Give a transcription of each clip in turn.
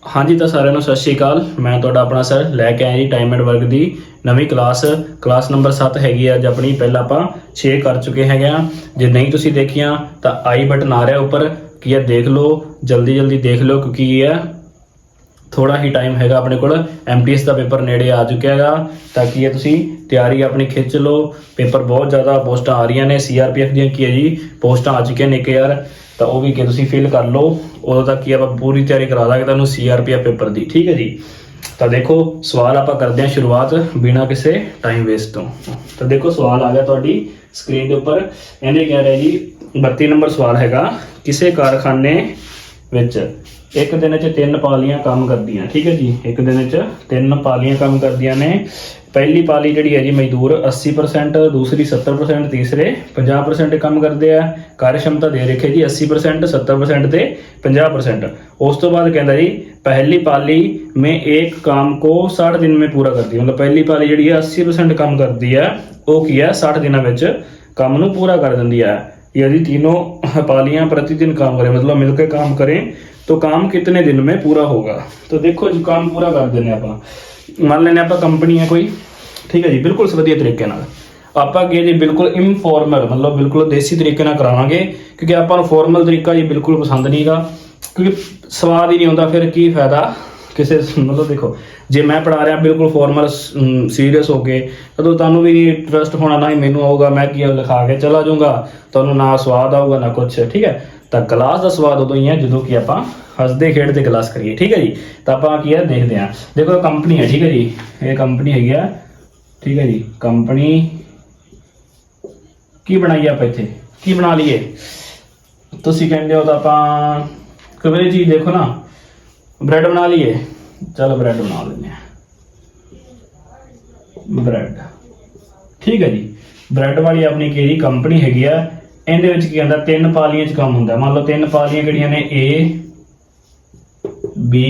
हाँ जी, तो साਰਿਆਂ ਨੂੰ ਸਤਿ ਸ਼੍ਰੀ ਅਕਾਲ। ਮੈਂ ਤੁਹਾਡਾ ਆਪਣਾ ਸਰ ਲੈ ਕੇ ਆਇਆ ਜੀ ਟਾਈਮ ਐਂਡ ਵਰਕ ਦੀ ਨਵੀਂ ਕਲਾਸ ਨੰਬਰ 7 ਹੈਗੀ ਅੱਜ ਆਪਣੀ। ਪਹਿਲਾਂ ਆਪਾਂ 6 ਕਰ ਚੁੱਕੇ ਹੈਗੇ ਆ। ਜੇ ਨਹੀਂ ਤੁਸੀਂ ਦੇਖੀਆਂ ਤਾਂ ਆਈ ਬਟਨ ਆ ਰਿਹਾ ਉੱਪਰ, ਕੀ ਹੈ ਦੇਖ ਲਓ, ਜਲਦੀ ਦੇਖ ਲਓ, ਕਿਉਂਕਿ ਇਹ ਹੈ ਥੋੜਾ ਹੀ ਟਾਈਮ ਹੈਗਾ ਆਪਣੇ ਕੋਲ। MTS ਦਾ ਪੇਪਰ ਨੇੜੇ ਆ ਚੁੱਕਿਆ ਹੈਗਾ, ਤਾਂ ਕੀ ਹੈ ਤੁਸੀਂ ਤਿਆਰੀ ਆਪਣੀ ਖਿੱਚ ਲਓ। ਪੇਪਰ ਬਹੁਤ ਜ਼ਿਆਦਾ ਪੋਸਟਾਂ ਆ ਰਹੀਆਂ ਨੇ, CRPF ਦੀਆਂ ਕੀ ਹੈ ਜੀ ਪੋਸਟਾਂ ਆ ਚੁੱਕੀਆਂ ਨੇ 1000, ਤਾਂ ਉਹ ਵੀ ਕਿ ਤੁਸੀਂ ਫਿਲ ਕਰ ਲਓ। ਉਦੋਂ ਤੱਕ ਕੀ ਆਪਾਂ ਪੂਰੀ ਤਿਆਰੀ ਕਰਾ ਦਾਂਗੇ ਤੁਹਾਨੂੰ CRPF ਪੇਪਰ ਦੀ, ਠੀਕ ਹੈ ਜੀ। ਤਾਂ ਦੇਖੋ ਸਵਾਲ ਆਪਾਂ ਕਰਦੇ ਹਾਂ ਸ਼ੁਰੂਆਤ ਬਿਨਾਂ ਕਿਸੇ ਟਾਈਮ ਵੇਸਟ ਤੋਂ। ਤਾਂ ਦੇਖੋ ਸਵਾਲ ਆ ਗਿਆ ਤੁਹਾਡੀ ਸਕਰੀਨ ਦੇ ਉੱਪਰ। ਇਹਨੇ ਕਹਿ ਰਿਹਾ ਜੀ 32 ਨੰਬਰ ਸਵਾਲ ਹੈਗਾ, ਕਿਸੇ ਕਾਰਖਾਨੇ ਵਿੱਚ ਇੱਕ ਦਿਨ 'ਚ 3 ਪਾਲੀਆਂ ਕੰਮ ਕਰਦੀਆਂ, ਠੀਕ ਹੈ ਜੀ। ਇੱਕ ਦਿਨ 'ਚ 3 ਪਾਲੀਆਂ ਕੰਮ ਕਰਦੀਆਂ ਨੇ। ਪਹਿਲੀ ਪਾਲੀ ਜਿਹੜੀ ਹੈ ਜੀ ਮਜ਼ਦੂਰ 80%, ਦੂਸਰੀ 70%, ਤੀਸਰੇ 50% ਕੰਮ ਕਰਦੇ ਆ। ਕਾਰਜਸ਼ਮਤਾ ਦੇ ਰੱਖੇ ਜੀ 80%, 70% ਤੇ 50%। ਉਸ ਤੋਂ ਬਾਅਦ ਕਹਿੰਦਾ ਜੀ पहली पाली में एक काम को 60 दिन में पूरा करती है। मतलब पहली पाली जी 80% काम करती है, वो की है 60 दिनों में काम नू पूरा कर देती है। यदि तीनों पालियां प्रतिदिन काम करें, मतलब मिलकर काम करें, तो काम कितने दिन में पूरा होगा। तो देखो जी काम पूरा कर देने आप मान लेने आप कंपनी है कोई, ठीक है जी, बिल्कुल वधिया तरीके नाल ਆਪਾਂ ਕੀ ਜੀ ਬਿਲਕੁਲ ਇਨਫੋਰਮਲ, ਮਤਲਬ ਬਿਲਕੁਲ ਦੇਸੀ ਤਰੀਕੇ ਨਾਲ ਕਰਾਵਾਂਗੇ, ਕਿਉਂਕਿ ਆਪਾਂ ਨੂੰ ਫਾਰਮਲ ਤਰੀਕਾ ਜੀ ਬਿਲਕੁਲ ਪਸੰਦ ਨਹੀਂਗਾ, ਕਿਉਂਕਿ ਸਵਾਦ ਹੀ ਨਹੀਂ ਆਉਂਦਾ। ਫਿਰ ਕੀ ਫਾਇਦਾ ਕਿਸੇ, ਮਤਲਬ ਦੇਖੋ ਜੇ ਮੈਂ ਪੜ੍ਹਾ ਰਿਹਾ ਬਿਲਕੁਲ ਫਾਰਮਲ ਸੀਰੀਅਸ ਹੋ ਕੇ, ਜਦੋਂ ਤੁਹਾਨੂੰ ਵੀ ਇੰਟਰਸਟ ਹੋਣਾ ਨਾ ਹੀ ਮੈਨੂੰ ਆਊਗਾ, ਮੈਂ ਕੀ ਲਿਖਾ ਕੇ ਚਲਾ ਜਾਊਂਗਾ, ਤੁਹਾਨੂੰ ਨਾ ਸਵਾਦ ਆਊਗਾ ਨਾ ਕੁਛ, ਠੀਕ ਹੈ। ਤਾਂ ਕਲਾਸ ਦਾ ਸਵਾਦ ਉਦੋਂ ਹੀ ਹੈ ਜਦੋਂ ਕਿ ਆਪਾਂ ਹੱਸਦੇ ਖੇਡਦੇ ਕਲਾਸ ਕਰੀਏ, ਠੀਕ ਹੈ ਜੀ। ਤਾਂ ਆਪਾਂ ਕੀ ਹੈ ਦੇਖਦੇ ਹਾਂ। ਦੇਖੋ ਕੰਪਨੀ ਹੈ, ਠੀਕ ਹੈ ਜੀ, ਇਹ ਕੰਪਨੀ ਹੈਗੀ ਆ, ਠੀਕ ਹੈ ਜੀ। ਕੰਪਨੀ ਕੀ ਬਣਾਈਏ ਆਪਾਂ, ਇੱਥੇ ਕੀ ਬਣਾ ਲਈਏ ਤੁਸੀਂ ਕਹਿੰਦੇ ਹੋ, ਤਾਂ ਆਪਾਂ ਕੋਈ ਚੀਜ਼ ਦੇਖੋ ਨਾ, ਬ੍ਰੈਡ ਬਣਾ ਲਈਏ, ਚਲੋ ਬ੍ਰੈਡ ਬਣਾ ਲੈਂਦੇ ਹਾਂ, ਬ੍ਰੈਡ, ਠੀਕ ਹੈ ਜੀ। ਬ੍ਰੈਡ ਵਾਲੀ ਆਪਣੀ ਕਿਹੜੀ ਕੰਪਨੀ ਹੈਗੀ ਆ। ਇਹਦੇ ਵਿੱਚ ਕੀ ਕਹਿੰਦਾ 3 ਪਾਲੀਆਂ 'ਚ ਕੰਮ ਹੁੰਦਾ। ਮੰਨ ਲਓ 3 ਪਾਲੀਆਂ ਕਿਹੜੀਆਂ ਨੇ, A B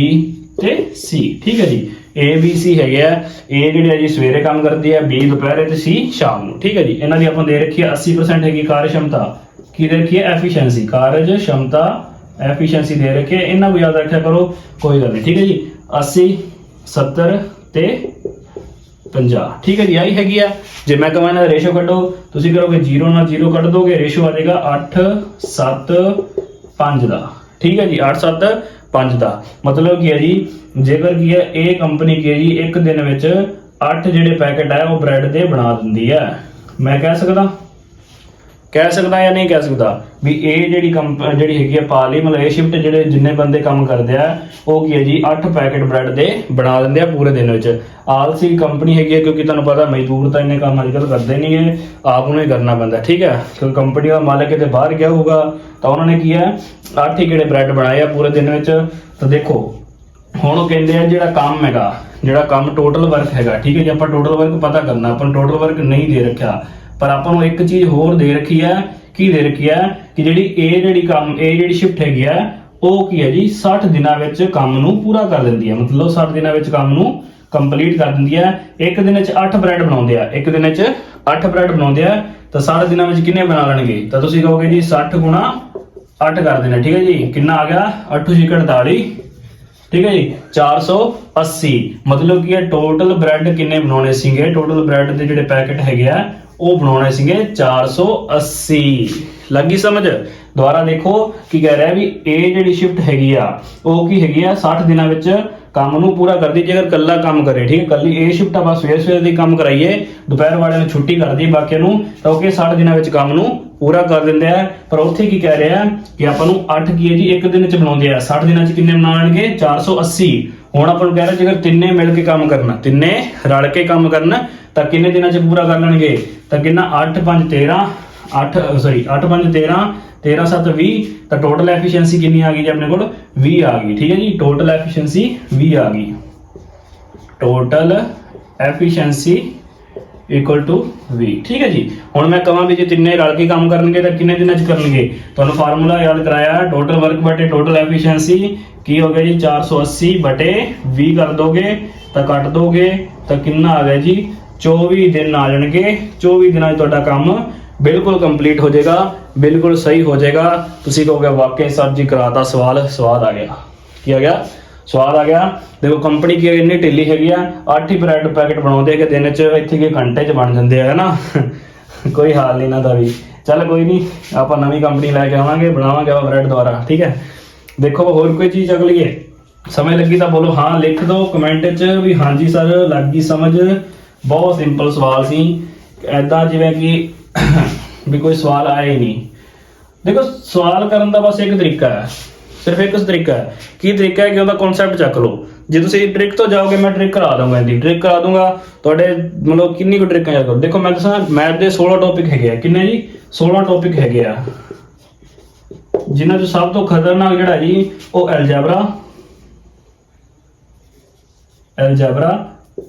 ਤੇ C, ਠੀਕ ਹੈ ਜੀ। A B C ਹੈਗੇ ਆ। A ਜਿਹੜੀ ਹੈ ਜੀ ਸਵੇਰੇ ਕੰਮ ਕਰਦੀ ਹੈ, B ਦੁਪਹਿਰੇ ਤੇ C ਸ਼ਾਮ ਨੂੰ, ਠੀਕ ਹੈ ਜੀ। ਇਹਨਾਂ ਦੀ ਆਪਾਂ ਦੇ ਰੱਖੀ ਹੈ 80% ਹੈਗੀ ਕਾਰਜਸ਼ਮਤਾ, ਕੀ ਦੇ ਰੱਖੀ ਹੈ ਐਫੀਸ਼ੀਐਂਸੀ, ਕਾਰਜਸ਼ਮਤਾ ਐਫੀਸ਼ੀਐਂਸੀ ਦੇ ਰੱਖੀ ਹੈ। ਇਹਨਾਂ ਨੂੰ ਯਾਦ ਰੱਖਿਆ ਕਰੋ, ਕੋਈ ਗੱਲ ਨਹੀਂ, ਠੀਕ ਹੈ ਜੀ। 80 70 ਤੇ 50, ਠੀਕ ਹੈ ਜੀ। ਆਹੀ ਹੈਗੀ ਆ। ਜੇ ਮੈਂ ਕਹਾਂ ਇਹਨਾਂ ਦਾ ਰੇਸ਼ੋ ਕੱਢੋ, ਤੁਸੀਂ ਕਰੋਗੇ 0 ਨਾਲ 0 ਕੱਢ ਦੋਗੇ, ਰੇਸ਼ੋ ਆ ਜਾਏਗਾ 8 7 5 ਦਾ, ਠੀਕ ਹੈ ਜੀ। 8 7 5 ਦਾ ਮਤਲਬ ਕੀ ਹੈ ਜੀ, ਜੇਕਰ ਕੀ ਹੈ ਇਹ ਕੰਪਨੀ ਕੀ ਹੈ ਜੀ ਇੱਕ ਦਿਨ ਵਿੱਚ 8 ਜਿਹੜੇ ਪੈਕੇਟ ਹੈ ਉਹ ਬ੍ਰੈਡ ਦੇ ਬਣਾ ਦਿੰਦੀ ਹੈ। ਮੈਂ ਕਹਿ ਸਕਦਾ ਜਾਂ ਨਹੀਂ ਕਹਿ ਸਕਦਾ ਵੀ ਇਹ ਜਿਹੜੀ ਜਿਹੜੀ ਹੈਗੀ ਆ ਪਾਲੀ, ਮਤਲਬ ਇਹ ਸ਼ਿਫਟ ਜਿਹੜੇ ਜਿੰਨੇ ਬੰਦੇ ਕੰਮ ਕਰਦੇ ਆ ਉਹ ਕੀ ਹੈ ਜੀ 8 ਪੈਕੇਟ ਬ੍ਰੈਡ ਦੇ ਬਣਾ ਦਿੰਦੇ ਆ ਪੂਰੇ ਦਿਨ ਵਿੱਚ। ਆਲਸੀ ਕੰਪਨੀ ਹੈਗੀ ਹੈ, ਕਿਉਂਕਿ ਤੁਹਾਨੂੰ ਪਤਾ ਮਜ਼ਦੂਰ ਤਾਂ ਇੰਨੇ ਕੰਮ ਅੱਜ ਕੱਲ੍ਹ ਕਰਦੇ ਨਹੀਂ ਹੈ, ਆਪ ਨੂੰ ਹੀ ਕਰਨਾ ਪੈਂਦਾ, ਠੀਕ ਹੈ। ਕਿਉਂਕਿ ਕੰਪਨੀ ਦਾ ਮਾਲਕ ਕਿਤੇ ਬਾਹਰ ਗਿਆ ਹੋਊਗਾ, ਤਾਂ ਉਹਨਾਂ ਨੇ ਕੀ ਹੈ 8 ਹੀ ਕਿਹੜੇ ਬ੍ਰੈਡ ਬਣਾਏ ਆ ਪੂਰੇ ਦਿਨ ਵਿੱਚ। ਤਾਂ ਦੇਖੋ ਹੁਣ ਉਹ ਕਹਿੰਦੇ ਆ ਜਿਹੜਾ ਕੰਮ ਹੈਗਾ, ਜਿਹੜਾ ਕੰਮ ਟੋਟਲ ਵਰਕ ਹੈਗਾ, ਠੀਕ ਹੈ ਜੀ। ਆਪਾਂ ਟੋਟਲ ਵਰਕ ਪਤਾ ਕਰਨਾ, ਆਪਾਂ ਟੋਟਲ ਵਰਕ ਨਹੀਂ ਦੇ ਰੱਖਿਆ, ਪਰ ਆਪਾਂ ਨੂੰ ਇੱਕ ਚੀਜ਼ ਹੋਰ ਦੇ ਰੱਖੀ ਹੈ। ਕੀ ਦੇ ਰੱਖੀ ਹੈ ਕਿ ਇਹ ਜਿਹੜੀ ਸ਼ਿਫਟ ਹੈਗੀ ਆ ਉਹ ਕੀ ਹੈ ਜੀ 60 ਦਿਨਾਂ ਵਿੱਚ ਕੰਮ ਨੂੰ ਪੂਰਾ ਕਰ ਦਿੰਦੀ ਹੈ। ਮਤਲਬ 60 ਦਿਨਾਂ ਵਿੱਚ ਕੰਮ ਨੂੰ ਕੰਪਲੀਟ ਕਰ ਦਿੰਦੀ ਹੈ। ਇੱਕ ਦਿਨ 'ਚ 8 ਬ੍ਰੈਡ ਬਣਾਉਂਦੇ ਆ, ਇੱਕ ਦਿਨ 'ਚ 8 ਬ੍ਰੈਡ ਬਣਾਉਂਦੇ ਆ, ਤਾਂ 60 ਦਿਨਾਂ ਵਿੱਚ ਕਿੰਨੇ ਬਣਾ ਲੈਣਗੇ। ਤਾਂ ਤੁਸੀਂ ਕਹੋਗੇ ਜੀ 60 ਗੁਣਾ 8 ਕਰ ਦੇਣਾ, ਠੀਕ ਹੈ ਜੀ। ਕਿੰਨਾ ਆ ਗਿਆ 8 6 48, ਠੀਕ ਹੈ ਜੀ 480। ਮਤਲਬ ਕੀ ਹੈ ਟੋਟਲ ਬ੍ਰੈਡ ਕਿੰਨੇ ਬਣਾਉਣੇ ਸੀਗੇ, ਟੋਟਲ ਬ੍ਰੈਡ ਦੇ ਜਿਹੜੇ ਪੈਕੇਟ ਹੈਗੇ ਆ ਉਹ ਬਣਾਉਣੇ ਸੀਗੇ 480। ਲੱਗੀ ਸਮਝ। ਦੁਬਾਰਾ ਦੇਖੋ ਕੀ ਕਹਿ ਰਿਹਾ ਵੀ ਇਹ ਜਿਹੜੀ ਸ਼ਿਫਟ ਹੈਗੀ ਆ ਉਹ ਕੀ ਹੈਗੀ ਆ 60 ਦਿਨਾਂ ਵਿੱਚ ਕੰਮ ਨੂੰ ਪੂਰਾ ਕਰਦੀ। ਜੇਕਰ ਕੱਲਾ ਕੰਮ ਕਰੇ, ਠੀਕ ਹੈ, ਕੱਲੀ ਇਹ ਸ਼ਿਫਟ ਆਪਾਂ ਸਵੇਰ ਦੀ ਕੰਮ ਕਰਾਈਏ, ਦੁਪਹਿਰ ਵਾਲਿਆਂ ਨੂੰ ਛੁੱਟੀ ਕਰ ਦਈਏ ਬਾਕੀਆਂ ਨੂੰ, ਤਾਂ ਉਹ 60 ਦਿਨਾਂ ਵਿੱਚ ਕੰਮ ਨੂੰ ਪੂਰਾ ਕਰ ਦਿੰਦੇ ਆ। ਪਰ ਉੱਥੇ ਕੀ ਕਹਿ ਰਿਹਾ ਕਿ ਆਪਾਂ ਨੂੰ 8 ਕੀ ਹੈ ਜੀ ਇੱਕ ਦਿਨ 'ਚ ਬਣਾਉਂਦੇ ਆ, 60 ਦਿਨਾਂ 'ਚ ਕਿੰਨੇ ਬਣਾਉਣਗੇ 480। ਹੁਣ ਆਪਾਂ ਨੂੰ ਕਹਿ ਰਿਹਾ ਜੇਕਰ ਤਿੰਨੇ ਮਿਲ ਕੇ ਕੰਮ ਕਰਨਾ, ਤਿੰਨੇ ਰਲ ਕੇ ਕੰਮ ਕਰਨਾ, ਤਾਂ ਕਿੰਨੇ ਦਿਨਾਂ 'ਚ ਪੂਰਾ ਕਰ ਲੈਣਗੇ। ਤਾਂ ਕਿੰਨਾ 8 5 13 8 5 13 13 7 20, ਤਾਂ ਟੋਟਲ ਐਫੀਸ਼ੀਐਂਸੀ ਕਿੰਨੀ ਆ ਗਈ ਜੀ ਆਪਣੇ ਕੋਲ 20 ਆ ਗਈ, ਠੀਕ ਹੈ ਜੀ। ਟੋਟਲ ਐਫੀਸ਼ੀਐਂਸੀ 20 ਆ ਗਈ, ਟੋਟਲ ਐਫੀਸ਼ੀਐਂਸੀ ਇਕੁਅਲ ਟੂ 20, ਠੀਕ ਹੈ ਜੀ। ਹੁਣ ਮੈਂ ਕਹਾਂ ਵੀ ਜੇ ਤਿੰਨੇ ਰਲ ਕੇ ਕੰਮ ਕਰਨਗੇ ਤਾਂ ਕਿੰਨੇ ਦਿਨਾਂ 'ਚ ਕਰਨਗੇ। ਤੁਹਾਨੂੰ ਫਾਰਮੂਲਾ ਯਾਦ ਕਰਾਇਆ, ਟੋਟਲ ਵਰਕ ਬਟੇ ਟੋਟਲ ਐਫੀਸ਼ੀਐਂਸੀ ਕੀ ਹੋ ਗਿਆ ਜੀ 480 ਬਟੇ 20 ਕਰ ਦੋਗੇ ਤਾਂ ਕੱਟ ਦੋਗੇ ਤਾਂ ਕਿੰਨਾ ਆ ਗਿਆ ਜੀ 24 ਦਿਨ ਆ ਜਾਣਗੇ। 24 ਦਿਨਾਂ 'ਚ ਤੁਹਾਡਾ ਕੰਮ ਬਿਲਕੁਲ ਕੰਪਲੀਟ ਹੋ ਜਾਏਗਾ, ਬਿਲकुल सही हो जाएगा। तुसी कहोगे वाकई सर जी कराता सवाल स्वाद आ गया, की आ गया ਸਵਾਦ ਆ ਗਿਆ। ਦੇਖੋ ਕੰਪਨੀ ਕੀ ਇੰਨੀ ਢਿੱਲੀ ਹੈਗੀ ਆ, 8 ਹੀ ਬ੍ਰੈਡ ਪੈਕਟ ਬਣਾਉਂਦੇ ਕਿ ਦਿਨ 'ਚ, ਇੱਥੇ ਕਿ ਘੰਟੇ 'ਚ ਬਣ ਜਾਂਦੇ ਆ ਨਾ। ਕੋਈ ਹਾਲ ਨਹੀਂ ਇਹਨਾਂ ਦਾ ਵੀ। ਚੱਲ ਕੋਈ ਨਹੀਂ, ਆਪਾਂ ਨਵੀਂ ਕੰਪਨੀ ਲੈ ਕੇ ਆਵਾਂਗੇ, ਬਣਾਵਾਂਗੇ ਆਪਾਂ ਬ੍ਰੈਡ ਦੁਆਰਾ, ਠੀਕ ਹੈ। ਦੇਖੋ ਹੋਰ ਕੋਈ ਚੀਜ਼ ਅਗਲੀ ਹੈ, ਸਮਝ ਲੱਗੀ ਤਾਂ ਬੋਲੋ ਹਾਂ, ਲਿਖ ਦਿਓ ਕਮੈਂਟ 'ਚ ਵੀ ਹਾਂਜੀ ਸਰ ਲੱਗ ਗਈ ਸਮਝ। ਬਹੁਤ ਸਿੰਪਲ ਸਵਾਲ ਸੀ, ਐਦਾਂ ਜਿਵੇਂ ਕਿ ਵੀ ਕੋਈ ਸਵਾਲ ਆਇਆ ਹੀ ਨਹੀਂ। ਦੇਖੋ ਸਵਾਲ ਕਰਨ ਦਾ ਬਸ ਇੱਕ ਤਰੀਕਾ ਹੈ, ਸਿਰਫ ਇੱਕ ਤਰੀਕਾ ਹੈ। ਕੀ ਤਰੀਕਾ ਹੈ ਕਿ ਉਹਦਾ ਕਨਸੈਪਟ ਚੱਕ ਲਓ। ਜੇ ਤੁਸੀਂ ਟ੍ਰਿਕ ਤੋਂ ਜਾਓਗੇ, ਮੈਂ ਟ੍ਰਿਕ ਕਰਾ ਦੂੰਗਾ, ਇਹਦੀ ਟ੍ਰਿਕ ਕਰਾ ਦੂੰਗਾ ਤੁਹਾਡੇ, ਮਤਲਬ ਕਿੰਨੀ ਕੁ ਟ੍ਰਿਕਾਂ ਯਾਦ ਕਰੋ। ਦੇਖੋ ਮੈਂ ਦੱਸਾਂ, ਮੈਥ ਦੇ 16 ਟੌਪਿਕ ਹੈਗੇ ਆ। ਕਿੰਨੇ ਜੀ? 16 ਟੌਪਿਕ ਹੈਗੇ ਆ, ਜਿਨ੍ਹਾਂ 'ਚ ਸਭ ਤੋਂ ਖਤਰਨਾਕ ਜਿਹੜਾ ਜੀ ਉਹ ਐਲਜੈਬਰਾ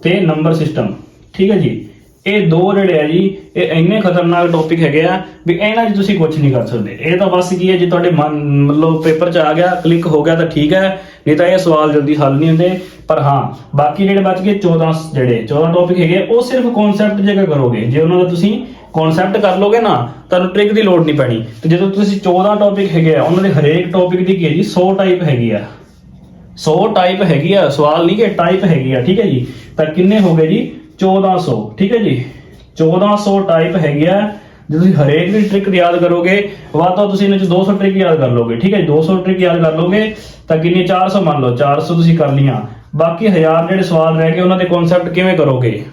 ਤੇ ਨੰਬਰ ਸਿਸਟਮ, ਠੀਕ ਹੈ ਜੀ। ਇਹ ਦੋ ਜਿਹੜੇ ਆ ਜੀ, ਇਹ ਇੰਨੇ ਖਤਰਨਾਕ ਟੌਪਿਕ ਹੈਗੇ ਆ ਵੀ ਇਹਨਾਂ 'ਚ ਤੁਸੀਂ ਕੁਝ ਨਹੀਂ ਕਰ ਸਕਦੇ। ਇਹ ਤਾਂ ਬਸ ਕੀ ਹੈ, ਜੇ ਤੁਹਾਡੇ ਮਤਲਬ ਪੇਪਰ 'ਚ ਆ ਗਿਆ, ਕਲਿੱਕ ਹੋ ਗਿਆ ਤਾਂ ਠੀਕ ਹੈ, ਨਹੀਂ ਤਾਂ ਇਹ ਸਵਾਲ ਜਲਦੀ ਹੱਲ ਨਹੀਂ ਹੁੰਦੇ। ਪਰ ਹਾਂ ਬਾਕੀ ਜਿਹੜੇ ਬਚ ਗਏ 14 ਟੌਪਿਕ ਹੈਗੇ, ਉਹ ਸਿਰਫ ਕਨਸੈਪਟ ਜਗ੍ਹਾ ਕਰੋਗੇ। ਜੇ ਉਹਨਾਂ ਦਾ ਤੁਸੀਂ ਕਨਸੈਪਟ ਕਰ ਲੋਗੇ ਨਾ, ਤੁਹਾਨੂੰ ਟ੍ਰਿਕ ਦੀ ਲੋੜ ਨਹੀਂ ਪੈਣੀ। ਤੇ ਜਦੋਂ ਤੁਸੀਂ 14 ਟੌਪਿਕ ਹੈਗੇ ਆ, ਉਹਨਾਂ ਦੇ ਹਰੇਕ ਟੌਪਿਕ ਦੀ ਕੀ ਹੈ ਜੀ 100 ਟਾਈਪ ਹੈਗੀ ਆ, 100 ਟਾਈਪ ਹੈਗੀ ਆ, ਸਵਾਲ ਨਹੀਂ ਕਿ ਟਾਈਪ ਹੈਗੀ ਆ, ਠੀਕ ਹੈ ਜੀ। ਤਾਂ ਕਿੰਨੇ ਹੋ ਗਏ ਜੀ 1400, ਠੀਕ ਹੈ ਜੀ। 1400 ਟਾਈਪ ਹੈਗੀ ਆ। ਜੇ ਤੁਸੀਂ ਹਰੇਕ ਦੀ ਟ੍ਰਿਕ ਯਾਦ ਕਰੋਗੇ, ਵੱਧ ਤੋਂ ਤੁਸੀਂ ਇਹਨਾਂ 'ਚ 200 ਟ੍ਰਿਕ ਯਾਦ ਕਰ ਲੋਗੇ, ਠੀਕ ਹੈ ਜੀ। 200 ਟ੍ਰਿਕ ਯਾਦ ਕਰ ਲੋਗੇ ਤਾਂ ਕਿੰਨੀ 400 ਮੰਨ ਲਓ, 400 ਤੁਸੀਂ ਕਰ ਲੀਆਂ। ਬਾਕੀ 1000 ਜਿਹੜੇ ਸਵਾਲ ਰਹਿ ਗਏ, ਉਹਨਾਂ ਦੇ ਕਨਸੈਪਟ ਕਿਵੇਂ ਕਰੋਗੇ?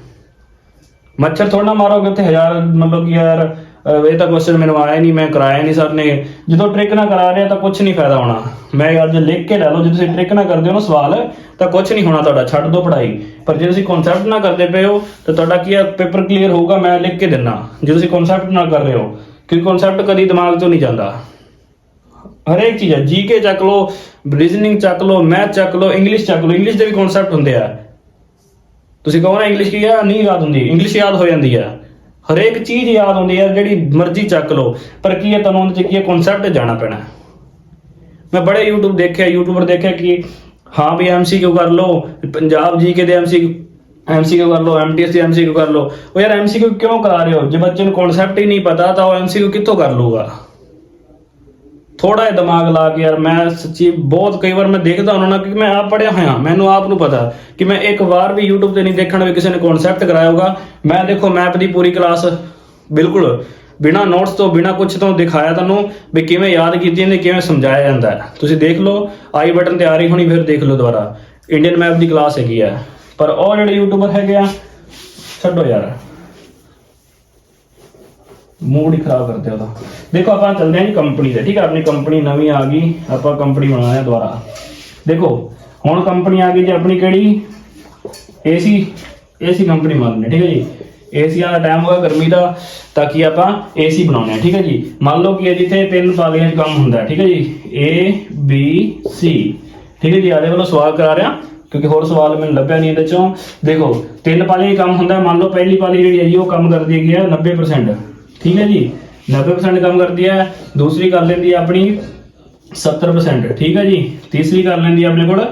ਮੱਛਰ ਥੋੜਾ ਨਾ ਮਾਰੋਗੇ ਉੱਥੇ 1000, ਮਤਲਬ ਕਿ ਯਾਰ ਇਹ ਤਾਂ ਕੁਐਸਚਨ ਮੈਨੂੰ ਆਇਆ ਨਹੀਂ, ਮੈਂ ਕਰਾਇਆ ਨਹੀਂ ਸਰ ਨੇ। ਜਦੋਂ ਟ੍ਰਿਕ ਨਾ ਕਰਾ ਰਿਹਾ ਤਾਂ ਕੁਝ ਨਹੀਂ ਫਾਇਦਾ ਹੋਣਾ। ਮੈਂ ਅੱਜ ਲਿਖ ਕੇ ਲੈ ਲਓ, ਜੇ ਤੁਸੀਂ ਟ੍ਰਿਕ ਨਾ ਕਰਦੇ ਹੋ ਨਾ ਸਵਾਲ, ਤਾਂ ਕੁਝ ਨਹੀਂ ਹੋਣਾ ਤੁਹਾਡਾ, ਛੱਡ ਦਿਓ ਪੜ੍ਹਾਈ। ਪਰ ਜੇ ਤੁਸੀਂ ਕਨਸੈਪਟ ਨਾ ਕਰਦੇ ਪਏ ਹੋ ਤਾਂ ਤੁਹਾਡਾ ਕੀ ਹੈ, ਪੇਪਰ ਕਲੀਅਰ ਹੋਊਗਾ, ਮੈਂ ਲਿਖ ਕੇ ਦਿੰਦਾ। ਜੇ ਤੁਸੀਂ ਕਨਸੈਪਟ ਨਾ ਕਰ ਰਹੇ ਹੋ, ਕਿਉਂਕਿ ਕਨਸੈਪਟ ਕਦੀ ਦਿਮਾਗ ਤੋਂ ਨਹੀਂ ਜਾਂਦਾ। ਹਰੇਕ ਚੀਜ਼ ਹੈ, ਜੀਕੇ ਚੱਕ ਲਓ, ਰੀਜ਼ਨਿੰਗ ਚੱਕ ਲਓ, ਮੈਥ ਚੱਕ ਲਓ, ਇੰਗਲਿਸ਼ ਚੱਕ ਲਓ। ਇੰਗਲਿਸ਼ ਦੇ ਵੀ ਕਨਸੈਪਟ ਹੁੰਦੇ ਆ। ਤੁਸੀਂ ਕਹੋ ਨਾ ਇੰਗਲਿਸ਼ ਕੀ ਆ, ਨਹੀਂ ਯਾਦ ਹੁੰਦੀ, ਇੰਗਲਿਸ਼ ਯਾਦ ਹੋ ਜਾਂਦੀ ਆ। ਹਰੇਕ ਚੀਜ਼ ਯਾਦ ਹੁੰਦੀ ਹੈ, ਜਿਹੜੀ ਮਰਜ਼ੀ ਚੱਕ ਲਓ। ਪਰ ਕੀ ਹੈ, ਤੁਹਾਨੂੰ ਉਹਦੇ 'ਚ ਕੀ ਹੈ, ਕਨਸੈਪਟ ਜਾਣਾ ਪੈਣਾ। ਮੈਂ ਬੜੇ ਯੂਟਿਊਬਰ ਦੇਖਿਆ ਕਿ ਹਾਂ ਵੀ MCQ ਕਰ ਲਓ, ਪੰਜਾਬ ਜੀਕੇ ਦੇ MCQ ਕਰ ਲਓ, MTS ਦੇ MCQ ਕਰ ਲਓ। ਉਹ ਯਾਰ MCQ ਕਿਉਂ ਕਰਾ ਰਹੇ ਹੋ? ਜੇ ਬੱਚੇ ਨੂੰ ਕਨਸੈਪਟ ਹੀ ਨਹੀਂ ਪਤਾ ਤਾਂ ਉਹ MCQ ਕਿੱਥੋਂ ਕਰ ਲੂਗਾ? ਥੋੜਾ ਜਿਹਾ ਦਿਮਾਗ ਲਾ ਕੇ ਯਾਰ, ਮੈਂ ਸੱਚੀ ਬਹੁਤ ਕਈ ਵਾਰ ਮੈਂ ਦੇਖਦਾ ਉਹਨਾਂ ਨਾਲ, ਕਿਉਂਕਿ ਮੈਂ ਆਪ ਪੜ੍ਹਿਆ ਹੋਇਆ, ਮੈਨੂੰ ਆਪ ਨੂੰ ਪਤਾ ਕਿ ਮੈਂ ਇੱਕ ਵਾਰ ਵੀ YouTube ਤੇ ਨਹੀਂ ਦੇਖਣਾ ਵੀ ਕਿਸੇ ਨੇ ਕਨਸੈਪਟ ਕਰਾਇਆ ਹੋਗਾ। ਮੈਂ ਦੇਖੋ ਮੈਪ ਦੀ ਪੂਰੀ ਕਲਾਸ ਬਿਲਕੁਲ ਬਿਨਾ ਨੋਟਸ ਤੋਂ, ਬਿਨਾ ਕੁਝ ਤੋਂ ਦਿਖਾਇਆ ਤੁਹਾਨੂੰ ਵੀ ਕਿਵੇਂ ਯਾਦ ਕੀਤੀ ਜਾਂਦੀ, ਕਿਵੇਂ ਸਮਝਾਇਆ ਜਾਂਦਾ ਹੈ। ਤੁਸੀਂ ਦੇਖ ਲਓ, ਆਈ ਬਟਨ ਤੇ ਆ ਰਹੀ ਹੋਣੀ, ਫਿਰ ਦੇਖ ਲਓ ਦੁਬਾਰਾ। ਇੰਡੀਅਨ ਮੈਪ ਦੀ ਕਲਾਸ ਹੈਗੀ ਆ। ਪਰ ਉਹ ਜਿਹੜੇ ਯੂਟਿਊਬਰ ਹੈਗੇ ਆ, ਛੱਡੋ ਯਾਰ, ਮੂਡ ਹੀ ਖਰਾਬ ਕਰਦੇ ਉਹਦਾ। ਦੇਖੋ ਆਪਾਂ ਚੱਲਦੇ ਹਾਂ ਜੀ ਕੰਪਨੀ ਤੇ, ਠੀਕ ਹੈ। ਆਪਣੀ ਕੰਪਨੀ ਨਵੀਂ ਆ ਗਈ, ਆਪਾਂ ਕੰਪਨੀ ਬਣਾਉਣਾ ਦੁਬਾਰਾ। ਦੇਖੋ ਹੁਣ ਕੰਪਨੀ ਆ ਗਈ ਜੀ ਆਪਣੀ, ਕਿਹੜੀ? ਏਸੀ ਕੰਪਨੀ ਮੰਨਦੇ, ਠੀਕ ਹੈ ਜੀ। ਏਸੀਆਂ ਦਾ ਟਾਈਮ ਹੋਗਾ ਗਰਮੀ ਦਾ, ਤਾਂ ਕਿ ਆਪਾਂ ਏਸੀ ਬਣਾਉਣੇ ਆ, ਠੀਕ ਹੈ ਜੀ। ਮੰਨ ਲਓ ਕਿ ਜਿੱਥੇ 3 ਪਾਲੀਆਂ 'ਚ ਕੰਮ ਹੁੰਦਾ, ਠੀਕ ਹੈ ਜੀ, ABC, ਠੀਕ ਹੈ ਜੀ। ਆਦੇ ਵੱਲੋਂ ਸਵਾਲ ਕਰਾ ਰਿਹਾ, ਕਿਉਂਕਿ ਹੋਰ ਸਵਾਲ ਮੈਨੂੰ ਲੱਭਿਆ ਨਹੀਂ ਇਹਦੇ ਚੋਂ। ਦੇਖੋ 3 ਪਾਲੀਆਂ 'ਚ ਕੰਮ ਹੁੰਦਾ। ਮੰਨ ਲਓ ਪਹਿਲੀ ਪਾਲੀ ਜਿਹੜੀ ਹੈ ਜੀ, ਉਹ ਕੰਮ ਕਰਦੀ ਹੈਗੀ ਆ 90%, ਠੀਕ ਹੈ ਜੀ। 90% ਕੰਮ ਕਰਦੀ ਹੈ। ਦੂਸਰੀ ਕਰ ਲੈਂਦੀ ਹੈ ਆਪਣੀ 70%, ਠੀਕ ਹੈ ਜੀ। ਤੀਸਰੀ ਕਰ ਲੈਂਦੀ ਹੈ ਆਪਣੇ ਕੋਲ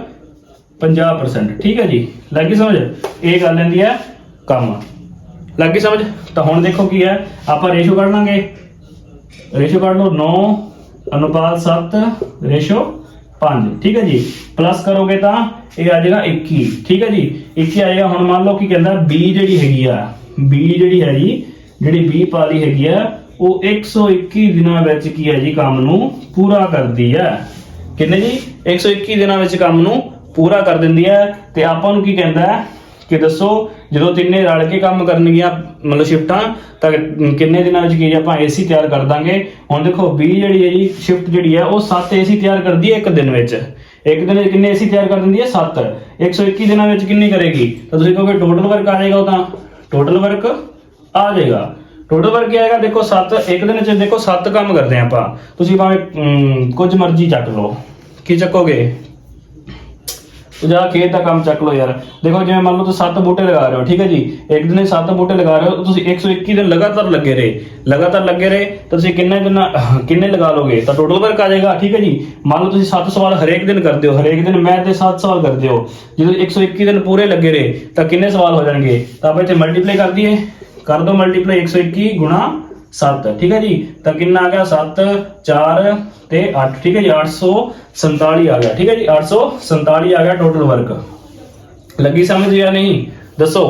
50%, ਠੀਕ ਹੈ ਜੀ। ਲੱਗੀ ਸਮਝ? ਇਹ ਕਰ ਲੈਂਦੀ ਹੈ ਕੰਮ, ਲੱਗੀ ਸਮਝ? ਤਾਂ ਹੁਣ ਦੇਖੋ ਕੀ ਹੈ, ਆਪਾਂ ਰੇਸ਼ੋ ਕੱਢ ਲਾਂਗੇ। ਰੇਸ਼ੋ ਕੱਢ ਲਓ 9:7:5, ਠੀਕ ਹੈ ਜੀ। ਪਲੱਸ ਕਰੋਗੇ ਤਾਂ ਇਹ ਆ ਜਾਏਗਾ 21, ਠੀਕ ਹੈ ਜੀ। 21 ਆਏਗਾ। ਹੁਣ ਮੰਨ ਲਓ ਕੀ ਕਹਿੰਦਾ, B ਜਿਹੜੀ ਹੈਗੀ ਆ, B ਜਿਹੜੀ ਹੈ ਜੀ, ਜਿਹੜੀ B ਪਾਲੀ ਹੈਗੀ ਆ, ਉਹ 121 ਦਿਨਾਂ ਵਿੱਚ ਕੀ ਹੈ ਜੀ, ਕੰਮ ਨੂੰ ਪੂਰਾ ਕਰਦੀ ਹੈ। ਕਿੰਨੇ ਜੀ? 121 ਦਿਨਾਂ ਵਿੱਚ ਕੰਮ ਨੂੰ ਪੂਰਾ ਕਰ ਦਿੰਦੀ ਹੈ। ਤੇ ਆਪਾਂ ਨੂੰ ਕੀ ਕਹਿੰਦਾ ਕਿ ਦੱਸੋ, ਜਦੋਂ ਤਿੰਨੇ ਰਲ ਕੇ ਕੰਮ ਕਰਨਗੀਆਂ, ਮਤਲਬ ਸ਼ਿਫਟਾਂ, ਤਾਂ ਕਿੰਨੇ ਦਿਨਾਂ ਵਿੱਚ ਕੀ ਆਪਾਂ ਏਸੀ ਤਿਆਰ ਕਰ ਦਾਂਗੇ। ਹੁਣ ਦੇਖੋ B ਜਿਹੜੀ ਹੈ ਜੀ, ਸ਼ਿਫਟ ਜਿਹੜੀ ਹੈ, ਉਹ 7 ਏਸੀ ਤਿਆਰ ਕਰਦੀ ਹੈ ਇੱਕ ਦਿਨ ਵਿੱਚ। ਇੱਕ ਦਿਨ ਵਿੱਚ ਕਿੰਨੇ ਏਸੀ ਤਿਆਰ ਕਰ ਦਿੰਦੀ ਹੈ? 7। 121 ਦਿਨਾਂ ਵਿੱਚ ਕਿੰਨੀ ਕਰੇਗੀ? ਤਾਂ ਤੁਸੀਂ ਕਹੋਗੇ ਟੋਟਲ ਵਰਕ ਆ ਜਾਏਗਾ। ਉਹ ਤਾਂ ਟੋਟਲ ਵਰਕ ਆ ਜਾਏਗਾ। ਟੋਟਲ ਵਰਕ ਕੀ ਆਏਗਾ? ਦੇਖੋ 7 ਇੱਕ ਦਿਨ 'ਚ, ਦੇਖੋ 7 ਕੰਮ ਕਰਦੇ ਆ ਆਪਾਂ। ਤੁਸੀਂ ਭਾਵੇਂ ਕੁਝ ਮਰਜ਼ੀ ਚੱਕ ਲਓ, ਕੀ ਚੱਕੋਗੇ? ਜਾ ਖੇਤ ਦਾ ਕੰਮ ਚੱਕ ਲਓ ਯਾਰ। ਦੇਖੋ ਜਿਵੇਂ ਮੰਨ ਲਓ ਤੁਸੀਂ 7 ਬੂਟੇ ਲਗਾ ਰਹੇ ਹੋ, ਠੀਕ ਹੈ ਜੀ। ਇੱਕ ਦਿਨ 7 ਬੂਟੇ ਲਗਾ ਰਹੇ ਹੋ, ਤੁਸੀਂ 121 ਦਿਨ ਲਗਾਤਾਰ ਲੱਗੇ ਰਹੇ ਤਾਂ ਤੁਸੀਂ ਕਿੰਨੇ ਲਗਾ ਲੋਗੇ? ਤਾਂ ਟੋਟਲ ਵਰਕ ਆ ਜਾਏਗਾ, ਠੀਕ ਹੈ ਜੀ। ਮੰਨ ਲਓ ਤੁਸੀਂ 7 ਸਵਾਲ ਹਰੇਕ ਦਿਨ ਕਰਦੇ ਹੋ, ਹਰੇਕ ਦਿਨ ਮੈਥ ਦੇ 7 ਸਵਾਲ ਕਰਦੇ ਹੋ। ਜਦੋਂ 121 ਦਿਨ ਪੂਰੇ ਲੱਗੇ ਰਹੇ ਤਾਂ ਕਿੰਨੇ ਸਵਾਲ ਹੋ ਜਾਣਗੇ? ਤਾਂ ਆਪਾਂ ਇੱਥੇ ਮਲਟੀਪਲਾਈ ਕਰ ਦਈਏ, ਕਰ ਦੋ ਮਲਟੀਪਲਾਈ। 121 ਗੁਣਾ 7, ठीक है जी। तो कितना आ गया 7 4 ते 8, ठीक है जी, 847 आ गया, ठीक है जी, 847 आ गया टोटल वर्क। लगी समझ या नहीं, दसो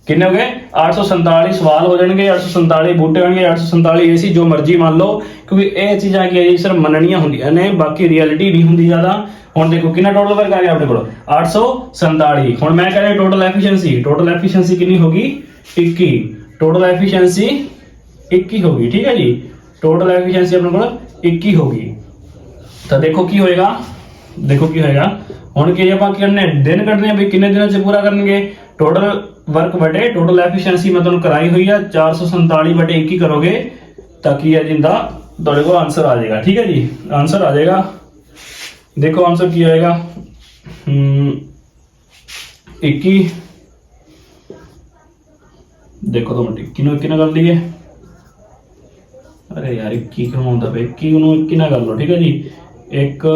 किन्ने हो गए 847 सवाल हो जाएंगे, 847 बूटे होंगे, 847 एसी जो मर्जी मान लो, क्योंकि ये चीज़ां की है सिर्फ मननियां होंदियां ने, बाकी रियलिटी नहीं होंदी ज़्यादा। हुण देखो कितना टोटल वर्क आ गया अपने को 847। हुण मैं कह रहा टोटल एफिशिएंसी कितनी होगी 21, टोटल एफिशिएंसी 21 होगी, ठीक है जी, टोटल एफिशिएंसी अपने को 21 होगी। तो देखो की होएगा, देखो की होएगा हुण कि आपां करने दिन कटने भी किन्ने दिनों च पूरा करनगे, टोटल वर्क बटे टोटल एफिशिएंसी मैं तुहानूं कराई हुई है 447 बटे 21 करोगे ताकि है जिंदा तुहाडे कोल आंसर आ जाएगा, ठीक है जी, आंसर आ जाएगा। देखो आंसर की होएगा 21, देखो 2 मिनट 21 21 कर लिए, अरे यार 21 क्यों होंदा पे, 21 ਨੂੰ 21 ना कर लो, ठीक है जी, एक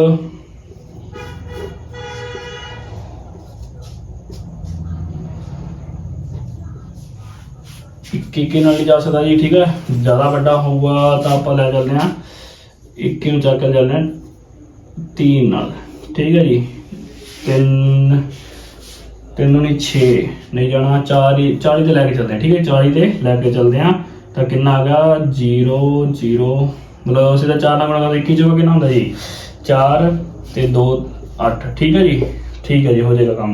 21 ਨਾਲ ਨਹੀਂ ਜਾ ਸਕਦਾ ਜੀ, ਠੀਕ ਹੈ, ਜ਼ਿਆਦਾ ਵੱਡਾ ਹੋਊਗਾ ਤਾਂ ਆਪਾਂ ਲੈ ਚੱਲਦੇ ਹਾਂ 21 ਨੂੰ ਚੱਕ ਕੇ ਚੱਲਦੇ ਹਾਂ 3 ਨਾਲ, ਠੀਕ ਹੈ ਜੀ, 3 ਨੂੰ ਨਹੀਂ 6 ਨਹੀਂ ਜਾਣਾ, 40 ਤੇ ਲੈ ਕੇ ਚੱਲਦੇ ਹਾਂ, ठीक है, 40 ਤੇ ਲੈ ਕੇ ਚੱਲਦੇ ਹਾਂ ਤਾਂ ਕਿੰਨਾ ਆ ਗਿਆ 0 0 मतलब ਸਿੱਧਾ 4 ਨਾਲ ਗੁਣਾ ਕਰਦੇ 21 ਜੋ ਕਿੰਨਾ ਹੁੰਦਾ ਜੀ 4 ਤੇ 2 8, ठीक है जी, ठीक है जी, हो जाएगा काम।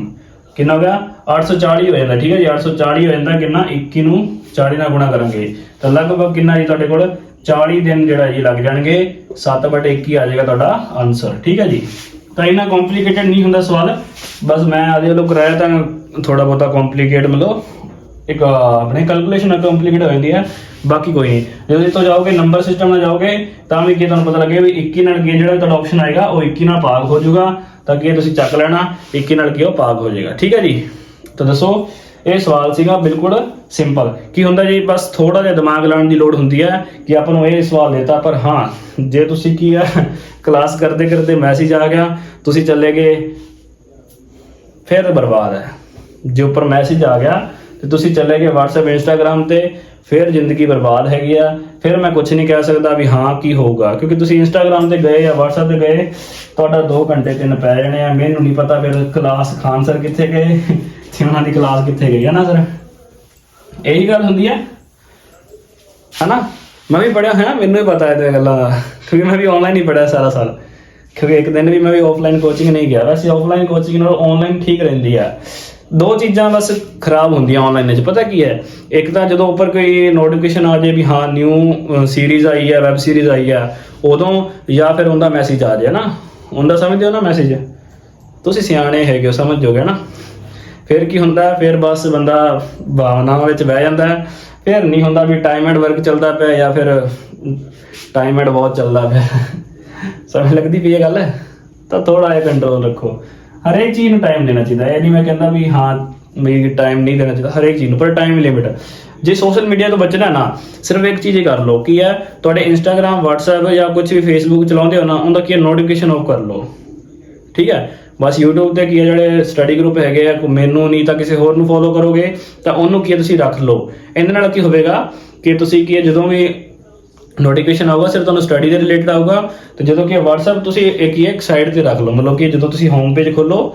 कितना हो गया 840 हो जाता, ठीक है जी, 840 हो जाता, कितना 21 ਨੂੰ 40 ਨਾਲ ਗੁਣਾ ਕਰਾਂਗੇ ਤਾਂ ਲਗਭਗ ਕਿੰਨਾ ਜੀ ਤੁਹਾਡੇ ਕੋਲ 40 ਦਿਨ ਜਿਹੜਾ ਜੀ ਲੱਗ ਜਾਣਗੇ, 7/21 ਆ ਜਾਏਗਾ ਤੁਹਾਡਾ ਆਨਸਰ, ਠੀਕ ਹੈ ਜੀ। ਤਾਂ ਇੰਨਾ ਕੰਪਲਿਕੇਟਡ ਨਹੀਂ ਹੁੰਦਾ ਸਵਾਲ, ਬਸ ਮੈਂ ਆਦੇ ਵੱਲੋਂ ਕਰਾਇਆ ਤਾਂ ਥੋੜਾ ਬਹੁਤਾ ਕੰਪਲਿਕੇਟ ਮਤਲਬ ਇੱਕ ਆਪਣੇ ਕੈਲਕੂਲੇਸ਼ਨ ਕੰਪਲਿਕੇਟ ਹੋ ਜਾਂਦੀ ਹੈ, ਬਾਕੀ ਕੋਈ ਨਹੀਂ। ਜਦੋਂ ਇੱਥੋਂ ਜਾਓਗੇ ਨੰਬਰ ਸਿਸਟਮ ਨਾਲ ਜਾਓਗੇ ਤਾਂ ਵੀ ਕੀ ਤੁਹਾਨੂੰ ਪਤਾ ਲੱਗੇ ਵੀ 21 ਨਾਲ ਕੀ ਜਿਹੜਾ ਤੁਹਾਡਾ ਆਪਸ਼ਨ ਆਏਗਾ ਉਹ 21 ਨਾਲ ਭਾਗ ਹੋ ਜਾਊਗਾ, ਤਾਂ ਕਿ ਤੁਸੀਂ ਚੱਕ ਲੈਣਾ 21 ਨਾਲ ਕੀ ਉਹ ਭਾਗ ਹੋ ਜਾਏਗਾ, ਠੀਕ ਹੈ ਜੀ। ਤਾਂ ਦੱਸੋ ਇਹ ਸਵਾਲ ਸੀਗਾ ਬਿਲਕੁਲ ਸਿੰਪਲ। ਕੀ ਹੁੰਦਾ ਜੀ ਬਸ ਥੋੜਾ ਜਿਹਾ ਦਿਮਾਗ ਲਾਉਣ ਦੀ ਲੋੜ ਹੁੰਦੀ ਹੈ ਕਿ ਆਪਾਂ ਨੂੰ ਇਹ ਸਵਾਲ ਦੇਤਾ, ਪਰ ਹਾਂ ਜੇ ਤੁਸੀਂ ਕੀ ਹੈ ਕਲਾਸ ਕਰਦੇ ਕਰਦੇ ਮੈਸੇਜ ਆ ਗਿਆ ਤੁਸੀਂ ਚਲੇ ਗਏ ਫਿਰ ਬਰਬਾਦ ਹੈ। ਜੇ ਉੱਪਰ ਮੈਸੇਜ ਆ ਗਿਆ ਤੇ ਤੁਸੀਂ ਚਲੇ ਗਏ WhatsApp Instagram ਤੇ ਫਿਰ ਜ਼ਿੰਦਗੀ ਬਰਬਾਦ ਹੈਗੀ ਆ। ਫਿਰ ਮੈਂ ਕੁਝ ਨਹੀਂ ਕਹਿ ਸਕਦਾ ਵੀ ਹਾਂ ਕੀ ਹੋਊਗਾ, ਕਿਉਂਕਿ ਤੁਸੀਂ Instagram ਤੇ ਗਏ ਜਾਂ WhatsApp ਤੇ ਗਏ ਤੁਹਾਡਾ 2 ਘੰਟੇ 3 ਪੈ ਜਾਣੇ ਆ। ਮੈਨੂੰ ਨਹੀਂ ਪਤਾ ਫਿਰ ਕਲਾਸ ਖਾਨ ਸਰ ਕਿੱਥੇ ਗਏ ਤੇ ਉਹਨਾਂ ਦੀ ਕਲਾਸ ਕਿੱਥੇ ਗਈ ਹੈ ਨਾ ਸਰ, ਇਹੀ ਗੱਲ ਹੁੰਦੀ ਹੈ ਹਨਾ। ਮੈਂ ਵੀ ਪੜਿਆ ਹੈ, ਮੈਨੂੰ ਵੀ ਪਤਾ ਇਹ ਗੱਲਾਂ ਦਾ, ਕਿਉਂਕਿ ਮੈਂ ਵੀ ਆਨਲਾਈਨ ਹੀ ਪੜਿਆ ਸਾਰਾ ਸਾਲ, ਕਿਉਂਕਿ ਇੱਕ ਦਿਨ ਵੀ ਮੈਂ ਵੀ ਆਫਲਾਈਨ ਕੋਚਿੰਗ ਨਹੀਂ ਗਿਆ। ਵੈਸੇ ਆਫਲਾਈਨ ਕੋਚਿੰਗ ਨਾਲ ਆਨਲਾਈਨ ਠੀਕ ਰਹਿੰਦੀ ਆ। 2 ਚੀਜ਼ਾਂ ਬਸ ਖਰਾਬ ਹੁੰਦੀਆਂ ਆਨਲਾਈਨ 'ਚ, ਪਤਾ ਕੀ ਹੈ, ਇੱਕ ਤਾਂ ਜਦੋਂ ਉੱਪਰ ਕੋਈ ਨੋਟੀਫਿਕੇਸ਼ਨ ਆ ਜਾਏ ਵੀ ਹਾਂ ਨਿਊ ਸੀਰੀਜ਼ ਆਈ ਹੈ, ਵੈਬ ਸੀਰੀਜ਼ ਆਈ ਹੈ, ਉਦੋਂ ਜਾਂ ਫਿਰ ਉਹਦਾ ਮੈਸੇਜ ਆ ਜਾਏ ਨਾ, ਉਹਦਾ ਸਮਝਦੇ ਹੋ ਨਾ ਮੈਸੇਜ, ਤੁਸੀਂ ਸਿਆਣੇ ਹੈਗੇ ਹੋ ਸਮਝ ਜਾਓਗੇ ਨਾ। ਫਿਰ ਕੀ ਹੁੰਦਾ, ਫਿਰ ਬਸ ਬੰਦਾ ਭਾਵਨਾਵਾਂ ਵਿੱਚ ਬਹਿ ਜਾਂਦਾ, ਫਿਰ ਨਹੀਂ ਹੁੰਦਾ ਵੀ ਟਾਈਮ ਐਂਡ ਵਰਕ ਚੱਲਦਾ ਪਿਆ ਜਾਂ ਫਿਰ ਟਾਈਮ ਐਂਡ ਬਹੁਤ ਚੱਲਦਾ ਪਿਆ। ਸਮਝ ਲੱਗਦੀ ਪਈ ਇਹ ਗੱਲ ਹੈ। ਤਾਂ ਥੋੜਾ ਜਿਹਾ ਕੰਟਰੋਲ ਰੱਖੋ, ਹਰੇਕ ਚੀਜ਼ ਨੂੰ ਟਾਈਮ ਦੇਣਾ ਚਾਹੀਦਾ। ਇਹ ਨਹੀਂ ਮੈਂ ਕਹਿੰਦਾ ਵੀ ਹਾਂ ਵੀ ਟਾਈਮ ਨਹੀਂ ਦੇਣਾ ਚਾਹੀਦਾ ਹਰੇਕ ਚੀਜ਼ ਨੂੰ, ਪਰ ਟਾਈਮ ਲਿਮਿਟ। ਜੇ ਸੋਸ਼ਲ ਮੀਡੀਆ ਤੋਂ ਬਚਣਾ ਨਾ, ਸਿਰਫ ਇੱਕ ਚੀਜ਼ ਹੀ ਕਰ ਲਓ, ਕੀ ਹੈ ਤੁਹਾਡੇ Instagram WhatsApp ਜਾਂ ਕੁਝ ਵੀ Facebook ਚਲਾਉਂਦੇ ਹੋ ਨਾ, ਉਹਦਾ ਕੀ ਨੋਟੀਫਿਕੇਸ਼ਨ ਆਫ ਕਰ ਲਓ, ਠੀਕ ਹੈ। ਬਸ YouTube ਤੇ ਕੀ ਹੈ ਜਿਹੜੇ ਸਟੱਡੀ ਗਰੁੱਪ ਹੈਗੇ ਆ, ਮੈਨੂੰ ਨਹੀਂ ਤਾਂ ਕਿਸੇ ਹੋਰ ਨੂੰ ਫੋਲੋ ਕਰੋਗੇ ਤਾਂ ਉਹਨੂੰ ਕੀ ਤੁਸੀਂ ਰੱਖ ਲਓ। ਇਹਦੇ ਨਾਲ ਕੀ ਹੋਵੇਗਾ ਕਿ ਤੁਸੀਂ ਕੀ ਹੈ ਜਦੋਂ ਵੀ ਨੋਟੀਫਿਕੇਸ਼ਨ ਆਊਗਾ ਸਿਰਫ ਤੁਹਾਨੂੰ ਸਟੱਡੀ ਦੇ ਰਿਲੇਟਡ ਆਊਗਾ। ਤੇ ਜਦੋਂ ਕਿ WhatsApp ਤੁਸੀਂ ਇੱਕ ਸਾਈਡ ਤੇ ਰੱਖ ਲਓ, ਮਤਲਬ ਕਿ ਜਦੋਂ ਤੁਸੀਂ ਹੋਮ ਪੇਜ ਖੋਲੋ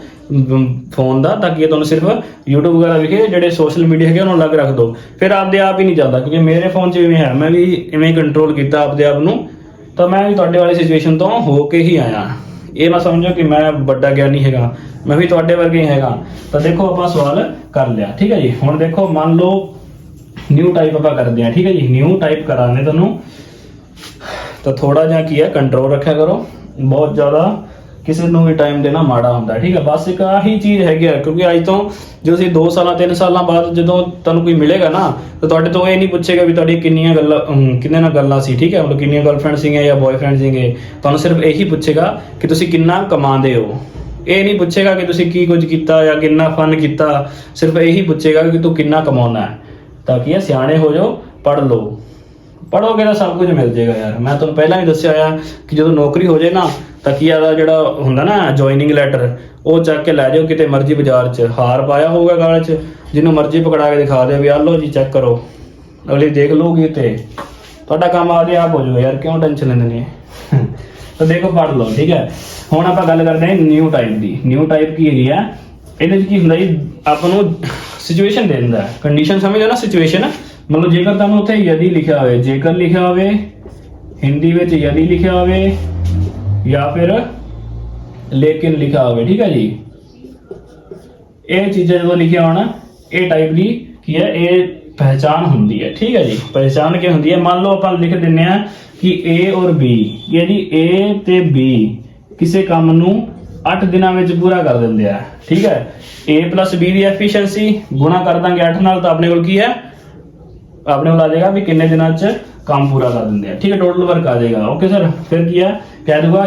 ਫੋਨ ਦਾ ਤਾਂ ਕਿ ਤੁਹਾਨੂੰ ਸਿਰਫ YouTube ਵਗੈਰਾ ਵਿਖੇ, ਜਿਹੜੇ ਸੋਸ਼ਲ ਮੀਡੀਆ ਹੈਗੇ ਉਹਨੂੰ ਅਲੱਗ ਰੱਖ ਦਿਓ। ਫਿਰ ਆਪਦੇ ਆਪ ਹੀ ਨਹੀਂ ਚੱਲਦਾ, ਕਿਉਂਕਿ ਮੇਰੇ ਫੋਨ 'ਚ ਇਵੇਂ ਹੈ, ਮੈਂ ਵੀ ਇਵੇਂ ਕੰਟਰੋਲ ਕੀਤਾ ਆਪਦੇ ਆਪ ਨੂੰ। ਤਾਂ ਮੈਂ ਵੀ ਤੁਹਾਡੇ ਵਾਲੀ ਸਿਚੁਏਸ਼ਨ ਤੋਂ ਹੋ ਕੇ ਹੀ ਆਇਆ। ਇਹ ਨਾ ਸਮਝੋ ਕਿ ਮੈਂ ਵੱਡਾ ਗਿਆਨੀ ਹੈਗਾ, ਮੈਂ ਵੀ ਤੁਹਾਡੇ ਵਰਗੇ ਹੀ ਹੈਗਾ। ਤਾਂ ਦੇਖੋ ਆਪਾਂ ਸਵਾਲ ਕਰ ਲਿਆ, ਠੀਕ ਹੈ ਜੀ। ਹੁਣ ਦੇਖੋ ਮੰਨ ਲਓ ਨਿਊ ਟਾਈਪ ਆਪਾਂ ਕਰਦੇ ਹਾਂ, ਠੀਕ ਹੈ ਜੀ। ਨਿਊ ਟਾਈਪ ਕਰਾਣੇ ਤੁਹਾਨੂੰ ਤਾਂ ਥੋੜਾ ਜਿਹਾ ਕੀ ਹੈ ਕੰਟਰੋਲ ਰੱਖਿਆ ਕਰੋ, ਬਹੁਤ ਜ਼ਿਆਦਾ ਕਿਸੇ ਨੂੰ ਵੀ ਟਾਈਮ ਦੇਣਾ ਮਾੜਾ ਹੁੰਦਾ, ਠੀਕ ਹੈ। ਬਸ ਇੱਕ ਆਹੀ ਚੀਜ਼ ਹੈਗੀ ਆ, ਕਿਉਂਕਿ ਅੱਜ ਤੋਂ ਜੋ ਅਸੀਂ 2 ਸਾਲਾਂ 3 ਸਾਲਾਂ ਬਾਅਦ ਜਦੋਂ ਤੁਹਾਨੂੰ ਕੋਈ ਮਿਲੇਗਾ ਨਾ ਤਾਂ ਤੁਹਾਡੇ ਤੋਂ ਇਹ ਨਹੀਂ ਪੁੱਛੇਗਾ ਵੀ ਤੁਹਾਡੀ ਕਿੰਨੀਆਂ ਗੱਲਾਂ ਕਿੰਨੇ ਨਾਲ ਗੱਲਾਂ ਸੀ, ਠੀਕ ਹੈ, ਮਤਲਬ ਕਿੰਨੀਆਂ ਗਰਲਫ੍ਰੈਂਡ ਸੀਗੀਆਂ ਜਾਂ ਬॉयਫ੍ਰੈਂਡ ਸੀਗੇ। ਤੁਹਾਨੂੰ ਸਿਰਫ ਇਹੀ ਪੁੱਛੇਗਾ ਕਿ ਤੁਸੀਂ ਕਿੰਨਾ ਕਮਾਉਂਦੇ ਹੋ। ਇਹ ਨਹੀਂ ਪੁੱਛੇਗਾ ਕਿ ਤੁਸੀਂ ਕੀ ਕੁਝ ਕੀਤਾ ਜਾਂ ਕਿੰਨਾ ਫਨ ਕੀਤਾ, ਸਿਰਫ ਇਹੀ ਪੁੱਛੇਗਾ ਕਿ ਤੂੰ ਕਿੰਨਾ ਕਮਾਉਣਾ ਹੈ। ਤਾਂ ਕੀ ਹੈ ਸਿਆਣੇ ਹੋ ਜਾਓ, ਪੜ੍ਹ ਲਓ, ਪੜ੍ਹੋਗੇ ਤਾਂ ਸਭ ਕੁਝ ਮਿਲ ਜਾਏਗਾ ਯਾਰ। ਮੈਂ ਤੁਹਾਨੂੰ ਪਹਿਲਾਂ ਵੀ ਦੱਸਿਆ ਹੋਇਆ ਕਿ ਜਦੋਂ ਨੌਕਰੀ ਹੋ ਜਾਏ ਨਾ ਤਾਂ ਕੀ ਆਦਾ ਜਿਹੜਾ ਹੁੰਦਾ ਨਾ ਜੁਆਇਨਿੰਗ ਲੈਟਰ, ਉਹ ਚੱਕ ਕੇ ਲੈ ਜਾਓ ਕਿਤੇ ਮਰਜ਼ੀ ਬਾਜ਼ਾਰ 'ਚ, ਹਾਰ ਪਾਇਆ ਹੋਊਗਾ ਗਾਲ 'ਚ, ਜਿਹਨੂੰ ਮਰਜ਼ੀ ਪਕੜਾ ਕੇ ਦਿਖਾ ਦਿਓ ਵੀ ਆਹ ਲਓ ਜੀ ਚੈੱਕ ਕਰੋ, ਅਗਲੀ ਦੇਖ ਲਊਗੀ ਤੇ ਤੁਹਾਡਾ ਕੰਮ ਆਪਦੇ ਆਪ ਹੋ ਜਾਊਗਾ ਯਾਰ, ਕਿਉਂ ਟੈਨਸ਼ਨ ਲੈਂਦੇ ਨੇ। ਤਾਂ ਦੇਖੋ ਪੜ੍ਹ ਲਓ, ਠੀਕ ਹੈ। ਹੁਣ ਆਪਾਂ ਗੱਲ ਕਰਦੇ ਹਾਂ ਨਿਊ ਟਾਈਪ ਦੀ। ਨਿਊ ਟਾਈਪ ਕੀ ਹੈਗੀ ਆ, ਇਹਦੇ ਵਿੱਚ ਕੀ ਹੁੰਦਾ ਜੀ, ਆਪਾਂ ਨੂੰ ਸਿਚੁਏਸ਼ਨ ਦੇ ਦਿੰਦਾ, ਕੰਡੀਸ਼ਨ ਸਮਝੋ ਨਾ, ਸਿਚੁਏਸ਼ਨ। ਮਤਲਬ ਜੇਕਰ ਤੁਹਾਨੂੰ ਉੱਥੇ ਯਦੀ ਲਿਖਿਆ ਹੋਵੇ, ਜੇਕਰ ਲਿਖਿਆ ਹੋਵੇ ਹਿੰਦੀ ਵਿੱਚ ਯਦੀ ਲਿਖਿਆ ਹੋਵੇ ਜਾਂ ਫਿਰ ਲੇਕਿਨ ਲਿਖਿਆ ਹੋਵੇ, ਠੀਕ ਹੈ ਜੀ। ਇਹ ਚੀਜ਼ਾਂ ਜਦੋਂ ਲਿਖਿਆ ਹੋਣਾ, ਇਹ ਟਾਈਪ ਦੀ ਕੀ ਹੈ, ਇਹ ਪਹਿਚਾਨ ਹੁੰਦੀ ਹੈ, ਠੀਕ ਹੈ ਜੀ। ਪਹਿਚਾਨ ਕੀ ਹੁੰਦੀ ਹੈ, ਮੰਨ ਲਓ ਆਪਾਂ ਲਿਖ ਦਿੰਦੇ ਆ ਕਿ A ਔਰ B, ਯਾਨੀ A ਤੇ B ਕਿਸੇ ਕੰਮ ਨੂੰ 8 ਦਿਨਾਂ ਵਿੱਚ ਪੂਰਾ ਕਰ ਦਿੰਦੇ ਆ, ਠੀਕ ਹੈ। A plus B the efficiency ਗੁਣਾ ਕਰ ਦਾਂਗੇ 8 ਨਾਲ, ਤਾਂ ਆਪਣੇ ਕੋਲ ਕੀ ਹੈ, ਆਪਣੇ ਕੋਲ ਆ ਜਾਏਗਾ ਵੀ ਕਿੰਨੇ ਦਿਨਾਂ 'ਚ ਕੰਮ ਪੂਰਾ ਕਰ ਦਿੰਦੇ ਆ, ਠੀਕ ਹੈ। ਟੋਟਲ ਵਰਕ ਆ ਜਾਏਗਾ। ਓਕੇ ਸਰ, ਫਿਰ ਕੀ ਹੈ, ਕਹਿ ਦੂਗਾ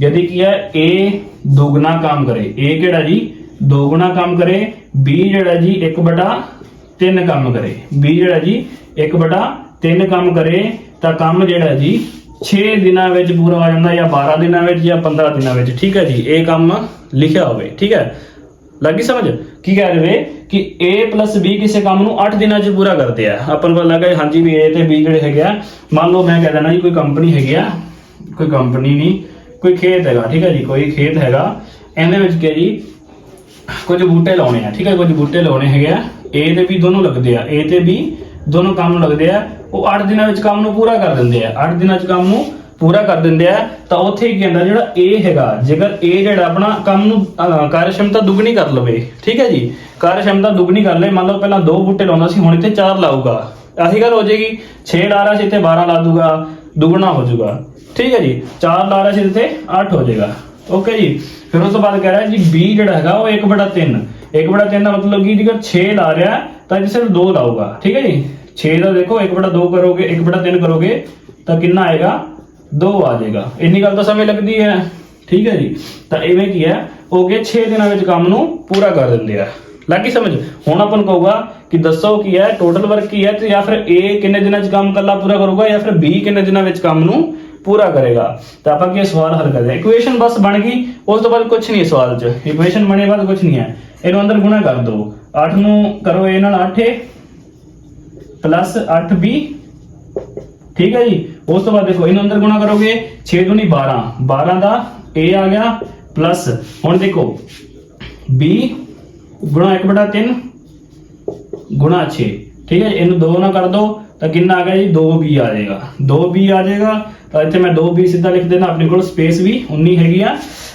यदि ਕੀ ਹੈ, A ਦੁਗਣਾ ਕੰਮ ਕਰੇ, A ਕਿਹੜਾ ਜੀ दोगुना काम करे, B ਜਿਹੜਾ ਜੀ 1/3 ਕੰਮ ਕਰੇ, B ਜਿਹੜਾ ਜੀ 1/3 ਕੰਮ ਕਰੇ, ਤਾਂ ਕੰਮ ਜਿਹੜਾ ਜੀ 6 ਦਿਨਾਂ ਵਿੱਚ ਪੂਰਾ ਹੋ ਜਾਂਦਾ, ਜਾਂ 12 ਦਿਨਾਂ ਵਿੱਚ ਜਾਂ 15 ਦਿਨਾਂ ਵਿੱਚ, ਠੀਕ ਹੈ ਜੀ। ਇਹ ਕੰਮ ਲਿਖਿਆ ਹੋਵੇ, ਠੀਕ ਹੈ। ਲੱਗੀ ਸਮਝ? ਕੀ ਕਹਿ ਰਹੇ ਕਿ A plus B ਕਿਸੇ ਕੰਮ ਨੂੰ 8 ਦਿਨਾਂ 'ਚ ਪੂਰਾ ਕਰਦੇ ਆ। ਆਪਾਂ ਨੂੰ ਪਤਾ ਲੱਗਾ ਹਾਂਜੀ ਵੀ A ਤੇ B ਜਿਹੜੇ ਹੈਗੇ ਆ, ਮੰਨ ਲਓ ਮੈਂ ਕਹਿ ਦੇਣਾ ਜੀ ਕੋਈ ਕੰਪਨੀ ਹੈਗੀ ਆ, ਕੋਈ ਕੰਪਨੀ ਨਹੀਂ, ਕੋਈ ਖੇਤ ਹੈਗਾ, ਠੀਕ ਹੈ ਜੀ। ਕੋਈ ਖੇਤ ਹੈਗਾ, ਇਹਦੇ ਵਿੱਚ ਕੀ ਜੀ ਕੁਝ ਬੂਟੇ ਲਾਉਣੇ ਆ, ਠੀਕ ਹੈ। ਕੁਝ ਬੂਟੇ ਲਾਉਣੇ ਹੈਗੇ ਆ, A ਤੇ B ਦੋਨੋਂ ਲੱਗਦੇ ਆ, A ਤੇ B ਦੋਨੋਂ ਕੰਮ ਲੱਗਦੇ ਆ। ਉਹ 8 ਦਿਨਾਂ ਵਿੱਚ ਕੰਮ ਨੂੰ ਪੂਰਾ ਕਰ ਦਿੰਦੇ ਆ, 8 ਦਿਨਾਂ 'ਚ ਕੰਮ ਨੂੰ ਪੂਰਾ ਕਰ ਦਿੰਦੇ ਆ। ਤਾਂ ਉੱਥੇ ਕੀ ਕਹਿੰਦਾ, ਜਿਹੜਾ A ਹੈਗਾ, ਜੇਕਰ A ਜਿਹੜਾ ਆਪਣਾ ਕੰਮ ਨੂੰ ਕਾਰਜਸ਼ਮਤਾ ਦੁੱਗਣੀ ਕਰ ਲਵੇ, ਠੀਕ ਹੈ ਜੀ, ਕਾਰਜਸ਼ਮਤਾ ਦੁੱਗਣੀ ਕਰ ਲਵੇ। ਮੰਨ ਲਓ ਪਹਿਲਾਂ 2 ਬੂਟੇ ਲਾਉਂਦਾ ਸੀ, ਹੁਣ ਇੱਥੇ 4 ਲਾਊਗਾ, ਆਹੀ ਗੱਲ ਹੋ ਜਾਏਗੀ। 6 ਲਾ ਰਿਹਾ ਸੀ, ਇੱਥੇ 12 ਲਾ ਦੂਗਾ, ਦੁੱਗਣਾ ਹੋ ਜਾਊਗਾ, ਠੀਕ ਹੈ ਜੀ। 4 ਲਾ ਰਿਹਾ ਸੀ, ਇੱਥੇ 8 ਹੋ ਜਾਏਗਾ। ਓਕੇ ਜੀ। ਫਿਰ ਉਸ ਤੋਂ ਬਾਅਦ ਕਹਿ ਰਿਹਾ ਜੀ B ਜਿਹੜਾ ਹੈਗਾ ਉਹ 1/3, 1/3 ਦਾ ਮਤਲਬ ਕਿ ਜੇਕਰ 6 ਲਾ ਰਿਹਾ ਤਾਂ ਇਹ ਸਿਰਫ 2 ਲਾਊਗਾ, ਠੀਕ ਹੈ ਜੀ। 6 ਦਾ ਦੇਖੋ 1/2 ਕਰੋਗੇ, 1/3 ਕਰੋਗੇ ਤਾਂ ਕਿੰਨਾ ਆਏਗਾ, 2 ਆ ਜਾਏਗਾ। ਇੰਨੀ ਗੱਲ ਤਾਂ ਸਮਝ ਲੱਗਦੀ ਹੈ, ਠੀਕ ਹੈ ਜੀ। ਤਾਂ ਇਵੇਂ ਕੀ ਹੈ, ਹੋ ਗਿਆ 6 ਦਿਨਾਂ ਵਿੱਚ ਕੰਮ ਨੂੰ ਪੂਰਾ ਕਰ ਦਿੰਦੇ ਆ। ਲੱਗੀ ਸਮਝ? ਹੁਣ ਆਪਾਂ ਨੂੰ ਕਹੂਗਾ ਕਿ ਦੱਸੋ ਕੀ ਹੈ, ਟੋਟਲ ਵਰਕ ਕੀ ਹੈ, ਤੇ ਜਾਂ ਫਿਰ A ਕਿੰਨੇ ਦਿਨਾਂ 'ਚ ਕੰਮ ਕੱਲਾ ਪੂਰਾ ਕਰੂਗਾ, ਜਾਂ ਫਿਰ B ਕਿੰਨੇ ਦਿਨਾਂ ਵਿੱਚ ਕੰਮ ਨੂੰ पूरा करेगा। तो आप सवाल हल कर इक्वेशन बस बन गई, उस तो बाद कुछ नहीं है सवाल च, इक्वेशन बने बाद कुछ नहीं है। इन्हों अंदर गुणा कर दो, 8 नू करो ए नाल 8 प्लस 8B, ठीक है जी। उस तो बाद देखो इन्हों अंदर गुणा करोगे 6 दूनी 12, 12 का A आ गया प्लस, हुण देखो B गुणा 1/3 गुणा 6, ठीक है। इन्हों 2 ना कर दो तो कितना आ गया जी, 2B आ जाएगा, 2B आ जाएगा। तो इतने मैं 2B सीधा लिख देना, अपने को स्पेस भी 19 हैगी आ।